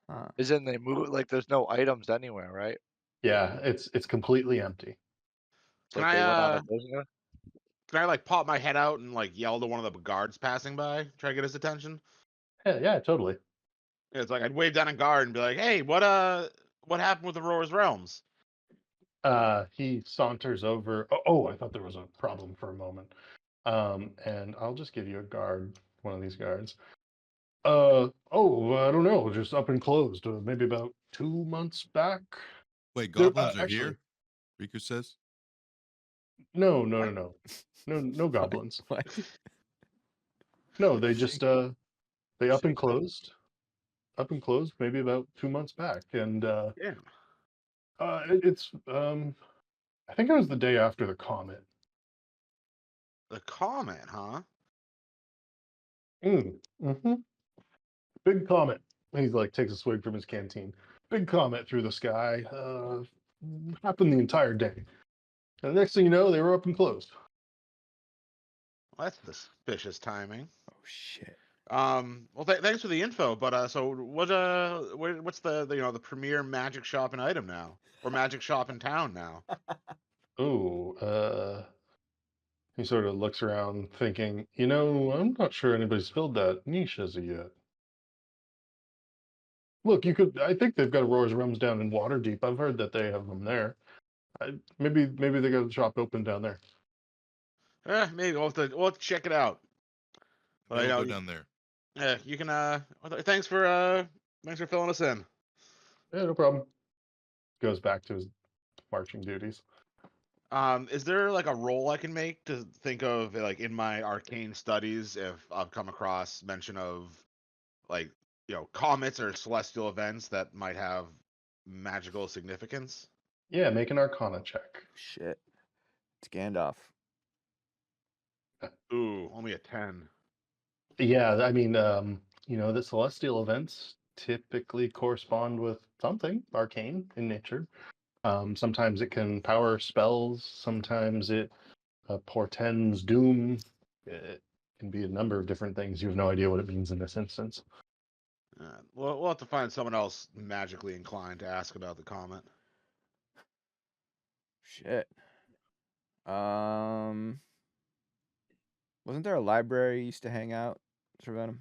Huh. Is in they move like there's no items anywhere, right? Yeah, it's completely empty. It's Can like they went out I of business. can I like pop my head out and like yell to one of the guards passing by, try to get his attention? Yeah, totally. It's like I'd wave down a guard and be like, hey, what happened with Aurora's Realms? He saunters over. I thought there was a problem for a moment. And I'll just give you a guard, one of these guards. I don't know, just up and closed. Maybe about 2 months back. Wait, There- goblins are actually, here? Riku says. No, What? no goblins. What? No, they just they up and Shit, man. closed. Up and closed maybe about 2 months back, and Yeah. it's I think it was the day after the comet. The comment, huh? Mm-hmm. Big comet. He's like takes a swig from his canteen. Big comet through the sky. Happened the entire day. And the next thing you know, they were up and closed. Well, that's suspicious timing. Oh shit. Well, thanks for the info. But so what's the the premier magic shop and item now, or magic shop in town now? Oh, he sort of looks around thinking, I'm not sure anybody's filled that niche as of yet. Look, I think they've got Aurora's Realms down in Waterdeep. I've heard that they have them there. Maybe they got a shop open down there. Maybe we'll have to check it out. But We'll go down there. yeah, you can. Thanks for filling us in. Yeah, no problem. Goes back to his marching duties. Is there like a roll I can make to think of like in my arcane studies if I've come across mention of like comets or celestial events that might have magical significance? Yeah, make an Arcana check. Shit. It's Gandalf. Ooh, only a 10. Yeah, I mean, the celestial events typically correspond with something arcane in nature. Sometimes it can power spells. Sometimes it portends doom. It can be a number of different things. You have no idea what it means in this instance. We'll have to find someone else magically inclined to ask about the comet. Shit. Wasn't there a library you used to hang out, Sir Venom?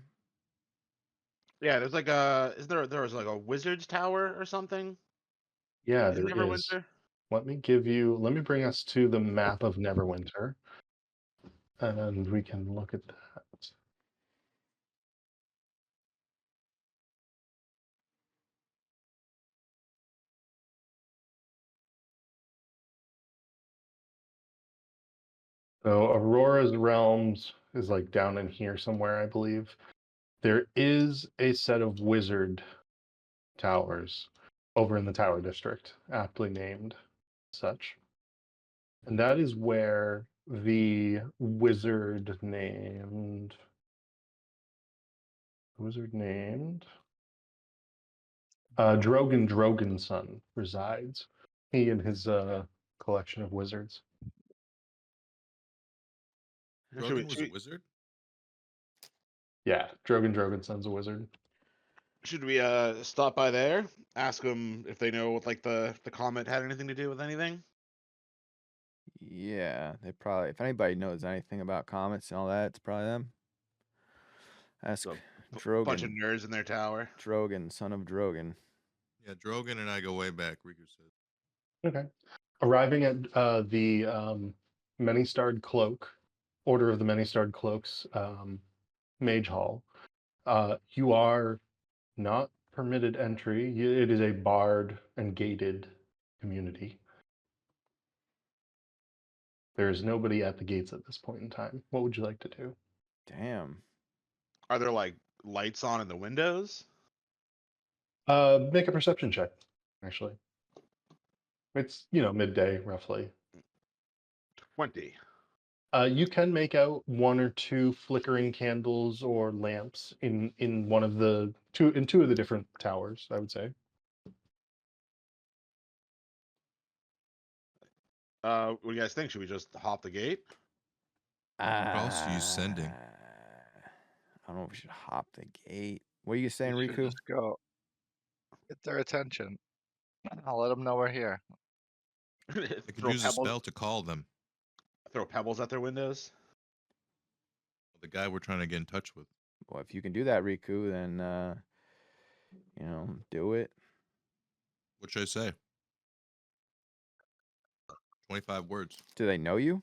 Yeah, there's like there was like a wizard's tower or something Yeah, in there is. Neverwinter. Let me bring us to the map of Neverwinter, and we can look at that. So Aurora's Realms is like down in here somewhere, I believe. there is a set of wizard towers over in the Tower District, aptly named such. And that is where the wizard named Drogan Droganson resides. He and his collection of wizards. Drogon was a wizard? Yeah, Drogan Droganson's a wizard. Should we stop by there? Ask them if they know what like the comet had anything to do with anything? Yeah, they probably. If anybody knows anything about comets and all that, it's probably them. Ask So, bunch of Drogan. nerds in their tower. Drogan, son of Drogan. Yeah, Drogon and I go way back, Riku said. Okay. Arriving at the Many-Starred Cloak, Order of the Many-Starred Cloaks Mage Hall, you are not permitted entry. It is a barred and gated community. There is nobody at the gates at this point in time. What would you like to do? Damn. Are there like lights on in the windows? Make a perception check, actually. It's, midday, roughly. 20. You can make out one or two flickering candles or lamps in one of the two of the different towers, I would say. What do you guys think? Should we just hop the gate? What else are you sending? I don't know if we should hop the gate. What are you saying, We should Riku? Just go. Get their attention. I'll let them know we're here. I could use a spell to call them. Throw pebbles at their windows. The guy we're trying to get in touch with. Well, if you can do that, Riku, then do it. What should I say? 25 words. Do they know you?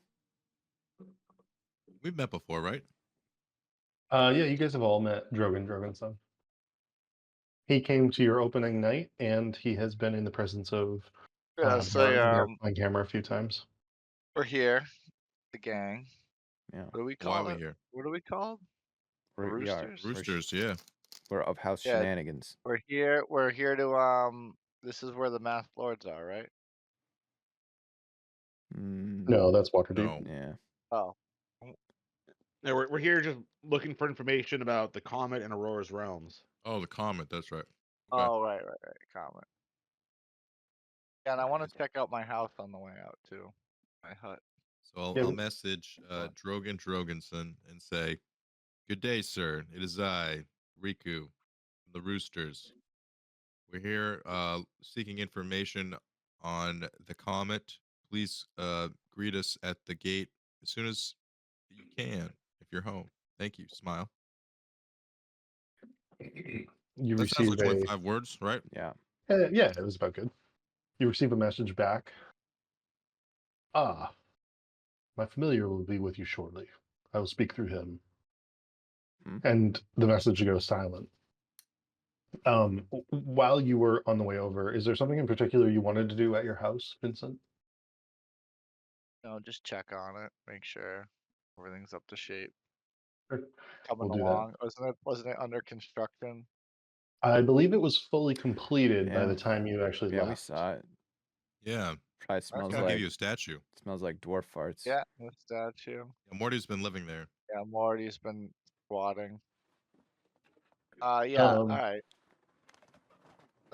We've met before, right? Yeah, you guys have all met Drogan Droganson. He came to your opening night, and he has been in the presence of Yeah, on camera a few times. we're here, the gang. Yeah. What do we Why call are we it? here? What are we called? Yeah, Roosters? Roosters, yeah. we're of house Yeah. shenanigans. We're here. We're here to This is where the masked lords are, right? No, that's Waterdeep. No. Yeah. Oh, No, we're here just looking for information about the comet and Aurora's realms. Oh, the comet, that's right. Okay. oh, right. Comment. Yeah, and I want to check out my house on the way out too. My hut. So Yeah, I'll message Drogan Droganson and say, "Good day, sir. It is I, Riku, from the Roosters. We're here seeking information on the comet. Please greet us at the gate as soon as you can, if you're home. Thank you." Smile. You That sounds receive like 25 words, right? Yeah. yeah, it was about good. You receive a message back. Ah, my familiar will be with you shortly. I will speak through him. And the message goes silent. While you were on the way over, is there something in particular you wanted to do at your house, Vincent? No, just check on it. Make sure everything's up to shape. Sure. Coming We'll do along. Wasn't it under construction? I believe it was fully completed by Yeah. the time you actually Yeah, left. we saw it. Yeah. Probably smells Okay. I'll like give you a statue. smells like dwarf farts. Yeah, the statue. Yeah, Morty's been living there. Yeah, Morty's been squatting. Yeah, all right.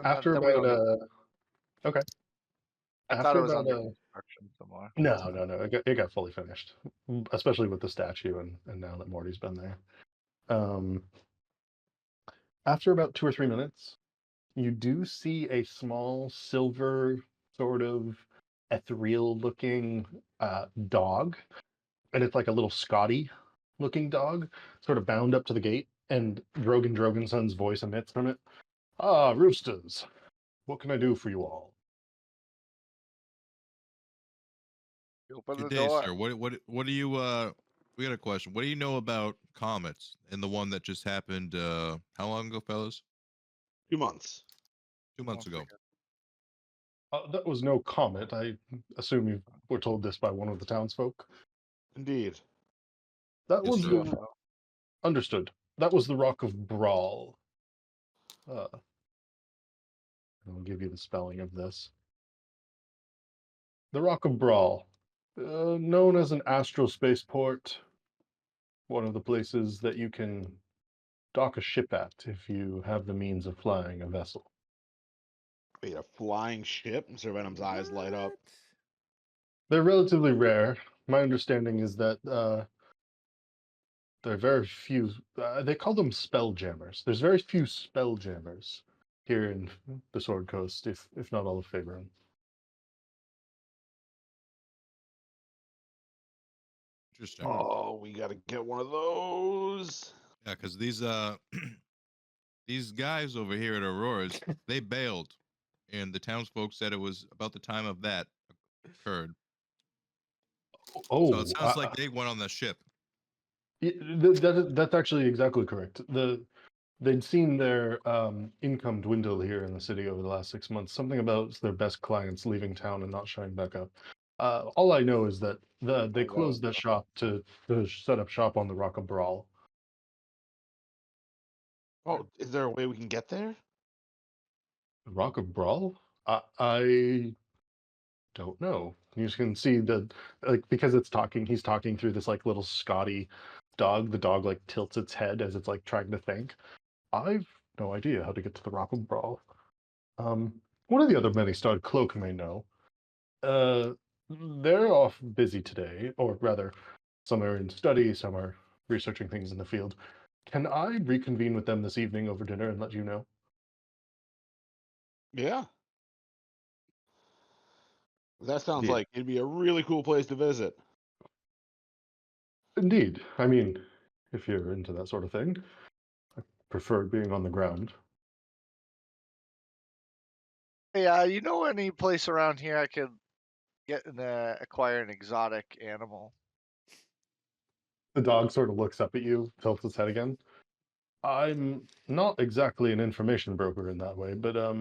After Then we about don't need- okay. I thought After it was about under construction somewhere. no, it got fully finished, especially with the statue and now that Morty's been there. After about 2 or 3 minutes, you do see a small silver sort of ethereal-looking dog, and it's like a little Scotty-looking dog, sort of bound up to the gate, and Drogan Droganson's voice emits from it. Ah, roosters, what can I do for you all? Open Good the day, door. sir. What do you we got a question. What do you know about comets and the one that just happened how long ago, fellas? 2 months. 2 months ago. That was no comet. I assume you were told this by one of the townsfolk. Indeed. That Yes, was sir. the... Understood. that was the Rock of Brawl. I'll give you the spelling of this. The Rock of Brawl, known as an astral spaceport, one of the places that you can dock a ship at if you have the means of flying a vessel. Wait, a flying ship? Sir Venom's eyes light up. What? They're relatively rare. My understanding is that there are very few. They call them spelljammers. There's very few spelljammers here in the Sword Coast, if not all of Faerun. Interesting. Oh, we gotta get one of those. Yeah, because these these guys over here at Aurora's, they bailed, and the townsfolk said it was about the time of that occurred. So Oh, it sounds like they went on the ship. that's actually exactly correct. They'd seen their income dwindle here in the city over the last 6 months. Something about their best clients leaving town and not showing back up. All I know is that they closed the shop to set up shop on the Rock of Brawl. Oh, is there a way we can get there? The Rock of Brawl? I don't know. You can see because it's talking. He's talking through this like little Scotty dog. The dog like tilts its head as it's like trying to think. I've no idea how to get to the Rock of Brawl. One of the other many-starred cloak may know. They're off busy today, or rather, some are in study, some are researching things in the field. Can I reconvene with them this evening over dinner and let you know? Yeah. That sounds Yeah. like it'd be a really cool place to visit. Indeed. I mean, if you're into that sort of thing, I prefer being on the ground. Hey, you know any place around here I could acquire an exotic animal? The dog sort of looks up at you, tilts its head again. I'm not exactly an information broker in that way, but I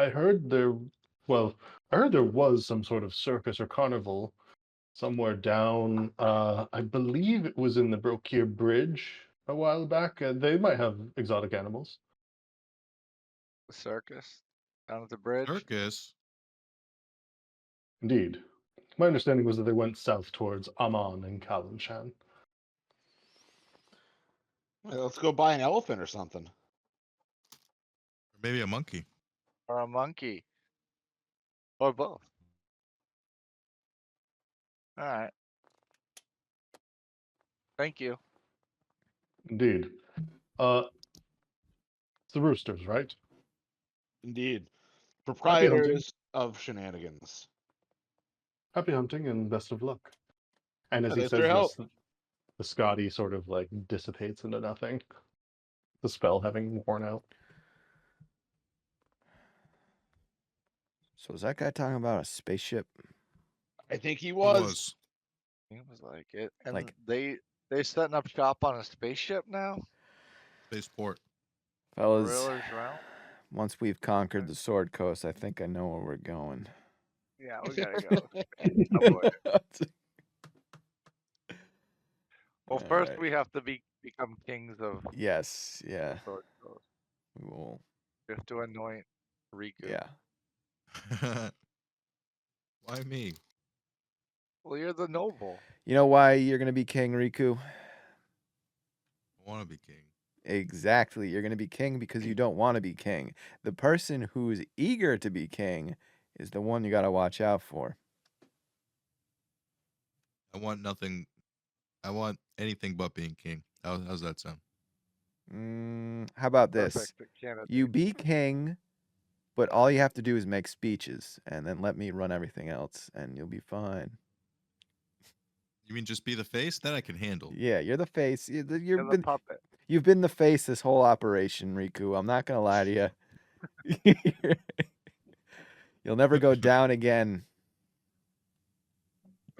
heard I heard there was some sort of circus or carnival somewhere down. I believe it was in the Brokir Bridge a while back. They might have exotic animals. The circus down at the bridge. Circus. Indeed. My understanding was that they went south towards Amman and Kalanshan. Well, let's go buy an elephant or something. Or maybe a monkey. Or a monkey. Or both. All right. Thank you. Indeed. It's the Roosters, right? Indeed. hunting. Proprietors of shenanigans. Happy hunting and best of luck. And as Yeah, he thanks for says your help. this, the Scotty sort of like dissipates into nothing. The spell having worn out. So is that guy talking about a spaceship? I think he He was. It was like it, and Like- they setting up shop on a spaceship now. Spaceport. Fellas, Gorillas realm. once we've conquered the Sword Coast, I think I know where we're going. Yeah, we gotta go. Avoid it. Well, first Alright. we have to become kings of Yes, yeah. Sword Coast. We will. We have to anoint Riku. Yeah. Why me? Well, you're the noble. You know why you're gonna be king, Riku? I want to be king. Exactly. You're gonna be king because you don't want to be king. The person who's eager to be king is the one you gotta watch out for. I want nothing. I want anything but being king. How's that sound? How about this? Perfect candidate. You be king, but all you have to do is make speeches, and then let me run everything else, and you'll be fine. You mean just be the face? That I can handle. Yeah, you're the face. You're the puppet. You've been the face this whole operation, Riku. I'm not gonna lie to you. You'll never go down again.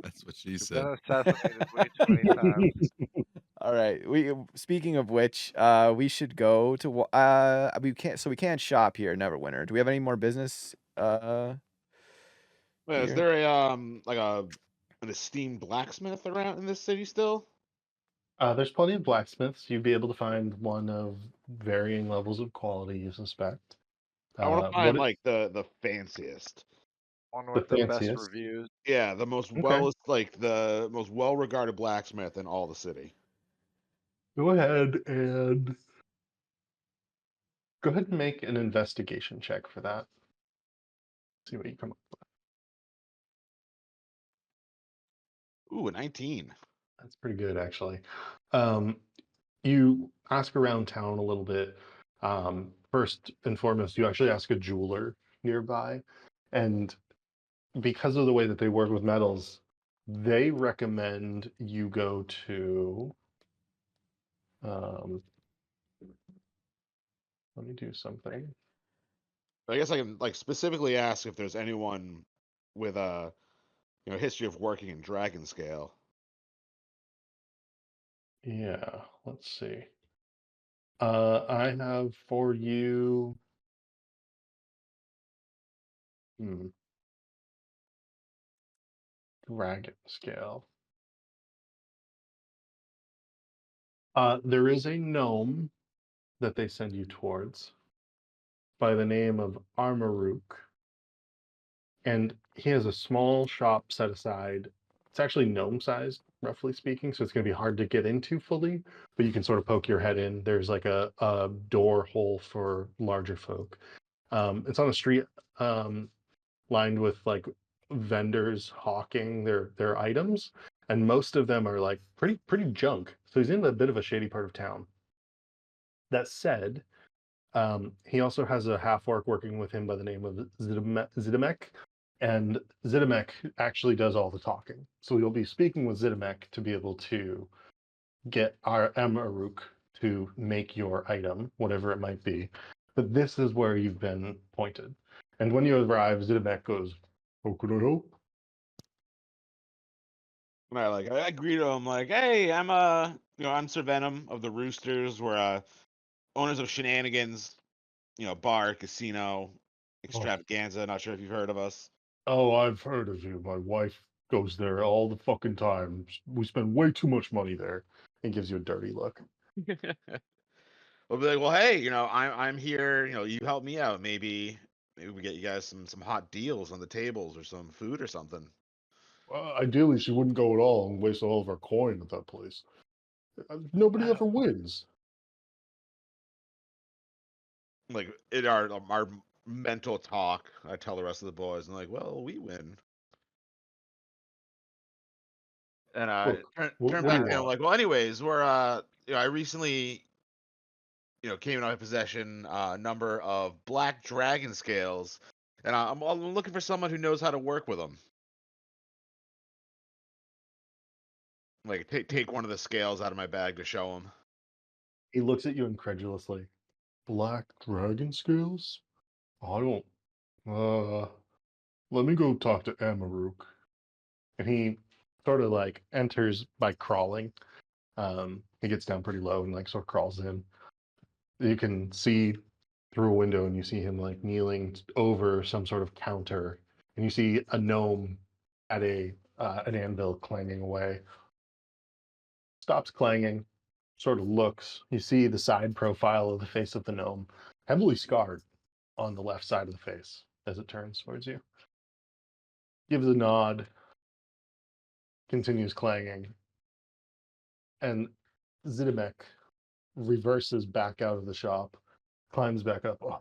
That's what she You've said. been assassinated way too many times. All right. Speaking of which, we should go to we can't shop here, Neverwinter. Do we have any more business? Wait, is Here. there a an esteemed blacksmith around in this city still? There's plenty of blacksmiths. You'd be able to find one of varying levels of quality, you suspect. I want to What find it, like the fanciest. One the with the best fanciest? reviews. Yeah, the most Okay. the most well-regarded blacksmith in all the city. Go ahead and make an investigation check for that. See what you come up with. Ooh, a 19. That's pretty good, actually. Um, you ask around town a little bit. First and foremost, you actually ask a jeweler nearby, and because of the way that they work with metals, they recommend you go to. Let me do something. I guess I can like specifically ask if there's anyone with a history of working in dragon scale. Yeah, let's see. I have for you. Dragon scale. There is a gnome that they send you towards by the name of Armaruk, and he has a small shop set aside. It's actually gnome sized, roughly speaking, so it's going to be hard to get into fully, but you can sort of poke your head in. There's like a door hole for larger folk. It's on a street lined with like vendors hawking their items, and most of them are like pretty junk. So he's in a bit of a shady part of town. That said, he also has a half orc working with him by the name of Zidamek, and Zidamek actually does all the talking. So you'll be speaking with Zidamek to be able to get our Amaruk to make your item, whatever it might be. But this is where you've been pointed. And when you arrive, Zidamek goes, "How can I help?" And I greet him like, hey, I'm Sir Venom of the Roosters. We're owners of Shenanigans, bar, casino, Oh, extravaganza. Not sure if you've heard of us. oh, I've heard of you. My wife goes there all the fucking time. We spend way too much money there. He gives you a dirty look. We'll be like, well, hey, I'm here. You help me out. Maybe we get you guys some hot deals on the tables or some food or something. Well, ideally, she wouldn't go at all and waste all of our coin at that place. Nobody ever wins. Like in our mental talk, I tell the rest of the boys, and like, well, we win. And Look, turn what do you back to him want? like, well, anyways, we're I recently came into my possession a number of black dragon scales, and I'm looking for someone who knows how to work with them. Like take one of the scales out of my bag to show him. He looks at you incredulously. Black dragon scales? I don't. Let me go talk to Amaruk. And he sort of like enters by crawling. He gets down pretty low and like sort of crawls in. You can see through a window and you see him like kneeling over some sort of counter, and you see a gnome at an anvil clanging away. Stops clanging, sort of looks. You see the side profile of the face of the gnome, heavily scarred on the left side of the face as it turns towards you. Gives a nod, continues clanging, and Zidamek reverses back out of the shop, climbs back up. Oh,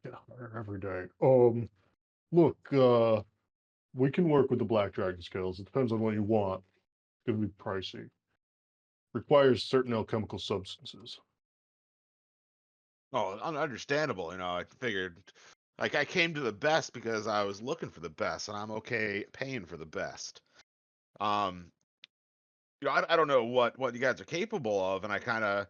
get harder every day. Look, we can work with the black dragon scales. It depends on what you want. It's gonna be pricey. Requires certain alchemical substances. Oh, understandable. I figured, like, I came to the best because I was looking for the best, and I'm okay paying for the best. Um, I don't know what you guys are capable of, and I kind of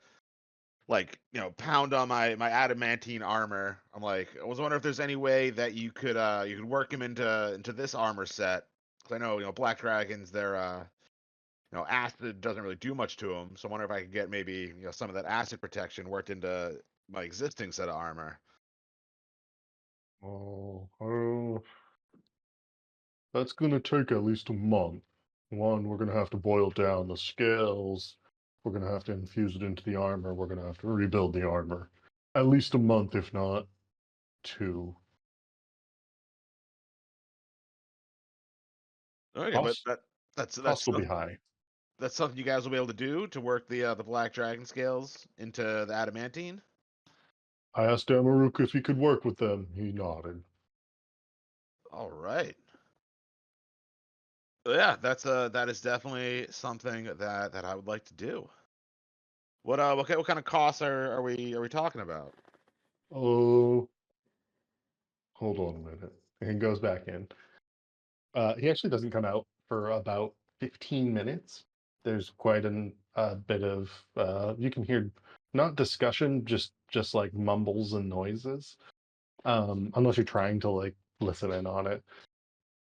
like pound on my adamantine armor. I'm like, I was wondering if there's any way that you could work him into this armor set, because I know black dragons, they're acid doesn't really do much to them. So I wonder if I could get maybe some of that acid protection worked into my existing set of armor. Oh, that's gonna take at least a month. One, we're gonna have to boil down the scales. We're going to have to infuse it into the armor. We're going to have to rebuild the armor. At least a month, if not 2. Okay, Cost, but that's cost will be high. that's something you guys will be able to do to work the black dragon scales into the adamantine. I asked Amaruk if he could work with them. He nodded. All right. Yeah, that is definitely something that I would like to do. What kind of costs are we talking about? Oh, hold on a minute. And he goes back in. He actually doesn't come out for about 15 minutes. There's quite a bit of you can hear not discussion, just like mumbles and noises. Unless you're trying to like listen in on it.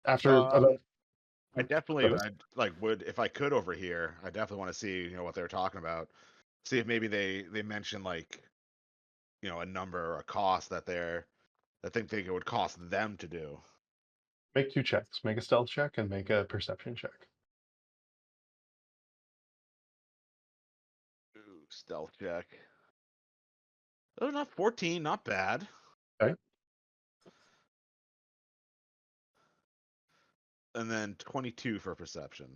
After about I go definitely ahead. would if I could over here. I definitely want to see what they're talking about. See if maybe they mention like a number or a cost that think it would cost them to do. Make 2 checks. Make a stealth check and make a perception check. Ooh, stealth check. Oh, not 14, not bad. Okay. And then 22 for perception.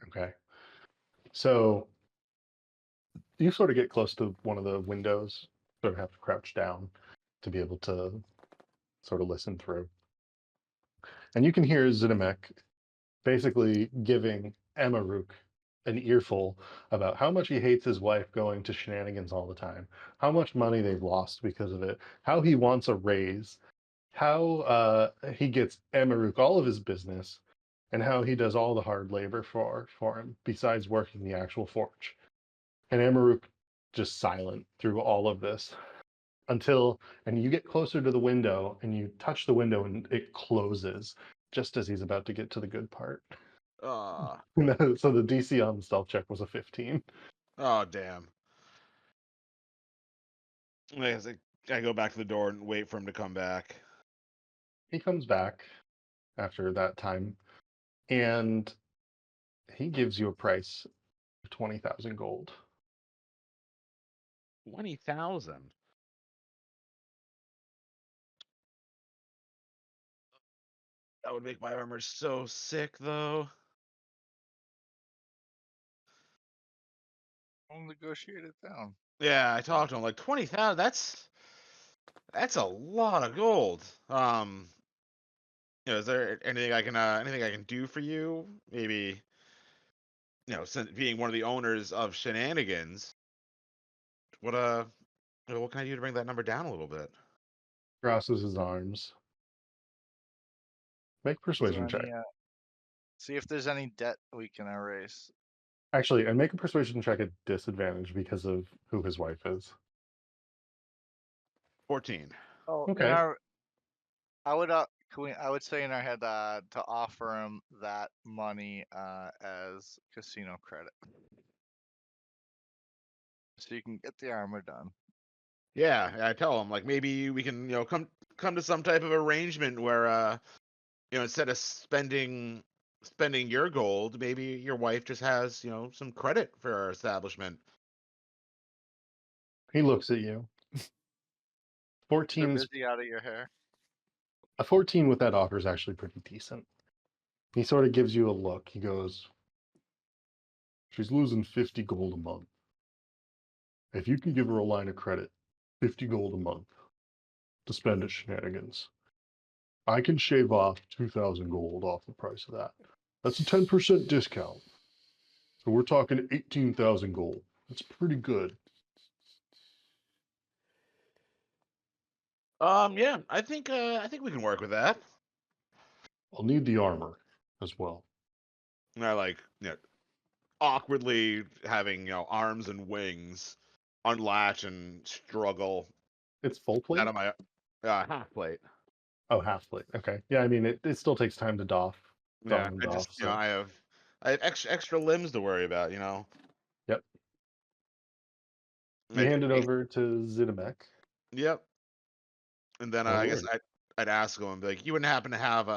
Okay. So you sort of get close to one of the windows, sort of have to crouch down to be able to sort of listen through. And you can hear Zidamek basically giving Amaruk an earful about how much he hates his wife going to shenanigans all the time, how much money they've lost because of it, how he wants a raise, how he gets Amaruk all of his business, and how he does all the hard labor for him besides working the actual forge. And Amaruk just silent through all of this and you get closer to the window and you touch the window and it closes just as he's about to get to the good part. Ah, So the DC on the stealth check was a 15. oh damn. I guess I go back to the door and wait for him to come back. He comes back after that time and he gives you a price of 20,000 gold. 20,000. That would make my armor so sick, though. I'll negotiate it down. Yeah, I talked to him like 20,000. That's a lot of gold. Is there anything I can do for you? Maybe, since being one of the owners of Shenanigans, what what can I do to bring that number down a little bit? Crosses his arms. Make a Is there persuasion check. any, see if there's any debt we can erase. Actually, and make a persuasion check at disadvantage because of who his wife is. 14. Oh, Okay. I would say in our head to offer him that money as casino credit, so you can get the armor done. Yeah, I tell him like maybe we can come to some type of arrangement where instead of spending your gold, maybe your wife just has some credit for our establishment. He looks at you. Mr. 14's Busy out of your hair. a 14 with that offer is actually pretty decent. He sort of gives you a look. He goes, she's losing 50 gold a month. If you can give her a line of credit, 50 gold a month to spend at Shenanigans, I can shave off 2,000 gold off the price of that. That's a 10% discount. So we're talking 18,000 gold. That's pretty good. Yeah, I think we can work with that. I'll need the armor as well. And I like awkwardly having arms and wings unlatch and struggle It's full plate? out of my half plate. Oh, half plate. Okay. Yeah, I mean, it still takes time to doff. Yeah, And I doff, just so. I have extra limbs to worry about. Yep. You hand it over to Zidamek. Yep. And then Oh, I guess Lord. I'd ask him, be like, you wouldn't happen to have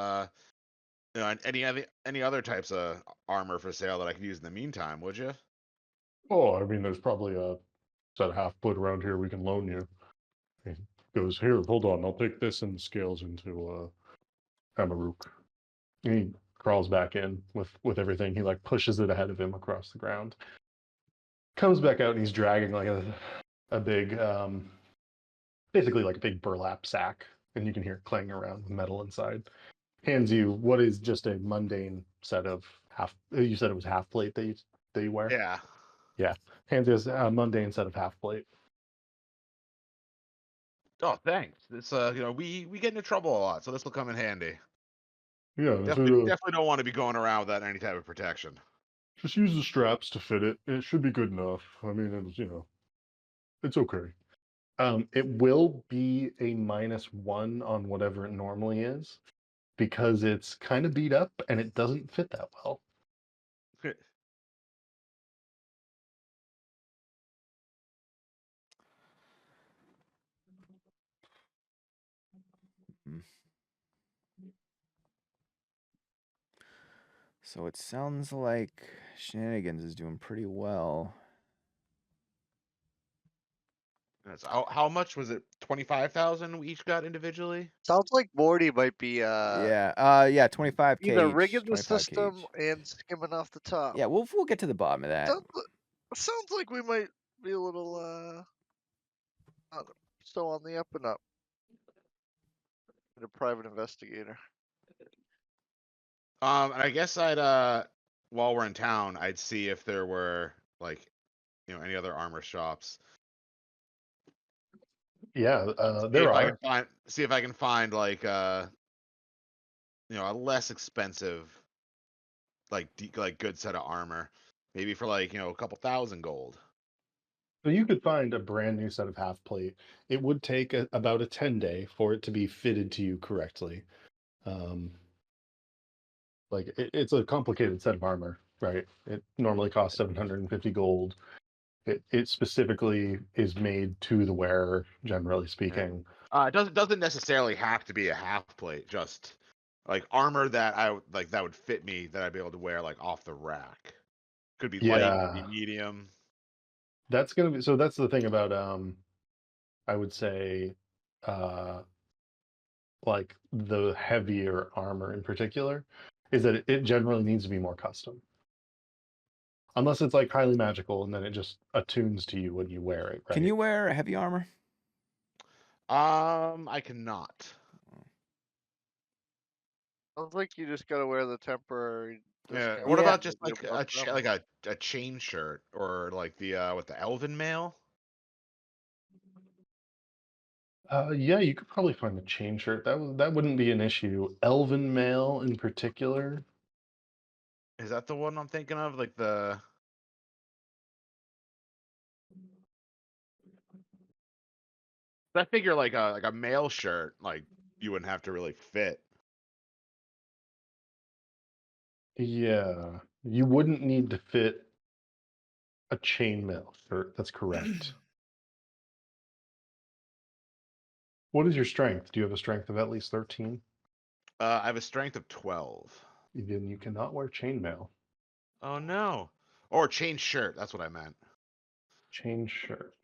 any other types of armor for sale that I could use in the meantime, would you? Oh, I mean, there's probably a set of half-foot around here we can loan you. He goes, here, hold on, I'll take this and the scales into Amaruk. And he crawls back in with everything. He like pushes it ahead of him across the ground. Comes back out and he's dragging like a big, basically like a big burlap sack, and you can hear it clanging around with metal inside. Hands you what is just a mundane set of half. You said it was half plate that you wear. Yeah. Yeah. Hands you a mundane set of half plate. Oh, thanks. This we get into trouble a lot, so this will come in handy. Yeah, Definitely don't want to be going around without any type of protection. just use the straps to fit it. It should be good enough. I mean, it's it's okay. It will be a -1 on whatever it normally is because it's kind of beat up and it doesn't fit that well. Hmm. So it sounds like Shenanigans is doing pretty well. How much was it? 25,000 we each got individually. Sounds like Morty might be Yeah, 25k either each, rigging the 25K system each. and skimming off the top. Yeah, we'll get to the bottom of that. Sounds like we might be a little still on the up and up. And a private investigator. And I guess I'd while we're in town, I'd see if there were like, any other armor shops. Yeah, See there if I are. can find like a less expensive like good set of armor, maybe for like a couple thousand gold. So you could find a brand new set of half plate. It would take about a 10-day for it to be fitted to you correctly. Like it's a complicated set of armor, right? It normally costs 750 gold. It specifically is made to the wearer, generally speaking. It doesn't necessarily have to be a half plate, just like armor that that would fit me, that I'd be able to wear like off the rack. Could be light, could be Yeah, medium. that's gonna be so. That's the thing about I would say, like the heavier armor in particular, is that it generally needs to be more custom. Unless it's like highly magical and then it just attunes to you when you wear it, right? Can you wear heavy armor? I cannot. Sounds like you just gotta wear the temporary Yeah. discount. What Yeah. about just Get like above them. like a chain shirt, or like the elven mail? Yeah, you could probably find a chain shirt. That wouldn't be an issue. Elven mail in particular. Is that the one I'm thinking of? Like the I figure like a male shirt, like you wouldn't have to really fit. Yeah, you wouldn't need to fit a chainmail shirt. That's correct. What is your strength? Do you have a strength of at least 13? I have a strength of 12. Then you cannot wear chainmail. Oh no. Or chain shirt, that's what I meant. Chain shirt.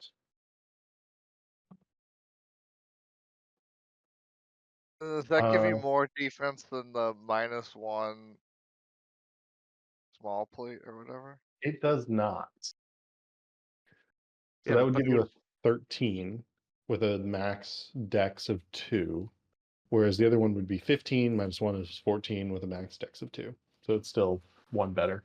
Does that give you Uh, more defense than the -1 small plate or whatever? It does not. So Yeah, that would but give you a 13 with a max dex of 2, whereas the other one would be 15 -1 is 14 with a max dex of 2. So it's still one better.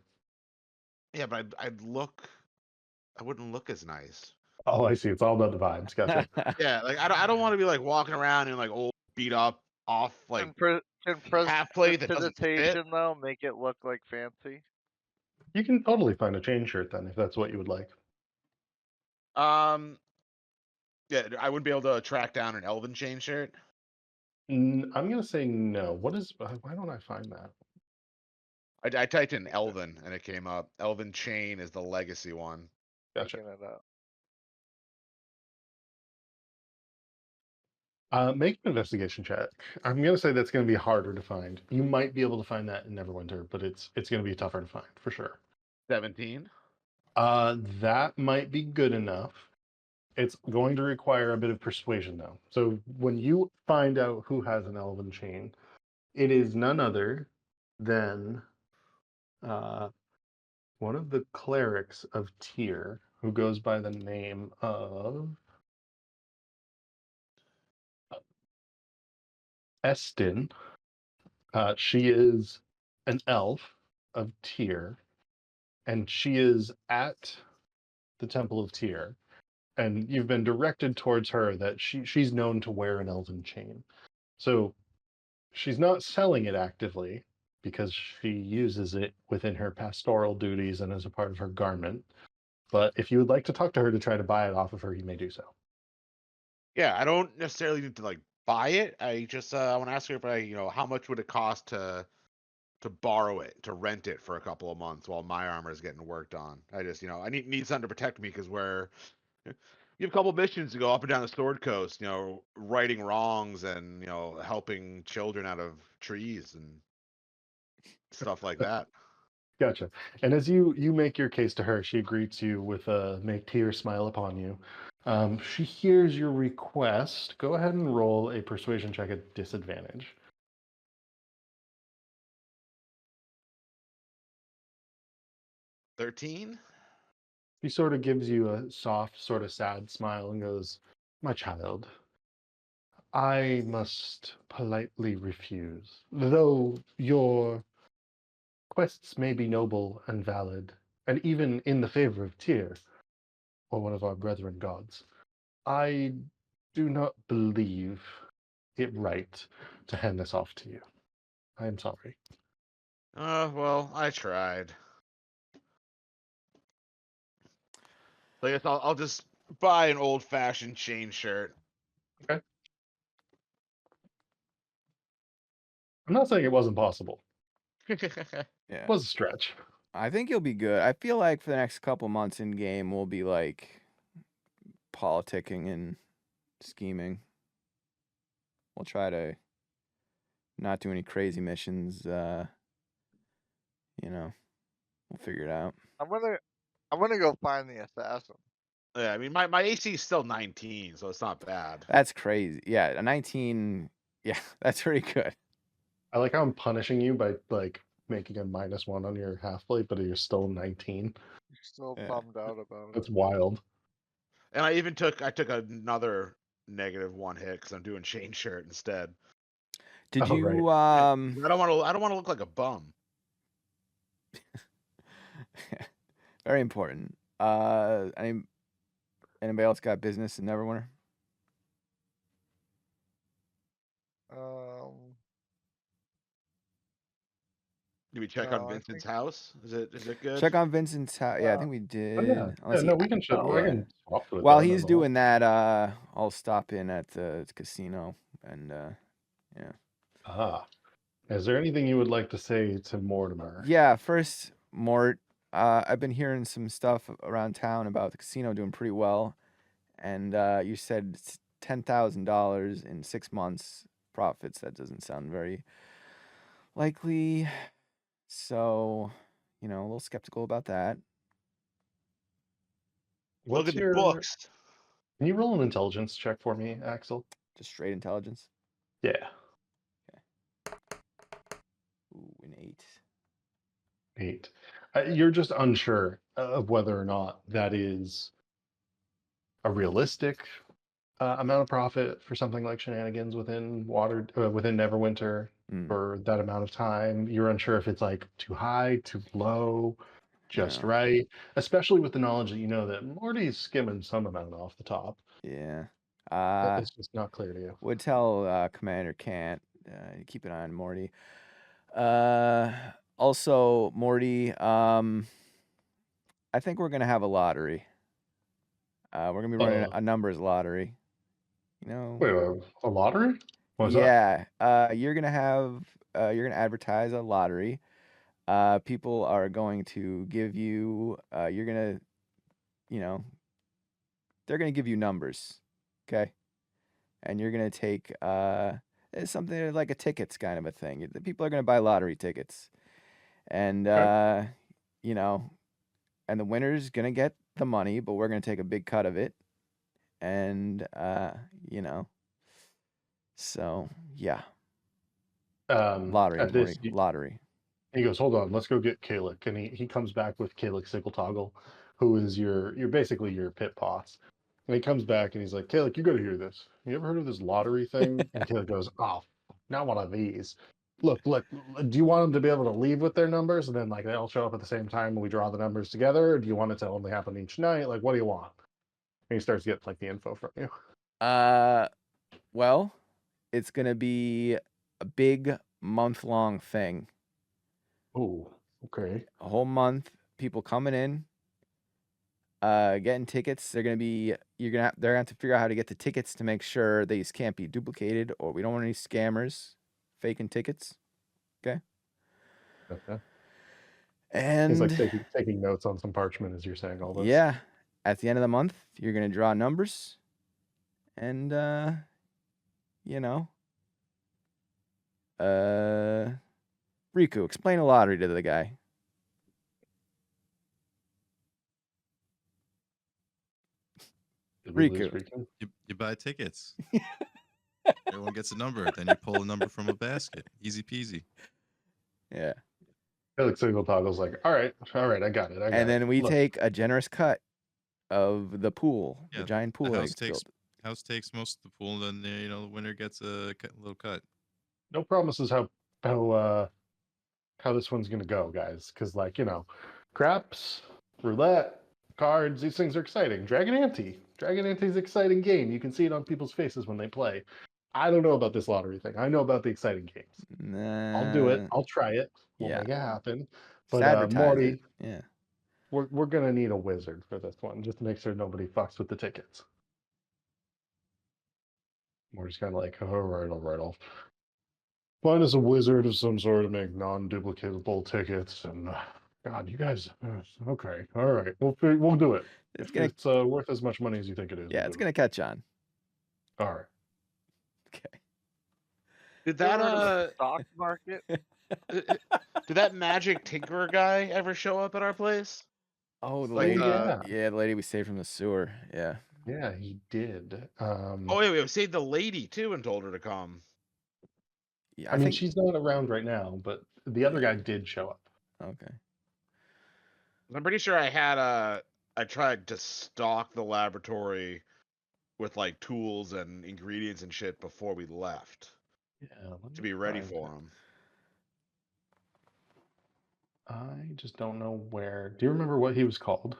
yeah, but I wouldn't look as nice. Oh, I see. It's all about the vibes. Gotcha. Yeah, like I don't want to be like walking around in like old beat up off like Can half plate that doesn't fit. prestidigitation though make it look like fancy? You can totally find a chain shirt then if that's what you would like. Yeah, I wouldn't be able to track down an elven chain shirt. I'm gonna say no. Why don't I find that? I typed in elven and it came up. Elven chain is the legacy one. Gotcha. Looking it up. Make an investigation check. I'm gonna say that's gonna be harder to find. You might be able to find that in Neverwinter, but it's gonna be tougher to find for sure. 17. That might be good enough. It's going to require a bit of persuasion, though. So when you find out who has an elven chain, it is none other than one of the clerics of Tyr, who goes by the name of Estin. She is an elf of Tyr, and she is at the Temple of Tyr. And you've been directed towards her that she's known to wear an elven chain. So she's not selling it actively because she uses it within her pastoral duties and as a part of her garment. But if you would like to talk to her to try to buy it off of her, you may do so. Yeah, I don't necessarily need to like buy it. I just want to ask her if how much would it cost to borrow it, to rent it for a couple of months while my armor is getting worked on. I just, I need something to protect me because you have a couple missions to go up and down the Sword Coast, righting wrongs and helping children out of trees and stuff like that. Gotcha. And as you make your case to her, she greets you with a make tears smile upon you. She hears your request. Go ahead and roll a persuasion check at disadvantage. 13? She sort of gives you a soft, sort of sad smile and goes, "My child, I must politely refuse. Though your quests may be noble and valid, and even in the favor of Tyr, or one of our brethren gods, I do not believe it right to hand this off to you. I am sorry." Well, I tried. So I guess I'll just buy an old-fashioned chain shirt. Okay. I'm not saying it wasn't possible. It Yeah. was a stretch. I think you'll be good. I feel like for the next couple months in game, we'll be like politicking and scheming. We'll try to not do any crazy missions. We'll figure it out. I'm gonna go find the assassin. Yeah, I mean my AC is still 19, so it's not bad. That's crazy. Yeah, a 19. Yeah, that's pretty good. I like how I'm punishing you by like making a -1 on your half plate, but you're still 19. You're still Yeah. bummed out about it. That's wild. And I took another -1 hit because I'm doing chain shirt instead. Did Oh, you right. I don't want to look like a bum. Very important. Anybody else got business in Neverwinter? Do we check No, on I Vincent's think- house? Is it good? Check on Vincent's house. Yeah, I think we Oh, did. yeah. Unless No, we can I yeah. can swap with While them he's and all. doing that, I'll stop in at the casino and yeah. Ah. Is there anything you would like to say to Mortimer? Yeah, first, Mort, I've been hearing some stuff around town about the casino doing pretty well, and you said it's $10,000 in 6 months profits. That doesn't sound very likely, so a little skeptical about that. Look What's at the your books. Can you roll an intelligence check for me, Axel? Just straight intelligence. Yeah. Ooh, an 8. 8. You're just unsure of whether or not that is a realistic amount of profit for something like shenanigans within within Neverwinter for that amount of time. You're unsure if it's like too high, too low, just Yeah. right. Especially with the knowledge that you know that Morty's skimming some amount off the top. Yeah. It's just not clear to you. Would tell Commander Kant keep an eye on Morty. Also, Morty, I think we're gonna have a lottery. We're gonna be running a numbers lottery. Wait, a lottery? What's yeah. You're gonna have you're gonna advertise a lottery. People are going to give you. You're gonna, they're gonna give you numbers, okay? And you're gonna take it's something like a tickets kind of a thing. The people are gonna buy lottery tickets, and Okay. and the winner's gonna get the money, but we're gonna take a big cut of it, and you know, so yeah, lottery, At this, Morty, lottery. he goes, "Hold on, let's go get Kalik." And he comes back with Kalik Sickletoggle, who is you're basically your pit boss. And he comes back and he's like, "Kalik, you got to hear this. You ever heard of this lottery thing?" And Kalik goes, "Oh, not one of these. Look, do you want them to be able to leave with their numbers and then like they all show up at the same time and we draw the numbers together, or do you want it to only happen each night? Like, what do you want?" And he starts getting like the info from you. Well, it's gonna be a big month-long thing. Oh, okay. A whole month, people coming in, getting tickets. They're gonna be they're gonna have to figure out how to get the tickets to make sure these can't be duplicated, or we don't want any scammers faking tickets. Okay. Okay. He's like And taking notes on some parchment as you're saying all this. yeah, at the end of the month, you're gonna draw numbers, and you know, Riku, explain a lottery to the guy. Did we lose Riku. Riku? You buy tickets. Everyone gets a number. Then you pull a number from a basket. Easy peasy. Yeah. Felix Toggle's like, all right, I got it. And then we Look, take a generous cut of the pool, Yeah, the giant pool. The that house gets takes built. most of the pool, and then the winner gets a little cut. no promises how this one's gonna go, guys. Because craps, roulette, cards, these things are exciting. Dragon Ante's an exciting game. You can see it on people's faces when they play. I don't know about this lottery thing. I know about the exciting games. I'll do it. I'll try it. We'll yeah. make it happen. Just But advertise Morty, it. Yeah. we're gonna need a wizard for this one, just to make sure nobody fucks with the tickets. Morty's kind of like, all right, I'll find us a wizard of some sort to make non-duplicatable tickets. And God, you guys, okay, all right, we'll do it. It's If gonna it's worth as much money as you think it is. yeah, we'll it's do gonna catch on. it. All right. Okay. Did You ever heard of that the stock market? did that magic tinkerer guy ever show up at our place? Oh, the Like, lady. yeah. Yeah, the lady we saved from the sewer. Yeah. Yeah, he did. Oh wait, we saved the lady too and told her to come. Yeah, I mean, think she's not around right now, but the other guy did show up. okay. I'm pretty sure I tried to stock the laboratory with like tools and ingredients and shit before we left Yeah, let to me be ready find for it. him. I just don't know where. Do you remember what he was called?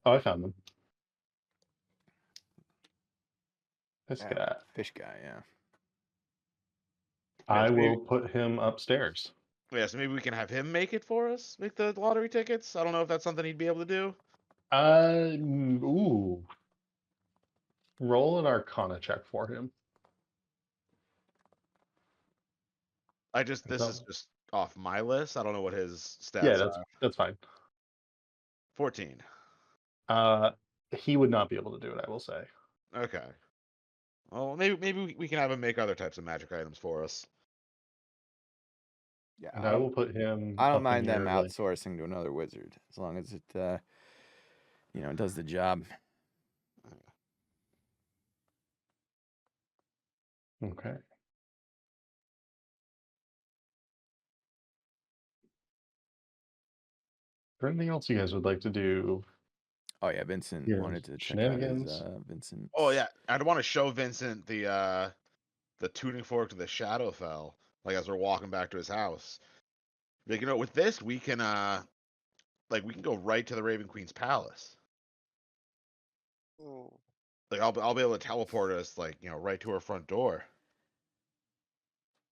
Oh, I found him. This Yeah, guy. fish guy. Yeah. I so maybe- will put him upstairs. Yeah, so maybe we can have him make it for us, make the lottery tickets. I don't know if that's something he'd be able to do. Ooh. Roll an Arcana check for him. This is So- just off my list. I don't know what his stats Yeah, are. that's fine. 14. He would not be able to do it, I will say. Okay. Well, maybe we can have him make other types of magic items for us. Yeah. And I will put him. I don't up mind in them your, like- outsourcing to another wizard as long as it does the job. Okay. Is there anything else you guys would like to do? Oh yeah, Vincent Your wanted to check out his shenanigans? Vincent. Oh yeah, I'd want to show Vincent the tuning fork to the Shadowfell, like as we're walking back to his house. Like, with this we can we can go right to the Raven Queen's palace. Ooh, Like I'll be able to teleport us right to her front door.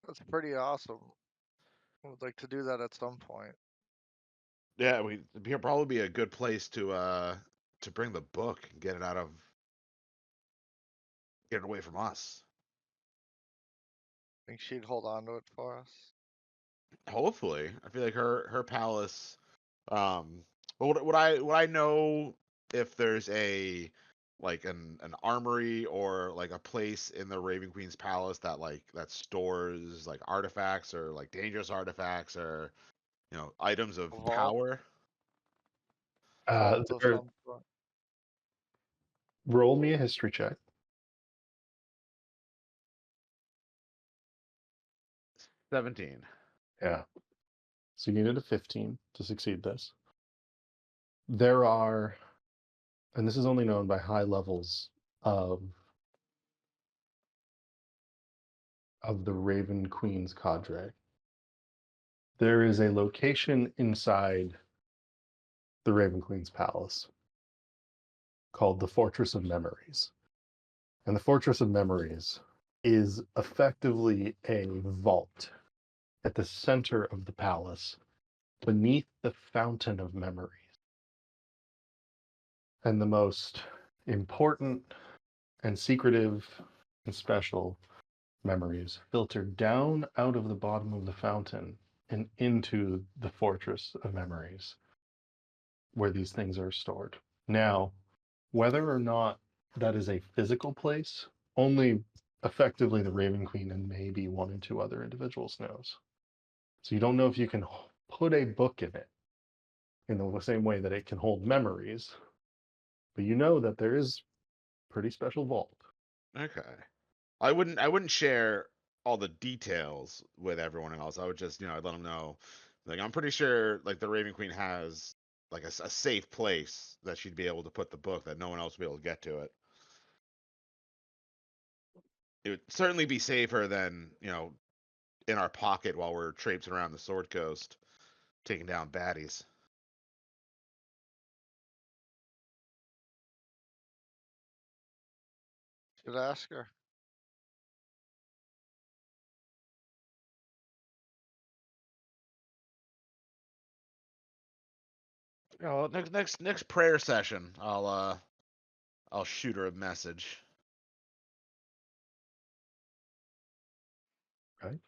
that's pretty awesome. I would like to do that at some point. Yeah, it'd probably be a good place to bring the book and get it away from us. Think she'd hold on to it for us? Hopefully, I feel like her palace. But would I know if there's an armory or like a place in the Raven Queen's palace that stores like artifacts or like dangerous artifacts or items of Vault? power? Vault of there- some sort. roll me a history check. 17. Yeah. So you needed a 15 to succeed this. There are, and this is only known by high levels of the Raven Queen's cadre. There is a location inside the Raven Queen's palace called the Fortress of Memories. And the Fortress of Memories is effectively a vault at the center of the palace beneath the Fountain of Memories. And the most important and secretive and special memories filter down out of the bottom of the fountain and into the Fortress of Memories, where these things are stored. Now, whether or not that is a physical place, only effectively the Raven Queen and maybe one or two other individuals knows. So you don't know if you can put a book in it in the same way that it can hold memories, but you know that there is pretty special vault. Okay. I wouldn't share all the details with everyone else. I would just, I'd let them know. Like, I'm pretty sure, like, the Raven Queen has, like, a safe place that she'd be able to put the book that no one else would be able to get to it. It would certainly be safer than, in our pocket while we're traipsing around the Sword Coast, taking down baddies. Should ask her. Next prayer session, I'll shoot her a message. Right?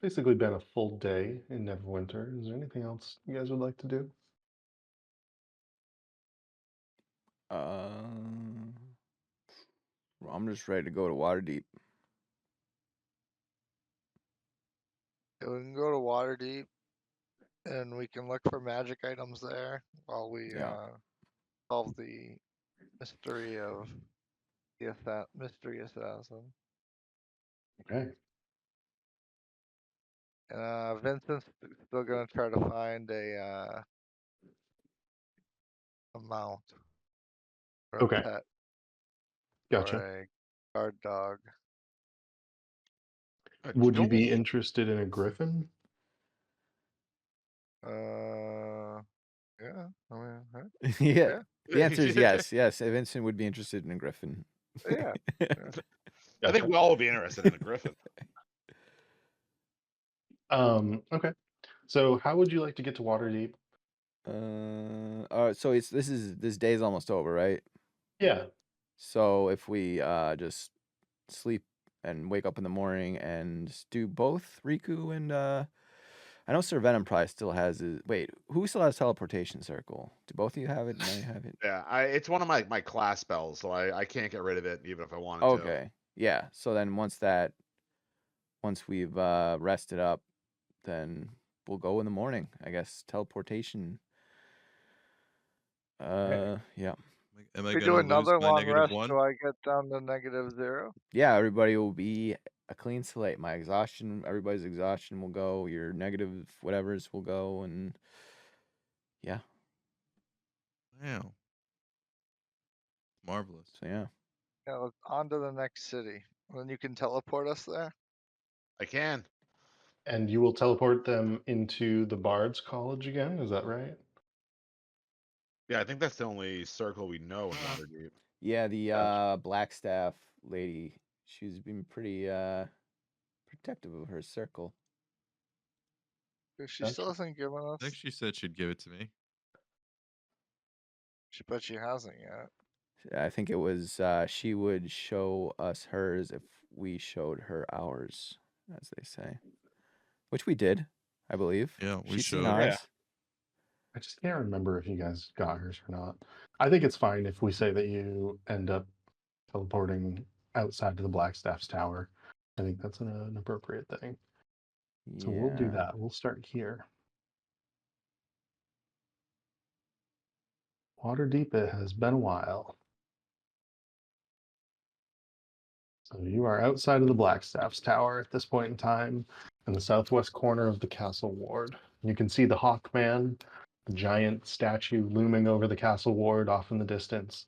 Basically been a full day in Neverwinter. Is there anything else you guys would like to do? Well, I'm just ready to go to Waterdeep. Yeah, we can go to Waterdeep, and we can look for magic items there while we solve the mystery of the mystery assassin. Okay. Vincent's still gonna try to find a mount or a Okay. pet Gotcha. or a guard dog. Would you Don't be we- interested in a griffin? Yeah. I mean, huh? Yeah. The answer is yes. Yes, Vincent would be interested in a griffin. Yeah. I think we all would be interested in a griffin. Okay. So how would you like to get to Waterdeep? So this day's almost over, right? Yeah. So if we just sleep and wake up in the morning and do both Riku and I know Sir Venom probably still has his. Wait, who still has teleportation circle? Do both of you have it? No, you have it. Yeah, it's one of my class spells, so I can't get rid of it even if I wanted to. Okay, yeah. So then once we've rested up, then we'll go in the morning. I guess teleportation. Yeah. Am I We do gonna lose another my long negative rest, one? so I get down to -0. Yeah, everybody will be a clean slate. My exhaustion, everybody's exhaustion will go. Your negative whatevers will go, and yeah. Wow. Marvelous. So yeah. Yeah, let's on to the next city. Then you can teleport us there. I can. And you will teleport them into the Bard's College again, is that right? Yeah, I think that's the only circle we know in Waterdeep. Yeah, the Gotcha. Blackstaff lady, she's been pretty protective of her circle. She still Gotcha. hasn't given I us. think she said she'd give it to me. But she hasn't yet. I think it was she would show us hers if we showed her ours, as they say. Which we did, I believe. Yeah, we She's seen showed. ours. Yeah. I just can't remember if you guys got hers or not. I think it's fine if we say that you end up teleporting outside to the Blackstaff's tower. I think that's an appropriate thing. So we'll do Yeah. that. We'll start here. Waterdeep, it has been a while. So you are outside of the Blackstaff's tower at this point in time, in the southwest corner of the castle ward. You can see the Hawkman, the giant statue looming over the castle ward off in the distance.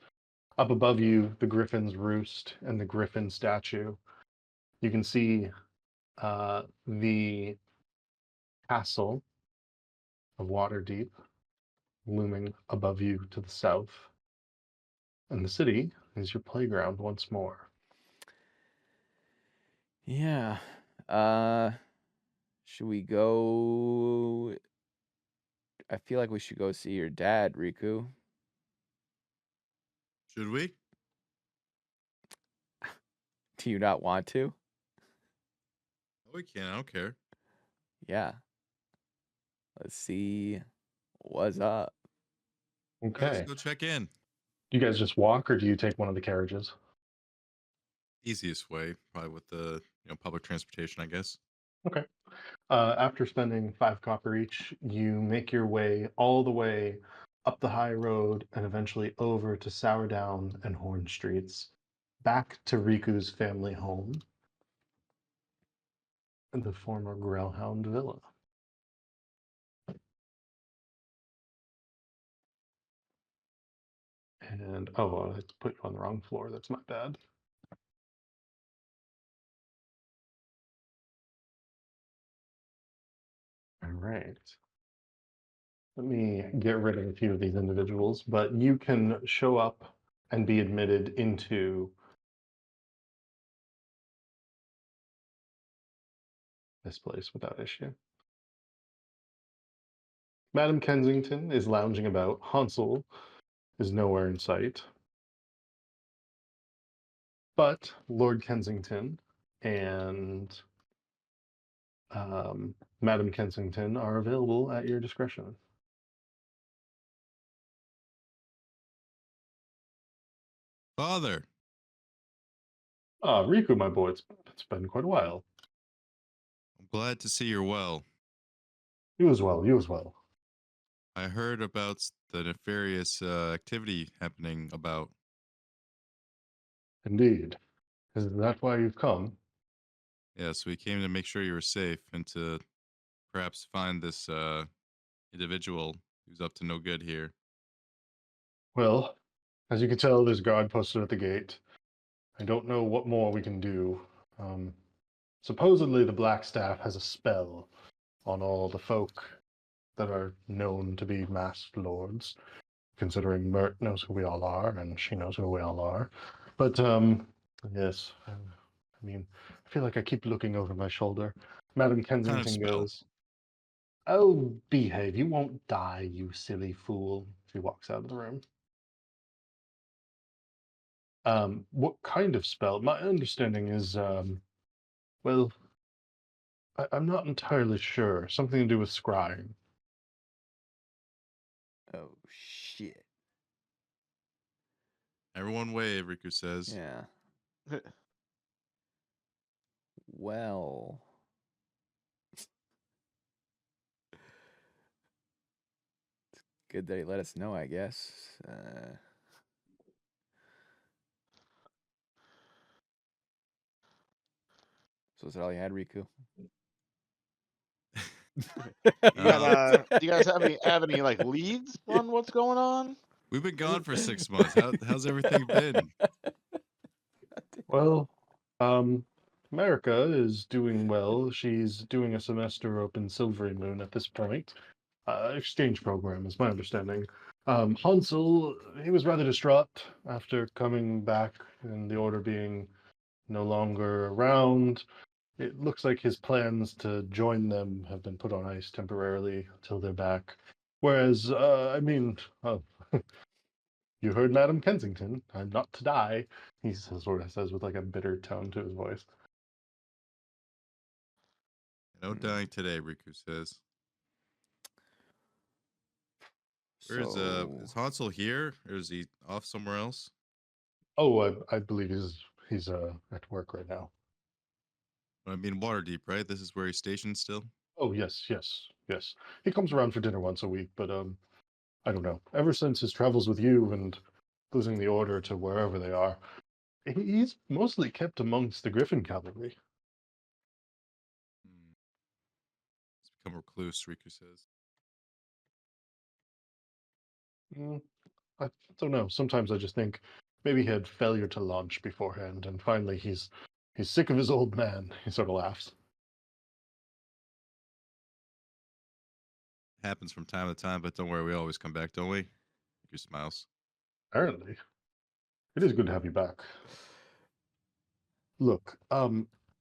Up above you, the Griffin's roost and the Griffin statue. You can see the castle of Waterdeep looming above you to the south. And the city is your playground once more. Yeah. Should we go? I feel like we should go see your dad, Riku. Should we? Do you not want to? Oh, we can. I don't care. Yeah. Let's see what's up. All right, Okay. let's go check in. Do you guys just walk or do you take one of the carriages? Easiest way, probably with the public transportation, I guess. Okay. After spending 5 copper each, you make your way all the way up the high road and eventually over to Sourdown and Horn Streets, back to Riku's family home in the former Greyhound Villa. And, oh, I put you on the wrong floor. That's my bad. All right. Let me get rid of a few of these individuals, but you can show up and be admitted into this place without issue. Madam Kensington is lounging about. Hansel is nowhere in sight. But Lord Kensington and Madam Kensington are available at your discretion. Father, Riku, my boy, it's been quite a while. I'm glad to see you're well. You as well, you as well. I heard about the nefarious activity happening about. Indeed. Is that why you've come? Yes, we came to make sure you were safe and to perhaps find this individual who's up to no good here. Well, as you can tell, there's a guard posted at the gate. I don't know what more we can do. Supposedly the Black Staff has a spell on all the folk that are known to be masked lords, considering Mert knows who we all are, and she knows who we all are. But, yes, I mean, I feel like I keep looking over my shoulder. Madam Kensington spell? goes, "Oh, behave, you won't die, you silly fool." She walks out of the room. What kind of spell? My understanding is, well, I'm not entirely sure. Something to do with scrying. Oh shit. Everyone wave, Riku says. Yeah. Well. Good that he let us know, I guess. So is that all you had, Riku? Do you guys have any like leads on what's going on? We've been gone for 6 months. How's everything been? Well, America is doing well. She's doing a semester up in Silvery Moon at this point. Exchange program is my understanding. Hansel, he was rather distraught after coming back and the order being no longer around. It looks like his plans to join them have been put on ice temporarily until they're back. Whereas, you heard Madam Kensington. I'm not to die. He sort of says with like a bitter tone to his voice. No dying today, Riku says. Where's So is Hansel here, or is he off somewhere else? Oh, I believe he's at work right now. I mean, Waterdeep, right? This is where he's stationed still. Oh yes. He comes around for dinner once a week, but I don't know, ever since his travels with you and losing the order to wherever they are, he's mostly kept amongst the Griffin cavalry. He's become a recluse, Riku says. Mm, I don't know. Sometimes I just think maybe he had failure to launch beforehand, and finally he's sick of his old man. He sort of laughs. Happens from time to time, but don't worry, we always come back, don't we? Riku smiles. Apparently, it is good to have you back. Look,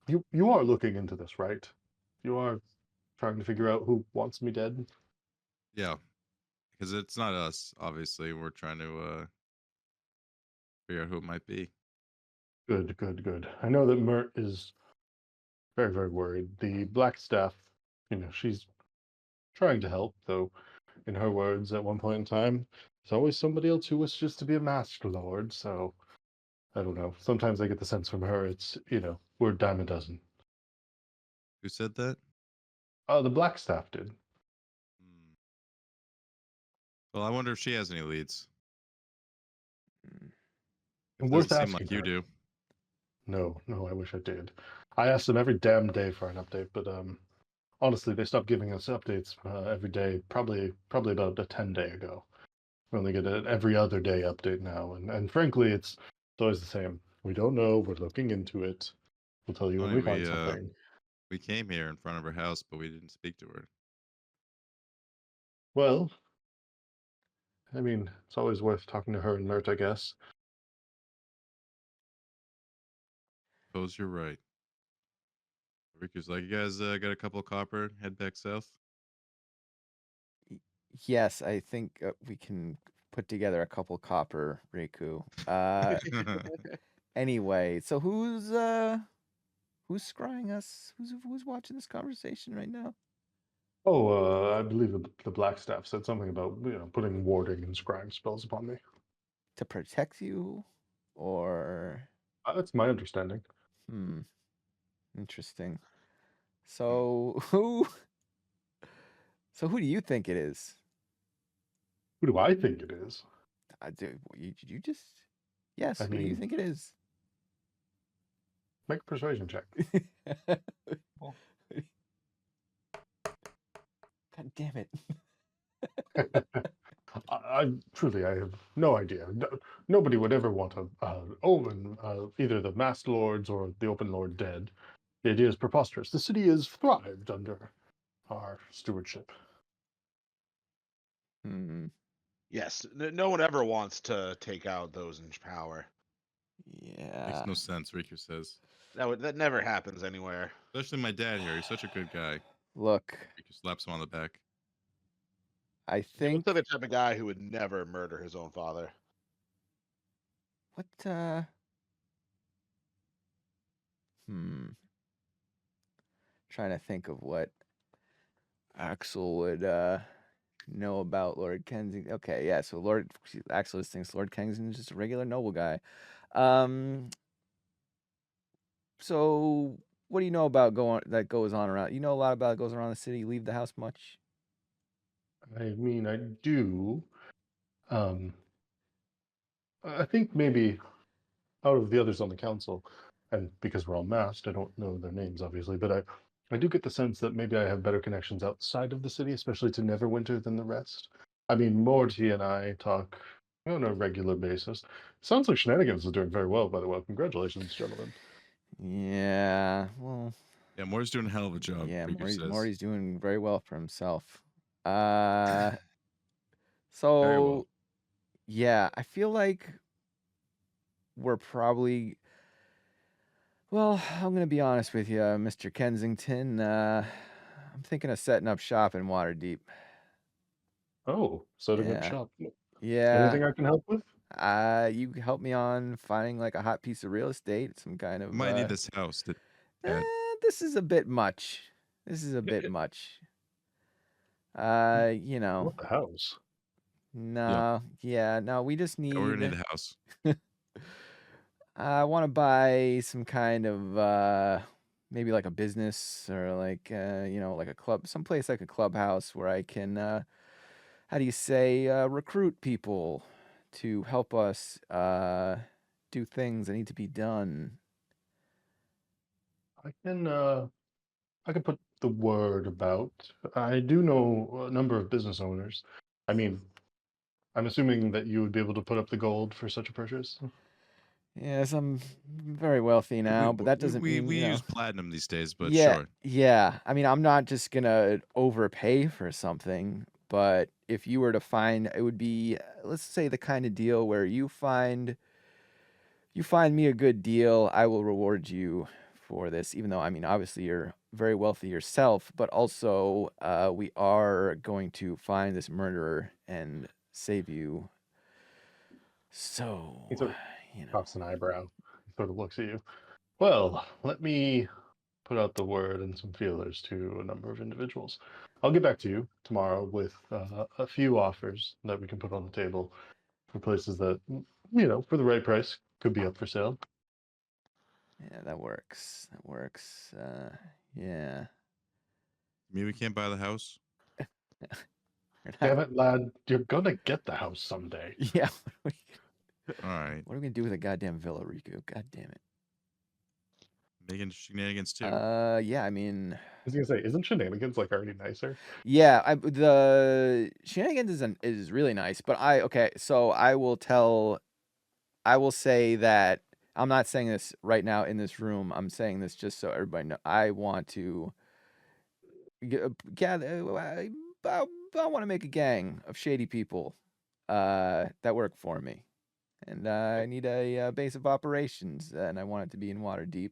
you are looking into this, right? You are trying to figure out who wants me dead. Yeah, because it's not us, obviously. We're trying to figure out who it might be. Good, good, good. I know that Mert is very, very worried. The Black Staff, she's trying to help, though, in her words, at one point in time, there's always somebody else who wishes to be a Master Lord, so I don't know. Sometimes I get the sense from her it's, we're a dime a dozen. Who said that? The Black Staff did. Hmm. Well, I wonder if she has any leads. And Doesn't worth seem asking like you her. do. No, I wish I did. I ask them every damn day for an update, but honestly, they stopped giving us updates every day, probably about a 10-day ago. We only get an every other day update now, and frankly, it's always the same. We don't know. We're looking into it. We'll tell you when Funny, we find something. we came here in front of her house, but we didn't speak to her. Well, I mean, it's always worth talking to her and Mert, I guess. Suppose you're right. Riku's like, you guys got a couple of copper, head back south? Yes, I think we can put together a couple copper, Riku. Anyway, so who's scrying us? Who's watching this conversation right now? Oh, I believe the Black Staff said something about putting warding and scrying spells upon me. To protect you, or That's my understanding. Interesting. So who do you think it is? Who do I think it is? Did you just? Yes. I Who do you mean, think it is? make a persuasion check. God damn it. I truly, I have no idea. Nobody would ever want to open either the Master Lords or the Open Lord dead. The idea is preposterous. The city has thrived under our stewardship. Yes, no one ever wants to take out those in power. Yeah. Makes no sense, Riku says. That never happens anywhere. Especially my dad here. He's such a good guy. Look, Riku slaps him on the back. I He think looks like the type of guy who would never murder his own father. what trying to think of what Axel would know about Lord Kensington. Okay, yeah, so Axel just thinks Lord Kensington is just a regular noble guy. So what do you know about that goes on around? You know a lot about goes around the city. You leave the house much? I mean, I do. I think maybe out of the others on the council, and because we're all masked, I don't know their names, obviously, but I do get the sense that maybe I have better connections outside of the city, especially to Neverwinter than the rest. I mean, Morty and I talk on a regular basis. Sounds like Shenanigans is doing very well, by the way. Congratulations, gentlemen. Yeah, well. Yeah, Morty's doing a hell of a job. Yeah, Riku says. Morty's doing very well for himself. Very So well. yeah, I feel like we're probably. Well, I'm gonna be honest with you, Mr. Kensington. I'm thinking of setting up shop in Waterdeep. Oh, setting up Yeah. shop. Yeah. Anything I can help with? You help me on finding like a hot piece of real estate, some kind of. We might need this house. This is a bit much. This is a bit much. You know. What the house? No, yeah, no, we just need. Yeah, we're gonna need a house. I want to buy some kind of maybe like a business or like like a club, someplace like a clubhouse where I can how do you say, recruit people to help us do things that need to be done. I can put the word about. I do know a number of business owners. I mean, I'm assuming that you would be able to put up the gold for such a purchase. Yes, I'm very wealthy now, but that doesn't mean, we you know. use platinum these days, but Yeah, sure. yeah. I mean, I'm not just gonna overpay for something, but if you were to find, it would be, let's say, the kind of deal where you find me a good deal, I will reward you for this. Even though, I mean, obviously you're very wealthy yourself, but also we are going to find this murderer and save you. So, He sort of you know. cocks an eyebrow. He sort of looks at you. Well, let me put out the word and some feelers to a number of individuals. I'll get back to you tomorrow with a few offers that we can put on the table for places that, for the right price, could be up for sale. Yeah, that works. That works. Yeah. Maybe we can't buy the house. Damn it, lad. You're gonna get the house someday. Yeah. All right. What are we gonna do with a goddamn Villa, Riku? God damn it. Making shenanigans too. Yeah. I mean, I was gonna say, isn't shenanigans like already nicer? yeah. The shenanigans is really nice, but okay. So I will say that I'm not saying this right now in this room. I'm saying this just so everybody know. I want to gather. I want to make a gang of shady people that work for me. And I need a base of operations, and I want it to be in Waterdeep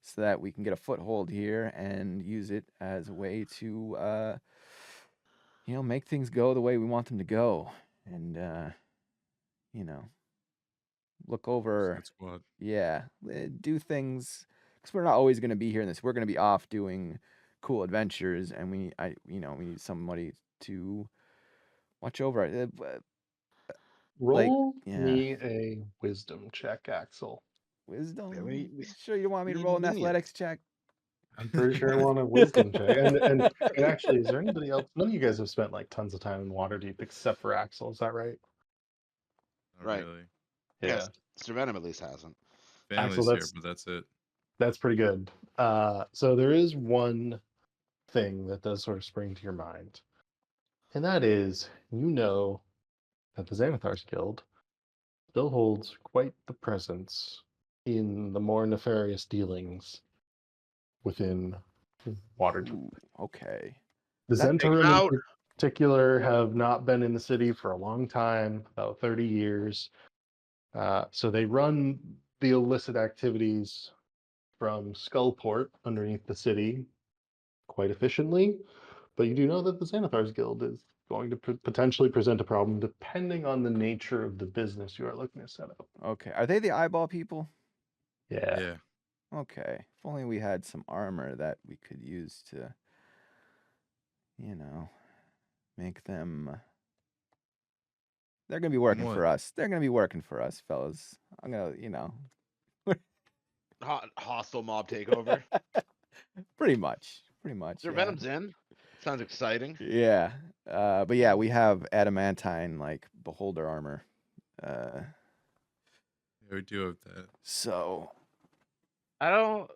so that we can get a foothold here and use it as a way to, make things go the way we want them to go. And, look over, Good squad. yeah, do things, because we're not always going to be here in this. We're going to be off doing cool adventures, and we need somebody to watch over it. Roll Yeah. me a wisdom check, Axel. Wisdom. Yeah, Sure, you don't want me to we roll an need it. athletics check? I'm pretty sure I want a wisdom check. And actually, is there anybody else? None of you guys have spent like tons of time in Waterdeep except for Axel. Is that right? Not Right. really. Yes, Sir Venom at least hasn't. Family's here, but that's it. That's pretty good. So there is one thing that does sort of spring to your mind, and that is, that the Xanathar's Guild still holds quite the presence in the more nefarious dealings within Waterdeep. Ooh, okay. The That- Take 'em Zentarim out. in particular have not been in the city for a long time, about 30 years. So they run the illicit activities from Skullport underneath the city quite efficiently. But you do know that the Xanathar's Guild is going to potentially present a problem depending on the nature of the business you are looking to set up. Okay. Are they the eyeball people? Yeah. Yeah. Okay. If only we had some armor that we could use to, make them. They're gonna be working What? for us. They're gonna be working for us, fellas. I'm gonna, Hostile mob takeover. pretty much. Sir Yeah. Venom's in. Sounds exciting. Yeah. But yeah, we have adamantine like beholder armor. Yeah, we do have that. So I don't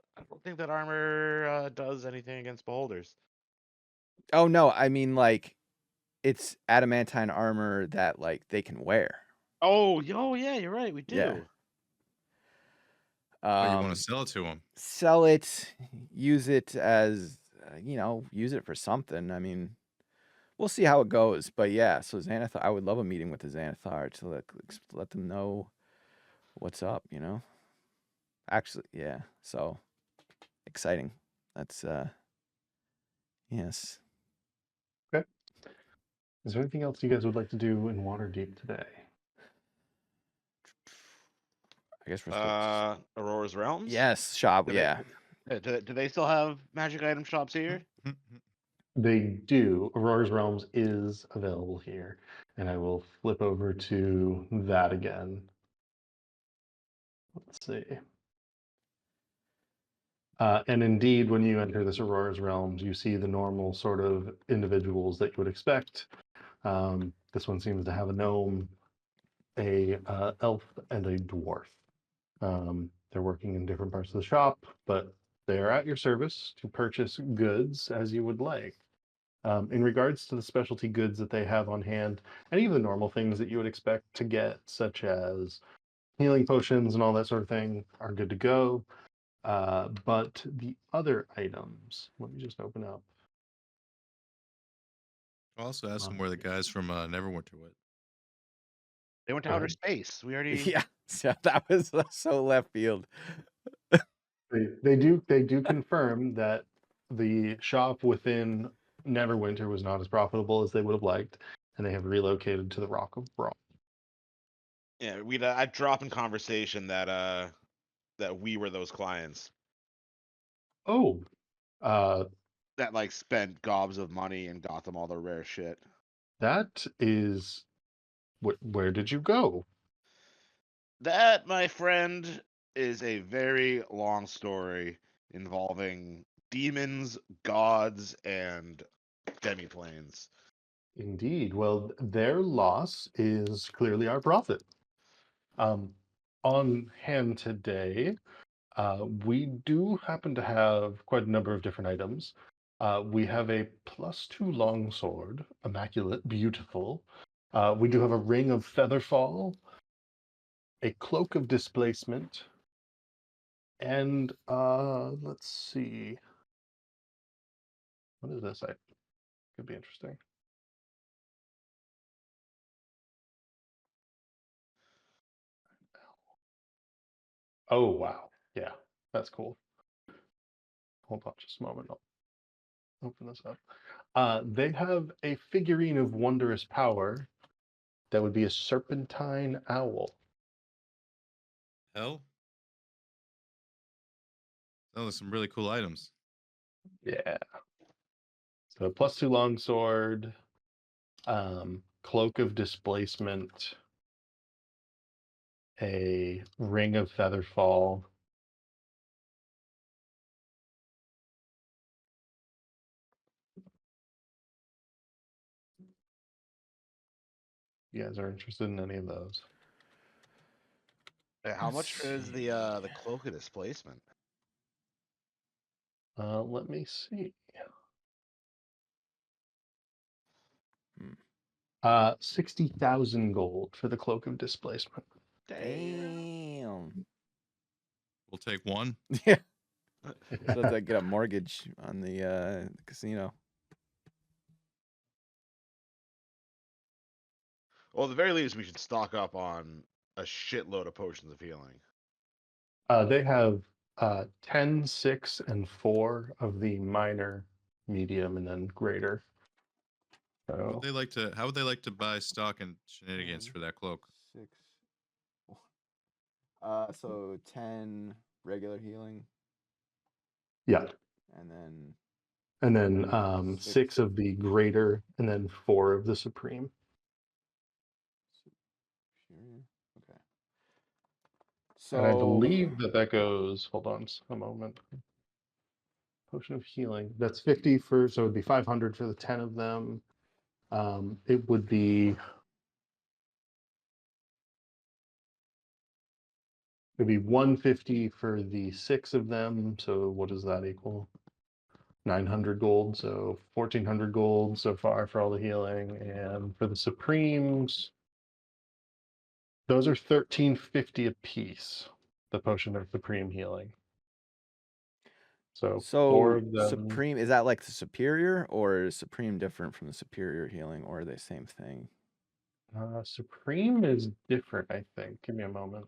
think that armor does anything against beholders. oh no, I mean like it's adamantine armor that like they can wear. Oh, yeah, you're right. We do. Yeah. Oh, you want to sell it to them? Sell it, use it as use it for something. I mean, we'll see how it goes. But yeah, so Xanathar, I would love a meeting with the Xanathar to let them know what's up. Actually, yeah. So exciting. That's yes. Okay. Is there anything else you guys would like to do in Waterdeep today? I guess we're still. Aurora's Realms. Yes, shop. Do Yeah. do they still have magic item shops here? They do. Aurora's Realms is available here, and I will flip over to that again. Let's see. And indeed, when you enter this Aurora's Realms, you see the normal sort of individuals that you would expect. This one seems to have a gnome, a elf, and a dwarf. They're working in different parts of the shop, but they are at your service to purchase goods as you would like. In regards to the specialty goods that they have on hand, any of the normal things that you would expect to get, such as healing potions and all that sort of thing, are good to go. But the other items, let me just open up. I'll also ask them where the guys from Neverwinter went. They went to Go outer ahead. space. We already. Yeah, so that was so left field. They do confirm that the shop within Neverwinter was not as profitable as they would have liked, and they have relocated to the Rock of Brawl. Yeah, I'd drop in conversation that we were those clients Oh, that like spent gobs of money and got them all the rare shit. that is. Where did you go? That, my friend, is a very long story involving demons, gods, and demiplanes. Indeed. Well, their loss is clearly our profit. On hand today, we do happen to have quite a number of different items. We have a +2 longsword, immaculate, beautiful. We do have a ring of featherfall, a cloak of displacement, and let's see. What is this? Could be interesting. Oh wow, yeah, that's cool. Hold on just a moment. I'll open this up. They have a figurine of wondrous power that would be a serpentine owl. Hell, oh, there's some really cool items. Yeah. So +2 longsword, cloak of displacement, a ring of featherfall. You guys are interested in any of those? How Let's much is see. the cloak of displacement? Let me see. Hmm. 60,000 gold for the cloak of displacement. Damn. We'll take one. Yeah. So to get a mortgage on the casino. Well, at the very least, we should stock up on a shitload of potions of healing. They have 10, 6, and 4 of the minor, medium, and then greater. How So would they like to buy stock and shenanigans for that cloak? 6. So 10 regular healing, yeah, and then and then 6. 6 of the greater, and then 4 of the supreme. Superior. Okay. And I So believe that goes. Hold on a moment. Potion of healing. That's 50 for, so it'd be 500 for the 10 of them. It would be. It'd be 150 for the 6 of them. So what does that equal? 900 gold. So 1400 gold so far for all the healing. And for the supremes, those are 1350 a piece. The potion of supreme healing. So 4 of them. Supreme, is that like the superior, or is Supreme different from the superior healing, or are they same thing? Supreme is different, I think. Give me a moment.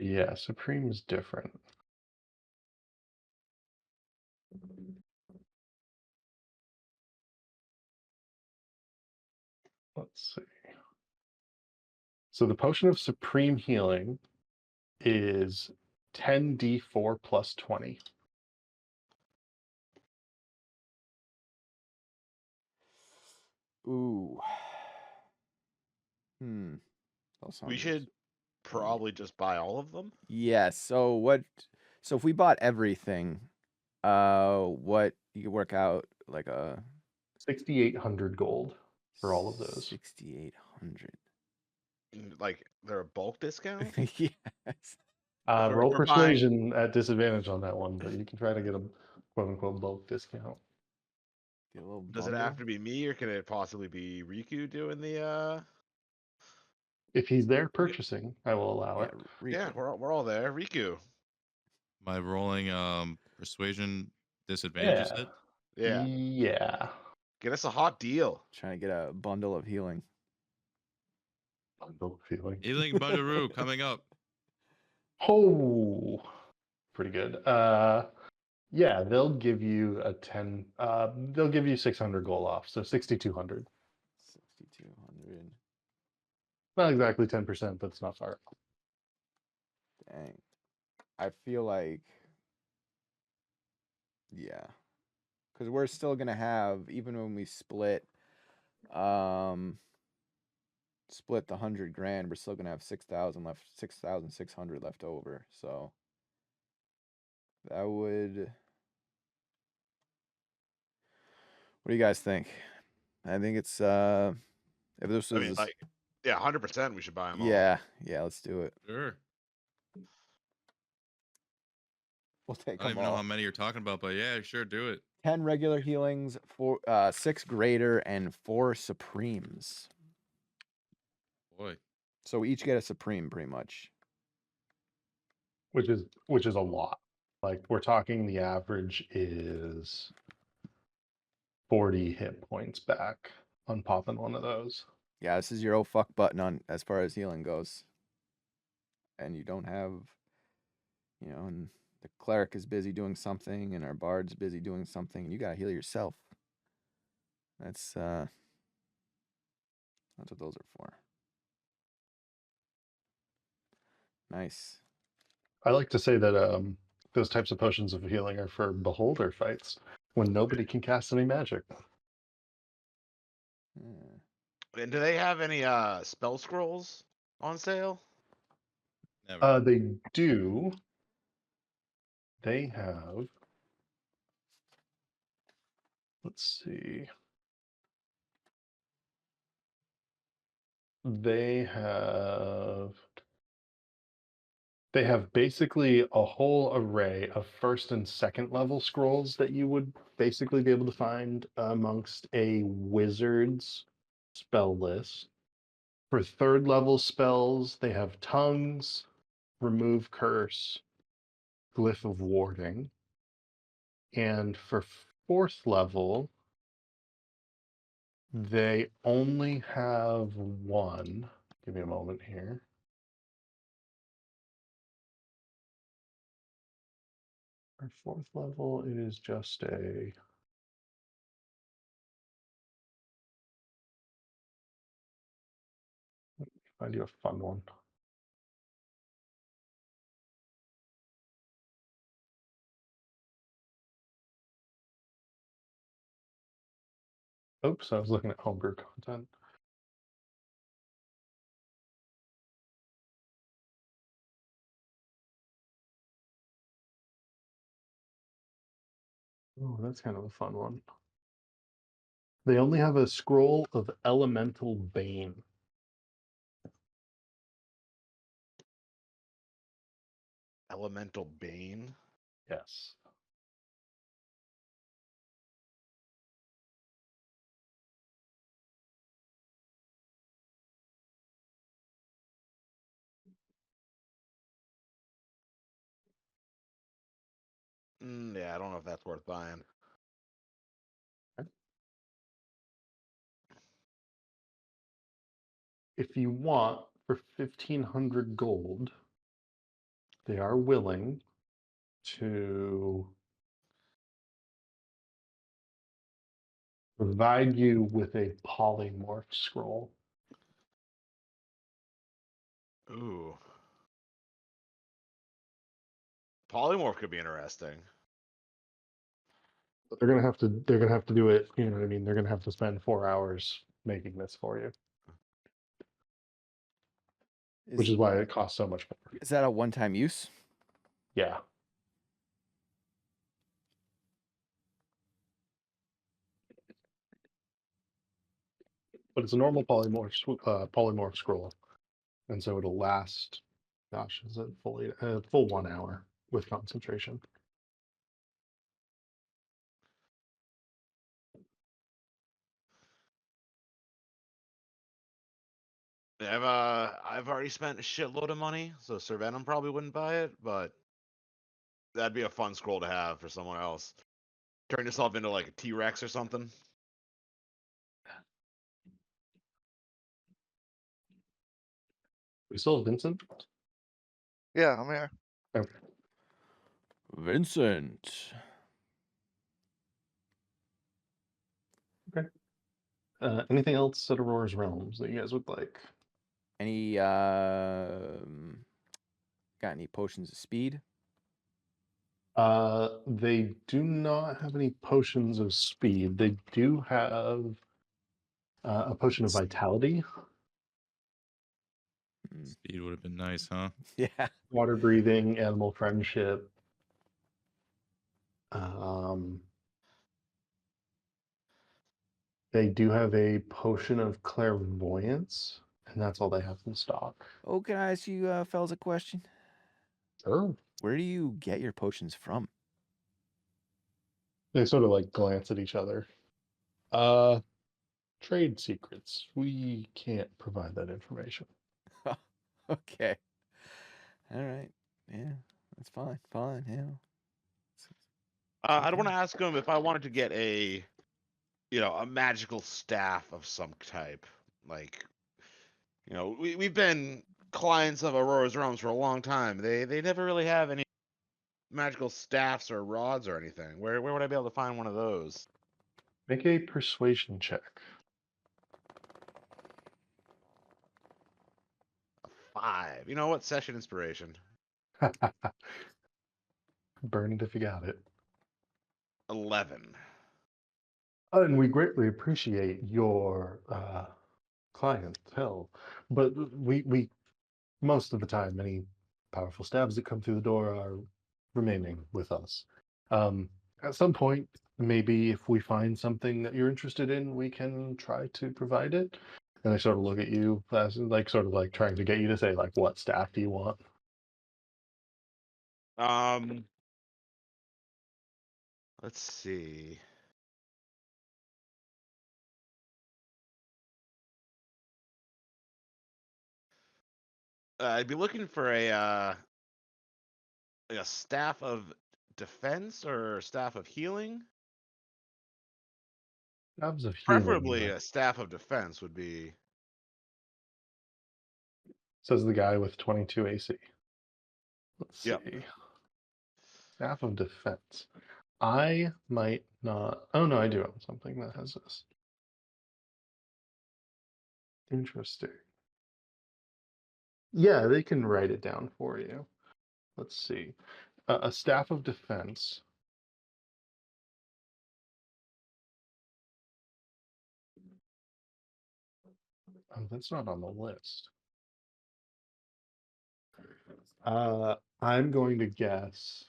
Yeah, Supreme is different. Let's see. So the potion of supreme healing is 10d4 plus 20. Ooh. Hmm. We should probably just buy all of them. Yes. So what? So if we bought everything, What you could work out like a 6,800 gold for all of those. 6,800. Like they're a bulk discount. Yes. Roll we're buying- persuasion at disadvantage on that one, but you can try to get a quote unquote bulk discount. Get a little Does it have to be me, or can it possibly be Riku doing the? If he's there purchasing, I will allow it. Yeah, we're all there. Riku. Am I rolling persuasion disadvantage? Yeah. Yeah. Yeah. Get us a hot deal. Trying to get a bundle of healing. Bundle feeling. Healing Bundaroo coming up. Oh, pretty good. Yeah, they'll give you a 10. They'll give you 600 gold off, so 6,200. 6,200. Not exactly 10%, but it's not far. Dang. I feel like, yeah, because we're still gonna have, even when we split split the 100 grand, we're still gonna have 6,000 left, 6,600 left over. So that would. What do you guys think? I think it's if this was I mean, like, yeah, 100%. We should buy them all. yeah, let's do it. Sure. We'll take I don't them even know all. how many you're talking about, but yeah, sure, do it. 10 regular healings, 6 greater, and 4 supremes. Boy. So we each get a supreme, pretty much. Which is a lot. Like we're talking the average is 40 hit points back on popping one of those. Yeah, this is your oh fuck button on as far as healing goes. And you don't have, and the cleric is busy doing something, and our bard's busy doing something, and you gotta heal yourself. That's what those are for. Nice. I like to say that those types of potions of healing are for beholder fights when nobody can cast any magic. Yeah. And do they have any spell scrolls on sale? Never. They do. They have. Let's see. They have basically a whole array of first and second level scrolls that you would basically be able to find amongst a wizard's spell list. For third level spells, they have tongues, remove curse, glyph of warding. And for fourth level, they only have one. Give me a moment here. For fourth level, it is just a. Let me find you a fun one. Oops, I was looking at homebrew content. Oh, that's kind of a fun one. They only have a scroll of elemental bane. Elemental Bane. Yes. Yeah, I don't know if that's worth buying. If you want, for 1,500 gold, they are willing to provide you with a polymorph scroll. Ooh. Polymorph could be interesting. But they're gonna have to do it, you know what I mean? They're gonna have to spend 4 hours making this for you. Which is why it costs so much more. Is that a one-time use? Yeah. but it's a normal polymorph scroll, and so it'll last. Gosh, is it full 1 hour with concentration? I've already spent a shitload of money, so Sir Venom probably wouldn't buy it, but that'd be a fun scroll to have for someone else. Turn yourself into like a T-Rex or something. We still have Vincent. Yeah, I'm here. Okay. Vincent. Anything else at Aurora's Realms that you guys would like? Any got any potions of speed? They do not have any potions of speed. They do have a potion of vitality, Speed would have been nice, huh? Yeah. water breathing, animal friendship. They do have a potion of clairvoyance, and that's all they have in stock. Oh, can I ask you fellas a question? Sure. Where do you get your potions from? They sort of like glance at each other. Trade secrets. We can't provide that information. Okay. All right. Yeah, that's fine. Fine. Yeah. I'd want to ask him if I wanted to get a magical staff of some type. Like, we've been clients of Aurora's Realms for a long time. They never really have any magical staffs or rods or anything. Where would I be able to find one of those? Make a persuasion check. A 5. You know what? Session inspiration. Burn it if you got it. 11. And we greatly appreciate your clientele, but we most of the time, any powerful stabs that come through the door are remaining with us. At some point, maybe if we find something that you're interested in, we can try to provide it. And I sort of look at you as like sort of like trying to get you to say like, what staff do you want? Let's see. I'd be looking for a staff of defense or staff of healing. Staffs of healing. Preferably a staff of defense would be. Says the guy with 22 AC. Let's see. Yep. Staff of defense. I might not. Oh no, I do own something that has this. Interesting. Yeah, they can write it down for you. Let's see. A staff of defense. Oh, that's not on the list. I'm going to guess.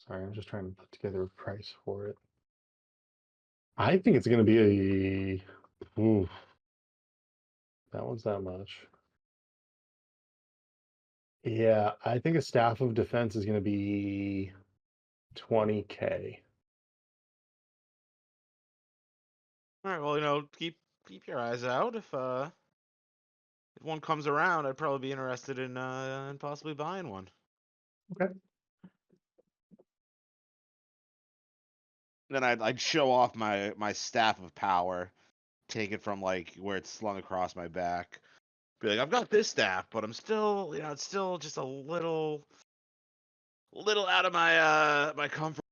Sorry, I'm just trying to put together a price for it. I think it's going to be a. Ooh, that one's that much. Yeah, I think a staff of defense is going to be 20K. All right. Well, keep your eyes out. If one comes around, I'd probably be interested in possibly buying one. Okay. Then I'd show off my staff of power, take it from like where it's slung across my back. Be like, I've got this staff, but I'm still, it's still just a little out of my comfort.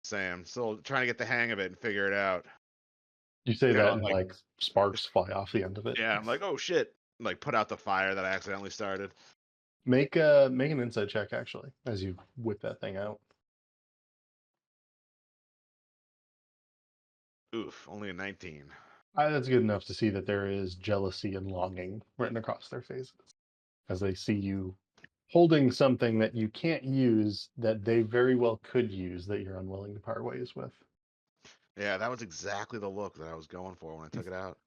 Sam, still trying to get the hang of it and figure it out. You say that and like like sparks fly off the end of it. Yeah, I'm like, oh shit! Like put out the fire that I accidentally started. Make make an insight check actually as you whip that thing out. Oof, only a 19. That's good enough to see that there is jealousy and longing written across their faces as they see you holding something that you can't use that they very well could use that you're unwilling to part ways with. Yeah, that was exactly the look that I was going for when I took it out.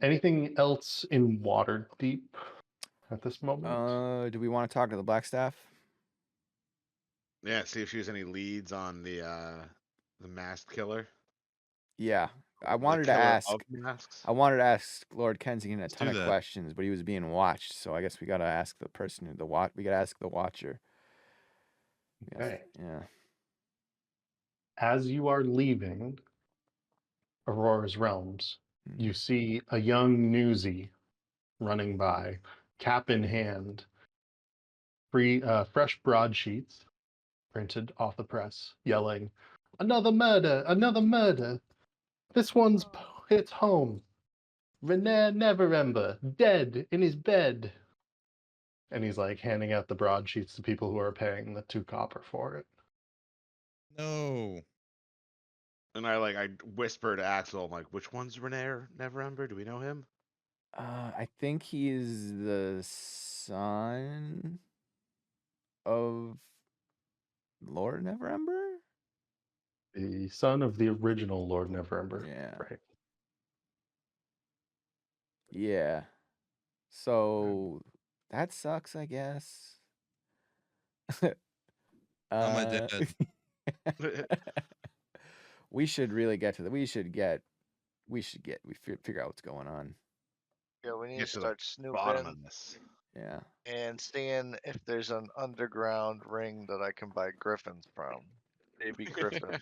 Anything else in Waterdeep at this moment? Do we want to talk to the Blackstaff? Yeah, see if she has any leads on the masked killer. Yeah, I The wanted to killer ask. of masks. I wanted to ask Lord Kensington a Let's ton do of that. questions, but he was being watched. So I guess we gotta ask the person, we gotta ask the Watcher. Yes, Okay. yeah. As you are leaving Aurora's realms, Mhm. you see a young newsie running by, cap in hand, fresh broadsheets printed off the press, yelling, "Another murder! Another murder! This one's hits home. René Neverember, dead in his bed." And he's like handing out the broadsheets to people who are paying the 2 copper for it. No. And I whisper to Axel, I'm like, which one's Renee Neverember? Do we know him? I think he is the son of Lord Neverember. The son of the original Lord Neverember. Yeah. Right. Yeah. So that sucks, I guess. Not my dad. We should really get to the. We figure out what's going on. Yeah, we need Get to to the start bottom snooping of this. Yeah. and seeing if there's an underground ring that I can buy griffins from. Baby griffin.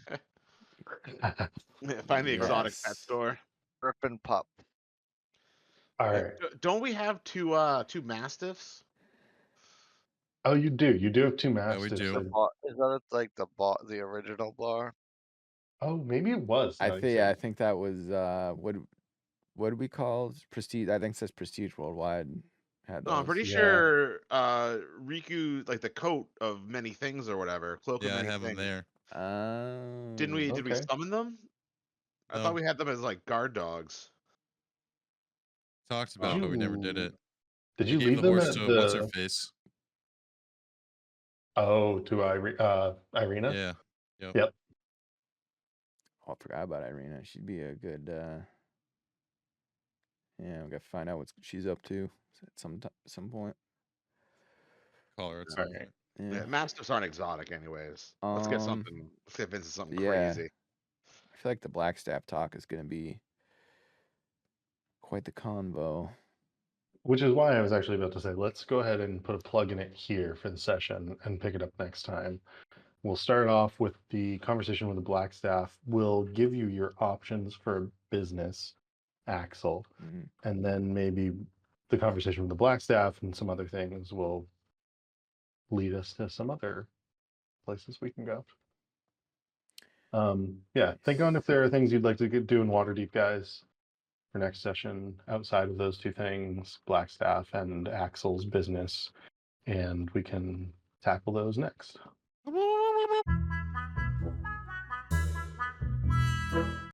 Find the exotic pet Yes. store. Griffin pup. All right. Don't we have two mastiffs? Oh, you do. You do have 2 we mastiffs. do. Is that like the original bar? Oh, maybe it was. I now you think. say Yeah, I it. think that was what do we call Prestige? I think it says Prestige Worldwide had No, I'm those. pretty Yeah. sure Riku, like the coat of many things or whatever, cloak of Yeah, I many have him things. there. Did we Okay. summon them? I No. thought we had them as like guard dogs. Talked about Did it, but we never did you- it. Did We you gave leave the them horse at to what's her the? face? Oh, to Irina. Yeah. Yep. Yep. Oh, I forgot about Irina. She'd be a good. Yeah, we got to find out what she's up to at some point. Call her at some Alright. point. Yeah. Yeah, mastiffs aren't exotic, anyways. Let's get something. Let's get Vincent something yeah. crazy. I feel like the Blackstaff talk is going to be quite the convo. Which is why I was actually about to say, let's go ahead and put a plug in it here for the session and pick it up next time. We'll start off with the conversation with the Blackstaff. We'll give you your options for business, Axel, Mhm. and then maybe the conversation with the Blackstaff and some other things will lead us to some other places we can go. Yeah, think on if there are things you'd like to do in Waterdeep, guys, for next session outside of those 2 things, Blackstaff and Axel's business, and we can tackle those next.